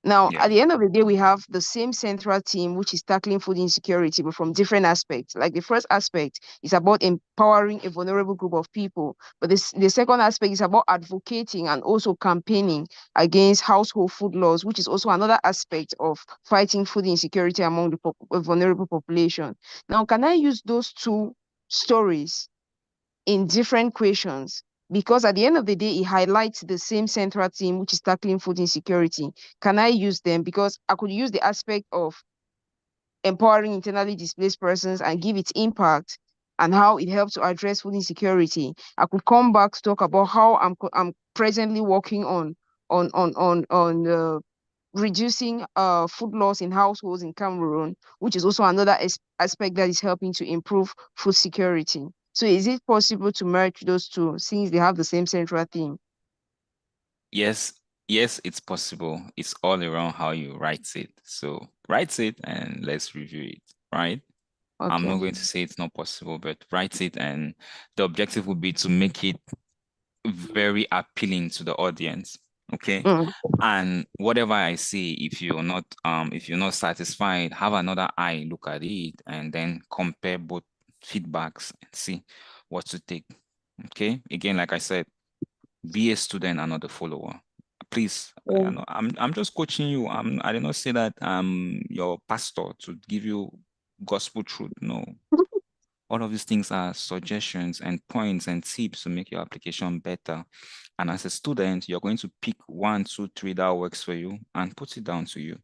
Now, at the end of the day, we have the same central team, which is tackling food insecurity, but from different aspects. Like the first aspect is about empowering a vulnerable group of people. But the second aspect is about advocating and also campaigning against household food loss, which is also another aspect of fighting food insecurity among the vulnerable population. Now, can I use those two stories in different questions? Because at the end of the day, it highlights the same central theme, which is tackling food insecurity. Can I use them? Because I could use the aspect of empowering internally displaced persons and give its impact and how it helps to address food insecurity. I could come back to talk about how I'm presently working on reducing food loss in households in Cameroon, which is also another aspect that is helping to improve food security. So is it possible to merge those two since they have the same central theme? Yes, it's possible. It's all around how you write it. So write it and let's review it, right? Okay. I'm not going to say it's not possible, but write it, and the objective would be to make it very appealing to the audience. Okay. And whatever I say, if you're not satisfied, have another eye look at it and then compare both feedbacks and see what to take. Okay. Again, like I said, be a student and not a follower. Please, I'm just coaching you. I did not say that I'm your pastor to give you gospel truth. No. All of these things are suggestions and points and tips to make your application better. And as a student, you're going to pick 1, 2, 3 that works for you and put it down to you.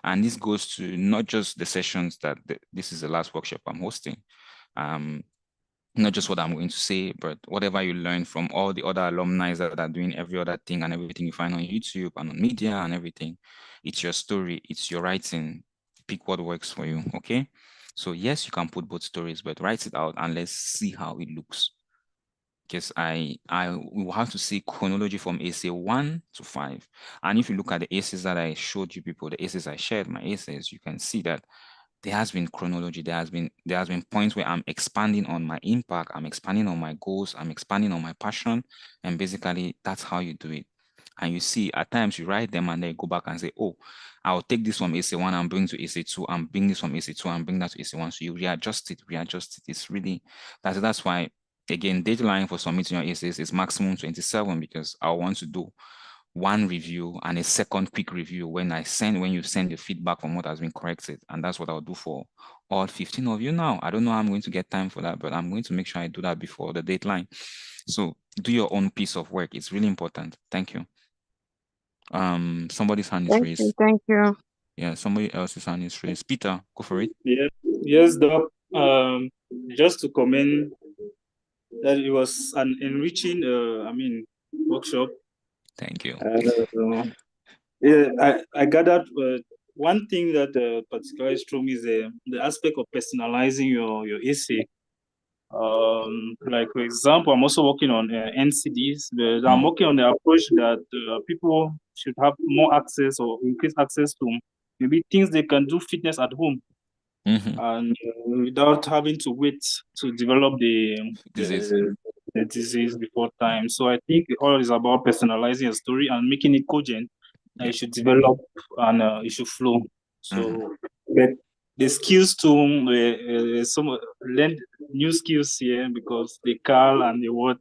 And this goes to not just the sessions that this is the last workshop I'm hosting. Not just what I'm going to say, but whatever you learn from all the other alumni that are doing every other thing and everything you find on YouTube and on media and everything. It's your story, it's your writing. Pick what works for you, okay? So yes, you can put both stories, but write it out and let's see how it looks. Because I will have to see chronology from essay 1 to 5. And if you look at the essays that I showed you people, the essays I shared, my essays, you can see that there has been chronology. There has been points where I'm expanding on my impact, I'm expanding on my goals, I'm expanding on my passion, and basically that's how you do it. And you see, at times you write them and then you go back and say, oh, I'll take this from essay 1 and bring to essay 2 and bring this from essay 2 and bring that to essay 1. So you readjust it. It's really, that's why, again, deadline for submitting your essays is maximum 27 because I want to do 1 review and a second quick review when you send your feedback from what has been corrected. And that's what I'll do for all 15 of you now. I don't know how I'm going to get time for that, but I'm going to make sure I do that before the deadline. So do your own piece of work. It's really important. Thank you. Somebody's hand is raised. Thank you. Yeah, somebody else's hand is raised. Peter, go for it. Yeah. Yes, Doc. Just to comment that it was an enriching, workshop. Thank you. Yeah, I gathered one thing that particularly struck me is the aspect of personalizing your essay. Like for example, I'm also working on NCDs, but I'm working on the approach that people should have more access or increase access to maybe things they can do fitness at home. And without having to wait to develop the disease before time. So I think all is about personalizing a story and making it cogent. It should develop and it should flow. So but the skills to some learn new skills here because the Carl and the word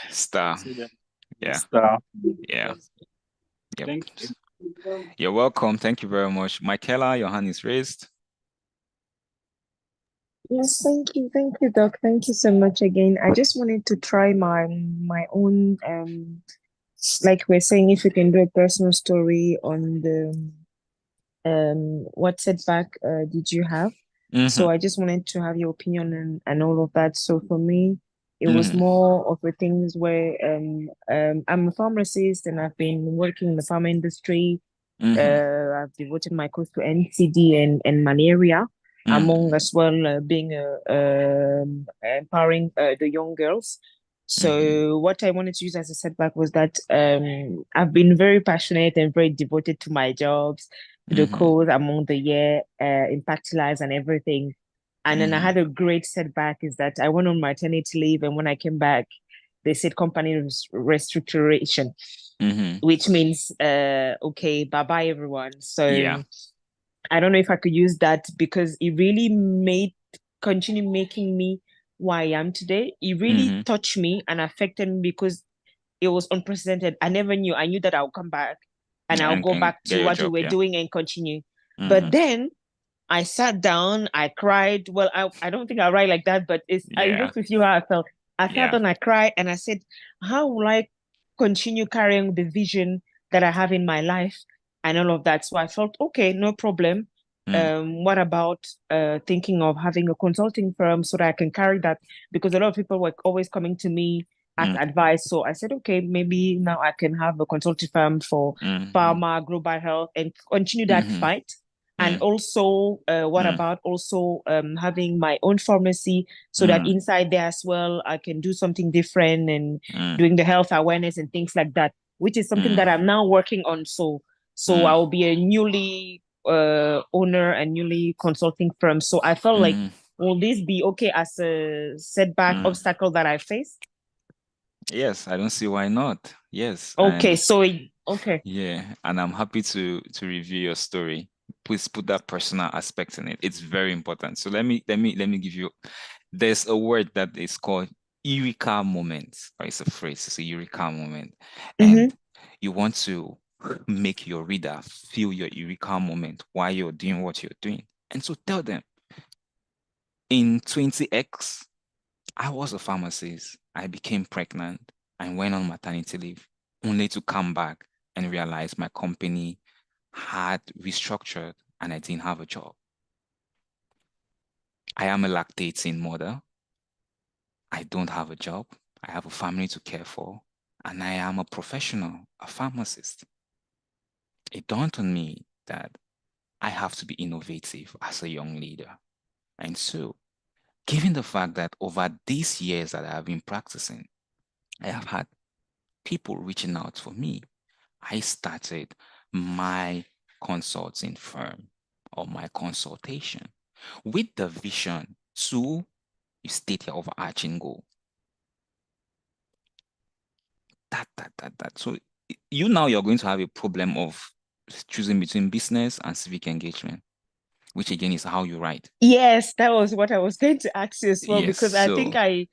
star. Yeah. Star. Yeah. Yep. Thank you. You're welcome. Thank you very much. Michaela, your hand is raised. Yes, thank you, Doc. Thank you so much again. I just wanted to try my own like we're saying, if you can do a personal story on the what setback did you have? So I just wanted to have your opinion and all of that. So for me, it was more of the things where I'm a pharmacist and I've been working in the pharma industry. I've devoted my course to NCD and malaria, among as well being empowering the young girls. So what I wanted to use as a setback was that I've been very passionate and very devoted to my jobs, to the cause among the year, impact lives and everything. And then I had a great setback is that I went on maternity leave, and when I came back, they said company restructuration, which means okay, bye-bye everyone. So I don't know if I could use that because it really continue making me who I am today. It really touched me and affected me because it was unprecedented. I never knew. I knew that I'll come back and I'll go back to what we were doing and continue. But then I sat down, I cried. Well, I don't think I write like that, but I just with you how I felt. I sat down, I cried, and I said, how will I continue carrying the vision that I have in my life and all of that? So I felt, okay, no problem. What about thinking of having a consulting firm so that I can carry that? Because a lot of people were always coming to me as advice. So I said, okay, maybe now I can have a consulting firm for pharma, global health, and continue that fight. And also, what about also having my own pharmacy so that inside there as well, I can do something different and doing the health awareness and things like that, which is something that I'm now working on. So I will be a newly owner a newly consulting firm. So I felt like, will this be okay as a setback obstacle that I face? Yes, I don't see why not. Yes. Okay, okay. Yeah, and I'm happy to review your story. Please put that personal aspect in it. It's very important. So let me give you. There's a word that is called eureka moment, or it's a phrase. It's a eureka moment, and you want to make your reader feel your eureka moment while you're doing what you're doing. And so tell them, in 20X, I was a pharmacist. I became pregnant and went on maternity leave, only to come back and realize my company had restructured and I didn't have a job. I am a lactating mother. I don't have a job. I have a family to care for, and I am a professional, a pharmacist. It dawned on me that I have to be innovative as a young leader. And so, given the fact that over these years that I have been practicing, I have had people reaching out for me, I started my consulting firm or my consultation with the vision to state your overarching goal. So you're going to have a problem of choosing between business and civic engagement, which again is how you write. Yes, that was what I was going to ask you as well, Yes, because I think I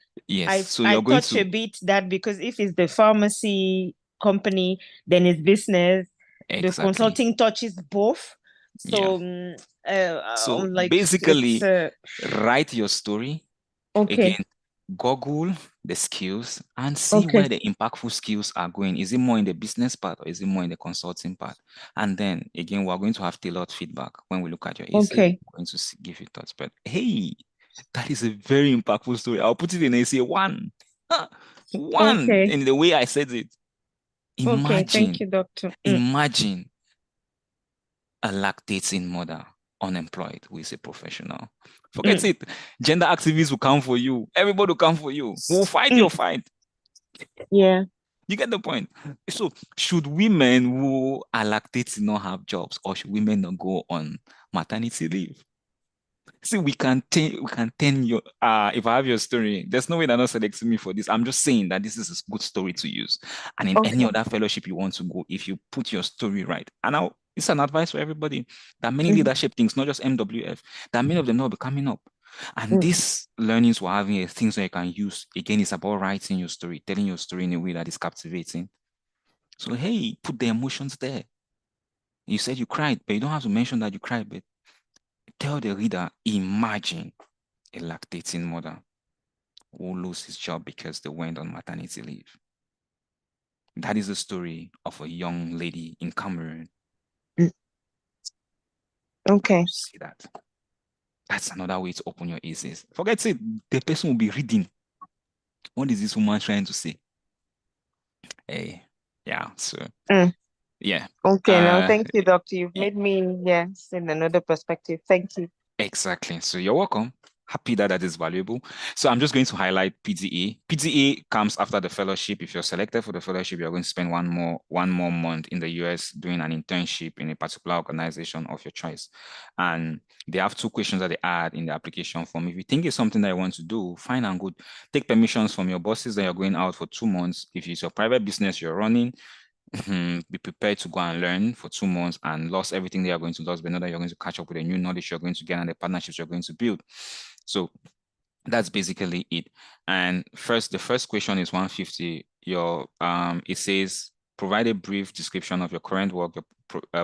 touch a bit that, because if it's the pharmacy company, then it's business. Exactly. The consulting touches both. So, like, basically, write your story. Okay. Again, Google the skills and see where the impactful skills are going. Is it more in the business part or is it more in the consulting part? And then again, we're going to have tailored feedback when we look at your essay. We're going to give you thoughts. But hey, that is a very impactful story. I'll put it in essay 1. 1 in the way I said it. Imagine, thank you, doctor. Imagine a lactating mother, unemployed, who is a professional. Forget it. Gender activists will come for you. Everybody will come for you. We'll fight your fight. Yeah. You get the point. So should women who are lactating not have jobs, or should women not go on maternity leave? See, we can turn your if I have your story, there's no way they're not selecting me for this. I'm just saying that this is a good story to use. And in any other fellowship you want to go, if you put your story right. And now it's an advice for everybody. There are many leadership things, not just MWF. There are many of them that will be coming up. And these learnings we're having are things that you can use. Again, it's about writing your story, telling your story in a way that is captivating. So hey, put the emotions there. You said you cried, but you don't have to mention that you cried, but tell the reader, imagine a lactating mother who loses his job because they went on maternity leave. That is the story of a young lady in Cameroon. Okay. See that? That's another way to open your ears. Forget it. The person will be reading. What is this woman trying to say? Hey, yeah. So, yeah. Okay. Now, thank you, doctor. You've made me see another perspective. Thank you. Exactly. So you're welcome. Happy that is valuable. So I'm just going to highlight PDA. PDA comes after the fellowship. If you're selected for the fellowship, you're going to spend one more month in the US doing an internship in a particular organization of your choice. And they have 2 questions that they add in the application form. If you think it's something that you want to do, fine and good. Take permissions from your bosses that you're going out for 2 months. If it's your private business you're running, be prepared to go and learn for 2 months and lose everything they are going to lose, but know that you're going to catch up with the new knowledge you're going to get and the partnerships you're going to build. So that's basically it. And the first question is 150. It says, provide a brief description of your current work,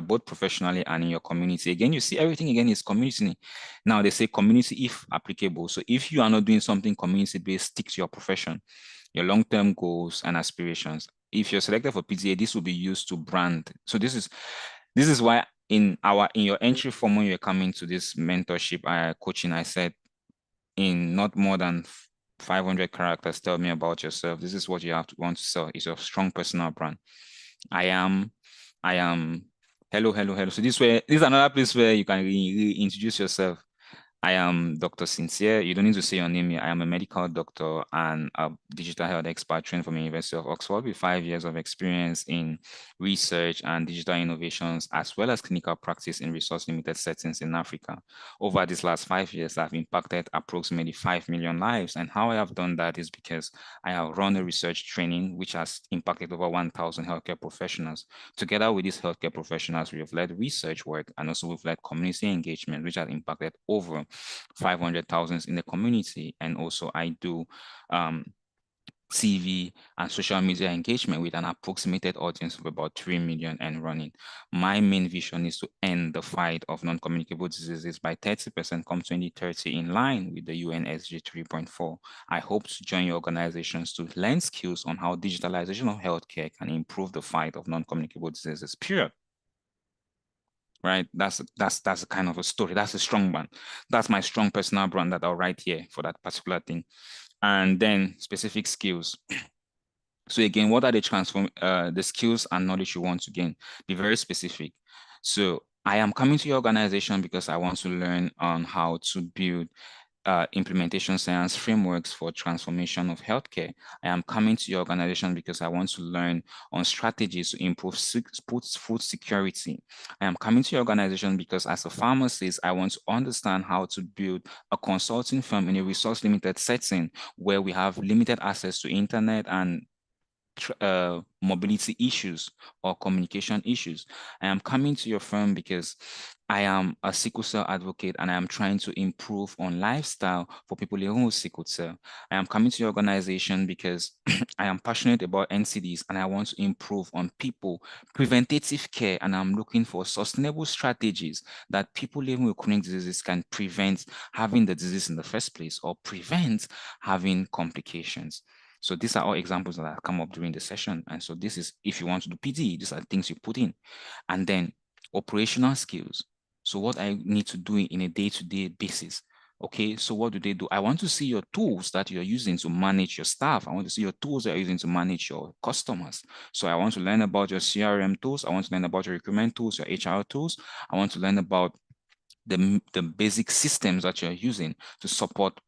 both professionally and in your community. Again, you see everything again is community. Now they say community if applicable. So if you are not doing something community-based, stick to your profession, your long-term goals and aspirations. If you're selected for PTA, this will be used to brand. So this is why in your entry form when you're coming to this mentorship coaching, I said in not more than 500 characters, tell me about yourself. This is what you want to sell. It's a strong personal brand. I am hello. So this is another place where you can introduce yourself. I am Dr. Sintieh. You don't need to say your name here. I am a medical doctor and a digital health expert trained from the University of Oxford with 5 years of experience in research and digital innovations, as well as clinical practice in resource-limited settings in Africa. Over these last 5 years, I've impacted approximately 5 million lives. And how I have done that is because I have run a research training which has impacted over 1,000 healthcare professionals. Together with these healthcare professionals, we have led research work and also we've led community engagement, which has impacted over 500,000 in the community. And also I do TV and social media engagement with an approximated audience of about 3 million and running. My main vision is to end the fight of non-communicable diseases by 30% come 2030 in line with the UN SG 3.4. I hope to join your organizations to learn skills on how digitalization of healthcare can improve the fight of non-communicable diseases, period. Right? That's a kind of a story. That's a strong one. That's my strong personal brand that I'll write here for that particular thing. And then specific skills. So again, what are the skills and knowledge you want to gain? Be very specific. So I am coming to your organization because I want to learn on how to build implementation science frameworks for transformation of healthcare. I am coming to your organization because I want to learn on strategies to improve food security. I am coming to your organization because as a pharmacist, I want to understand how to build a consulting firm in a resource-limited setting where we have limited access to internet and mobility issues or communication issues. I am coming to your firm because I am a sickle cell advocate and I am trying to improve on lifestyle for people living with sickle cell. I am coming to your organization because I am passionate about NCDs and I want to improve on people preventative care, and I'm looking for sustainable strategies that people living with chronic diseases can prevent having the disease in the first place or prevent having complications. So these are all examples that have come up during the session. And so this is, if you want to do PD, these are things you put in. And then operational skills. So what I need to do in a day-to-day basis. Okay, so what do they do? I want to see your tools that you're using to manage your staff. I want to see your tools that you're using to manage your customers. So I want to learn about your CRM tools. I want to learn about your recruitment tools, your HR tools. I want to learn about the basic systems that you're using to support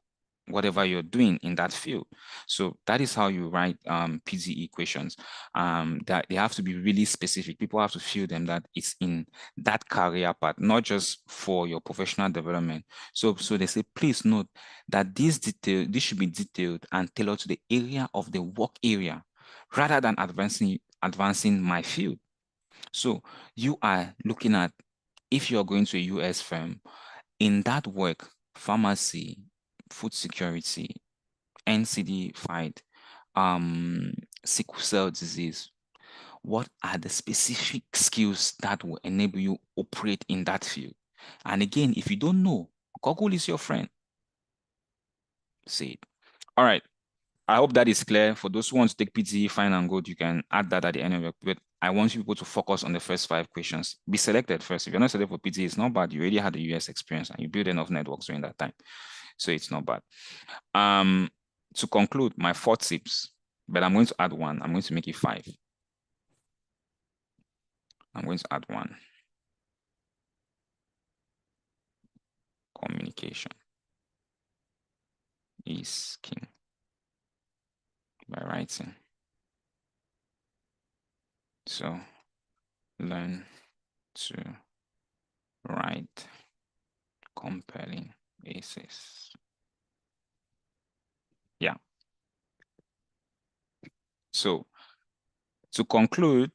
whatever you're doing in that field. So that is how you write PZ equations. That they have to be really specific. People have to feel them that it's in that career path, not just for your professional development. So they say, please note that this should be detailed and tailored to the area of the work area rather than advancing my field. So you are looking at, if you're going to a US firm, in that work, pharmacy, food security, NCD fight, sickle cell disease, what are the specific skills that will enable you operate in that field? And again, if you don't know, Google is your friend. Say it. All right. I hope that is clear. For those who want to take PTE, fine and good, you can add that at the end of your, but I want you people to focus on the first 5 questions. Be selected first. If you're not selected for PTE, it's not bad. You already had the US experience and you built enough networks during that time. So it's not bad. To conclude, my 4 tips, but I'm going to add 1. I'm going to make it 5. I'm going to add 1. Communication is king. By writing. So learn to write compelling essays. Yeah. So to conclude,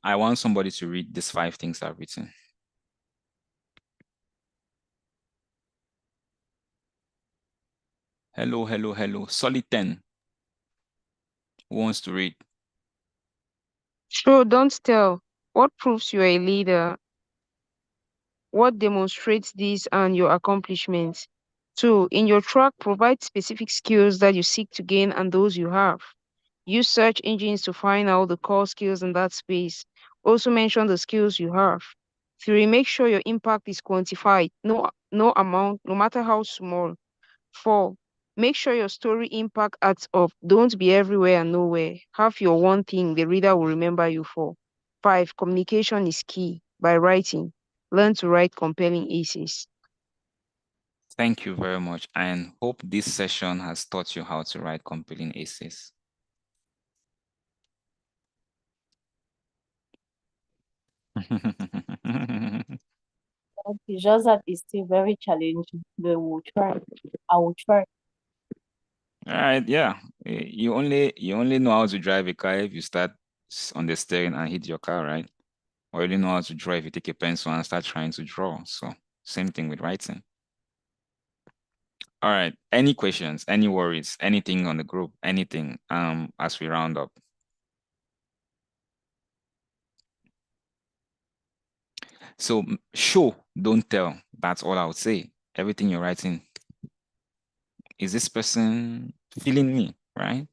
I want somebody to read these 5 things I've written. Hello, hello, hello. Solid 10. Who wants to read? Show, don't tell. What proves you are a leader? What demonstrates this and your accomplishments? 2. In your track, provide specific skills that you seek to gain and those you have. Use search engines to find out the core skills in that space. Also mention the skills you have. 3. Make sure your impact is quantified, no amount, no matter how small. 4. Make sure your story impact adds up. Don't be everywhere and nowhere. Have your one thing the reader will remember you for. 5. Communication is key. By writing, learn to write compelling essays. Thank you very much, and hope this session has taught you how to write compelling essays. It's just that it's still very challenging, but we'll try. I will try. All right, yeah. You only know how to drive a car if you start on the steering and hit your car, right? Or you only know how to draw if you take a pencil and start trying to draw. So same thing with writing. All right. Any questions, any worries, anything on the group, anything as we round up? So show, don't tell. That's all I would say. Everything you're writing, is this person feeling me, right?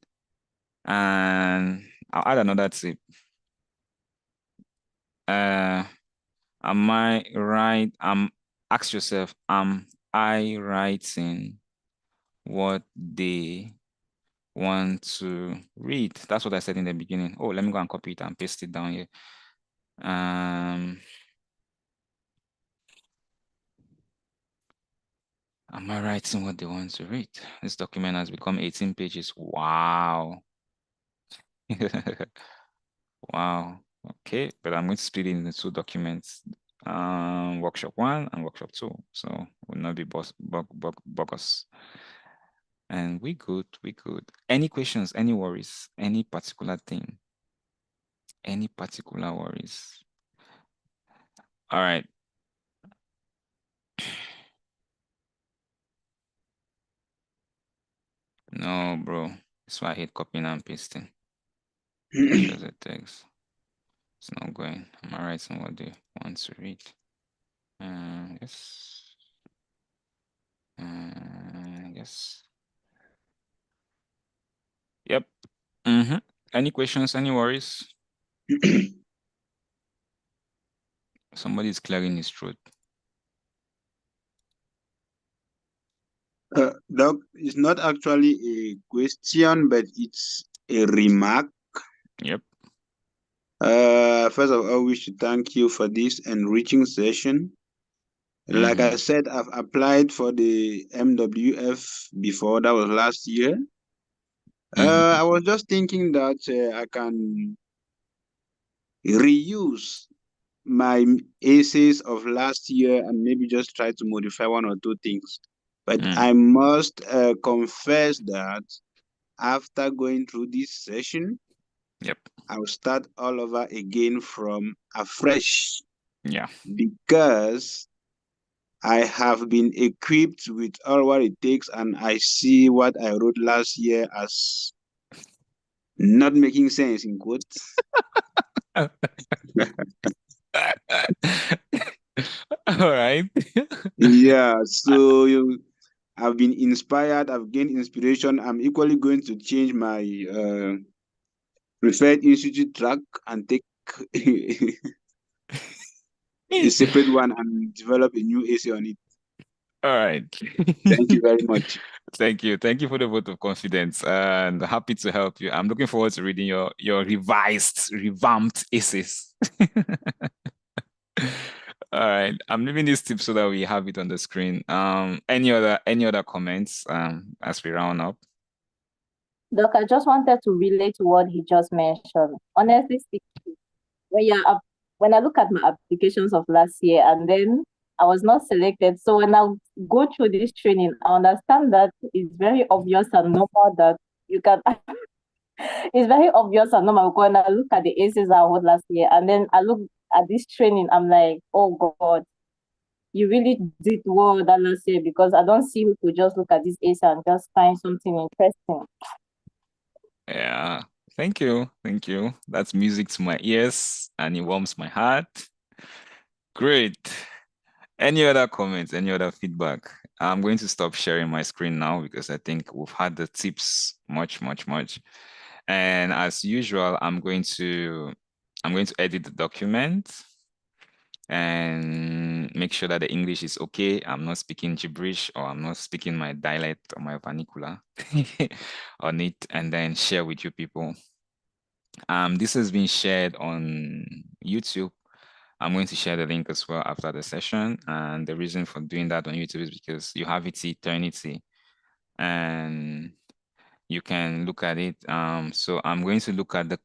And I'll add another tip. Am I right? Ask yourself, am I writing what they want to read? That's what I said in the beginning. Oh, let me go and copy it and paste it down here. Am I writing what they want to read? This document has become 18 pages. Wow. Wow. Okay, but I'm going to split it into 2 documents. Workshop 1 and workshop 2. So will not be bogus. And we good. Any questions, any worries, any particular thing? Any particular worries? All right. No, bro. That's why I hate copying and pasting. Just the text. It's not going. Am I writing what they want to read? Yes. Yes. Yep. Any questions? Any worries? Somebody's clearing his throat. Doc, it's not actually a question, but it's a remark. Yep. First of all, I wish to thank you for this enriching session. Like I said, I've applied for the MWF before. That was last year. I was just thinking that I can reuse my essays of last year and maybe just try to modify 1 or 2 things. But I must confess that after going through this session, yep, I'll start all over again from afresh. Yeah. Because I have been equipped with all what it takes, and I see what I wrote last year as not making sense, in quotes. All right. Yeah, so I've been inspired, I've gained inspiration. I'm equally going to change my preferred institute track and take a separate one and develop a new essay on it. All right. Thank you very much. Thank you for the vote of confidence, and happy to help you. I'm looking forward to reading your revamped essays. All right, I'm leaving this tip so that we have it on the screen. Any other comments as we round up? Doc, I just wanted to relate to what he just mentioned. Honestly speaking, when I look at my applications of last year and then I was not selected, so when I go through this training, I understand that it's very obvious and normal that you can. It's very obvious and normal when I look at the essays I wrote last year and then I look at this training, I'm like, oh God, you really did well that last year, because I don't see who could just look at this essay and just find something interesting. Yeah, thank you. That's music to my ears and it warms my heart. Great. Any other comments, any other feedback? I'm going to stop sharing my screen now because I think we've had the tips much. And as usual, I'm going to edit the document and make sure that the English is okay. I'm not speaking gibberish or I'm not speaking my dialect or my vernacular on it, and then share with you people. This has been shared on YouTube. I'm going to share the link as well after the session. And the reason for doing that on YouTube is because you have its eternity and you can look at it. So I'm going to look at the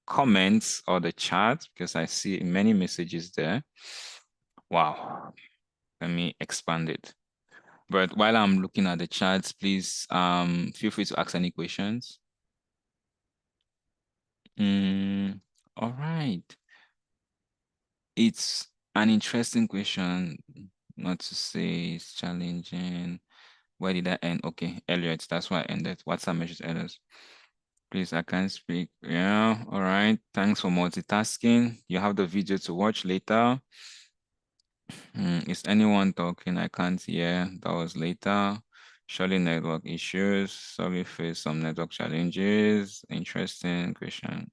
comments or the chat because I see many messages there. Wow. Let me expand it. But while I'm looking at the chats, please feel free to ask any questions. All right. It's an interesting question, not to say it's challenging. Where did I end? Okay, Elliot, that's why I ended. WhatsApp message errors. Please, I can't speak. Yeah, all right. Thanks for multitasking. You have the video to watch later. Is anyone talking? I can't hear. That was later. Surely network issues. Sorry, face some network challenges. Interesting question.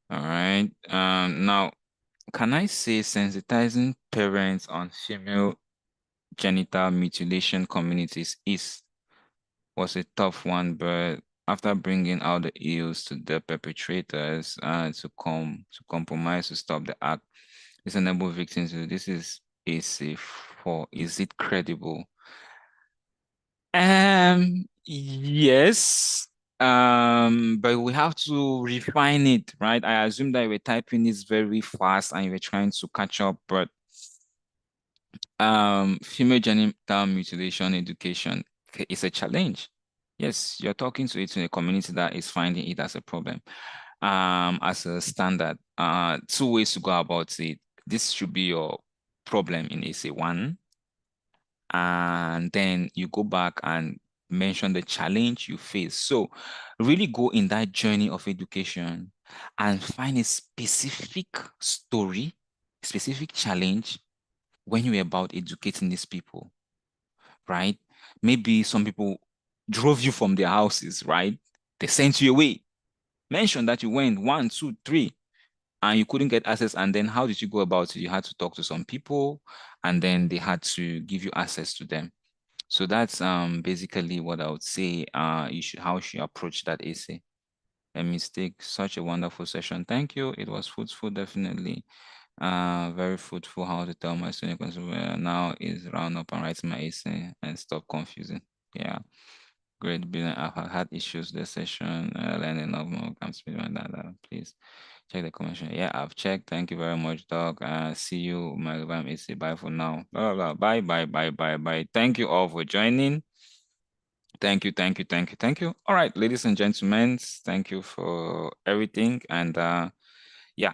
All right. Now, can I say sensitizing parents on female genital mutilation communities was a tough one, but after bringing out the ills to the perpetrators to compromise to stop the act, this enable victims to this is safe for is it credible? Yes. But we have to refine it, right? I assume that you were typing this very fast and you were trying to catch up, but female genital mutilation education is a challenge. Yes, you're talking to it in a community that is finding it as a problem. As a standard, two ways to go about it. This should be your problem in essay 1. And then you go back and mention the challenge you face. So really go in that journey of education and find a specific story, specific challenge when you're about educating these people, right? Maybe some people drove you from their houses, right? They sent you away. Mention that you went 1, 2, 3, and you couldn't get access. And then how did you go about it? You had to talk to some people, and then they had to give you access to them. So that's basically what I would say. How should you approach that essay? A mistake. Such a wonderful session. Thank you. It was fruitful, definitely. Very fruitful. How to tell my students now is round up and writing my essay and stop confusing. Yeah. Great, brilliant. I've had issues this session. Learning of more. I'm speaking on that. Please check the comment. Yeah, I've checked. Thank you very much, Doc. See you, my essay. Bye for now. Blah, blah, blah. Bye, bye, bye, bye, bye. Thank you all for joining. Thank you, thank you, thank you, thank you. All right, ladies and gentlemen, thank you for everything. And yeah.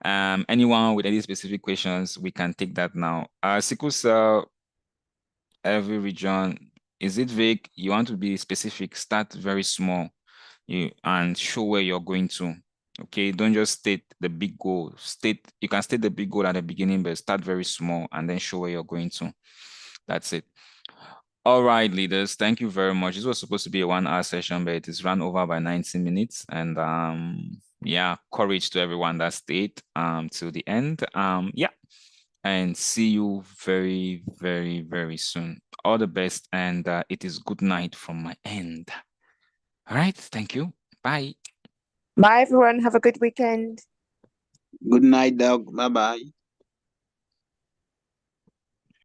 Anyone with any specific questions, we can take that now. Sickle cell, every region, is it vague? You want to be specific, start very small and show where you're going to. Okay, don't just state the big goal. You can state the big goal at the beginning, but start very small and then show where you're going to. That's it. All right, leaders, thank you very much. This was supposed to be a 1-hour session, but it is run over by 90 minutes. And yeah, courage to everyone that stayed till the end. Yeah, and see you very, very, very soon. All the best, and it is good night from my end. All right, thank you. Bye. Bye, everyone. Have a good weekend. Good night, Doc. Bye-bye.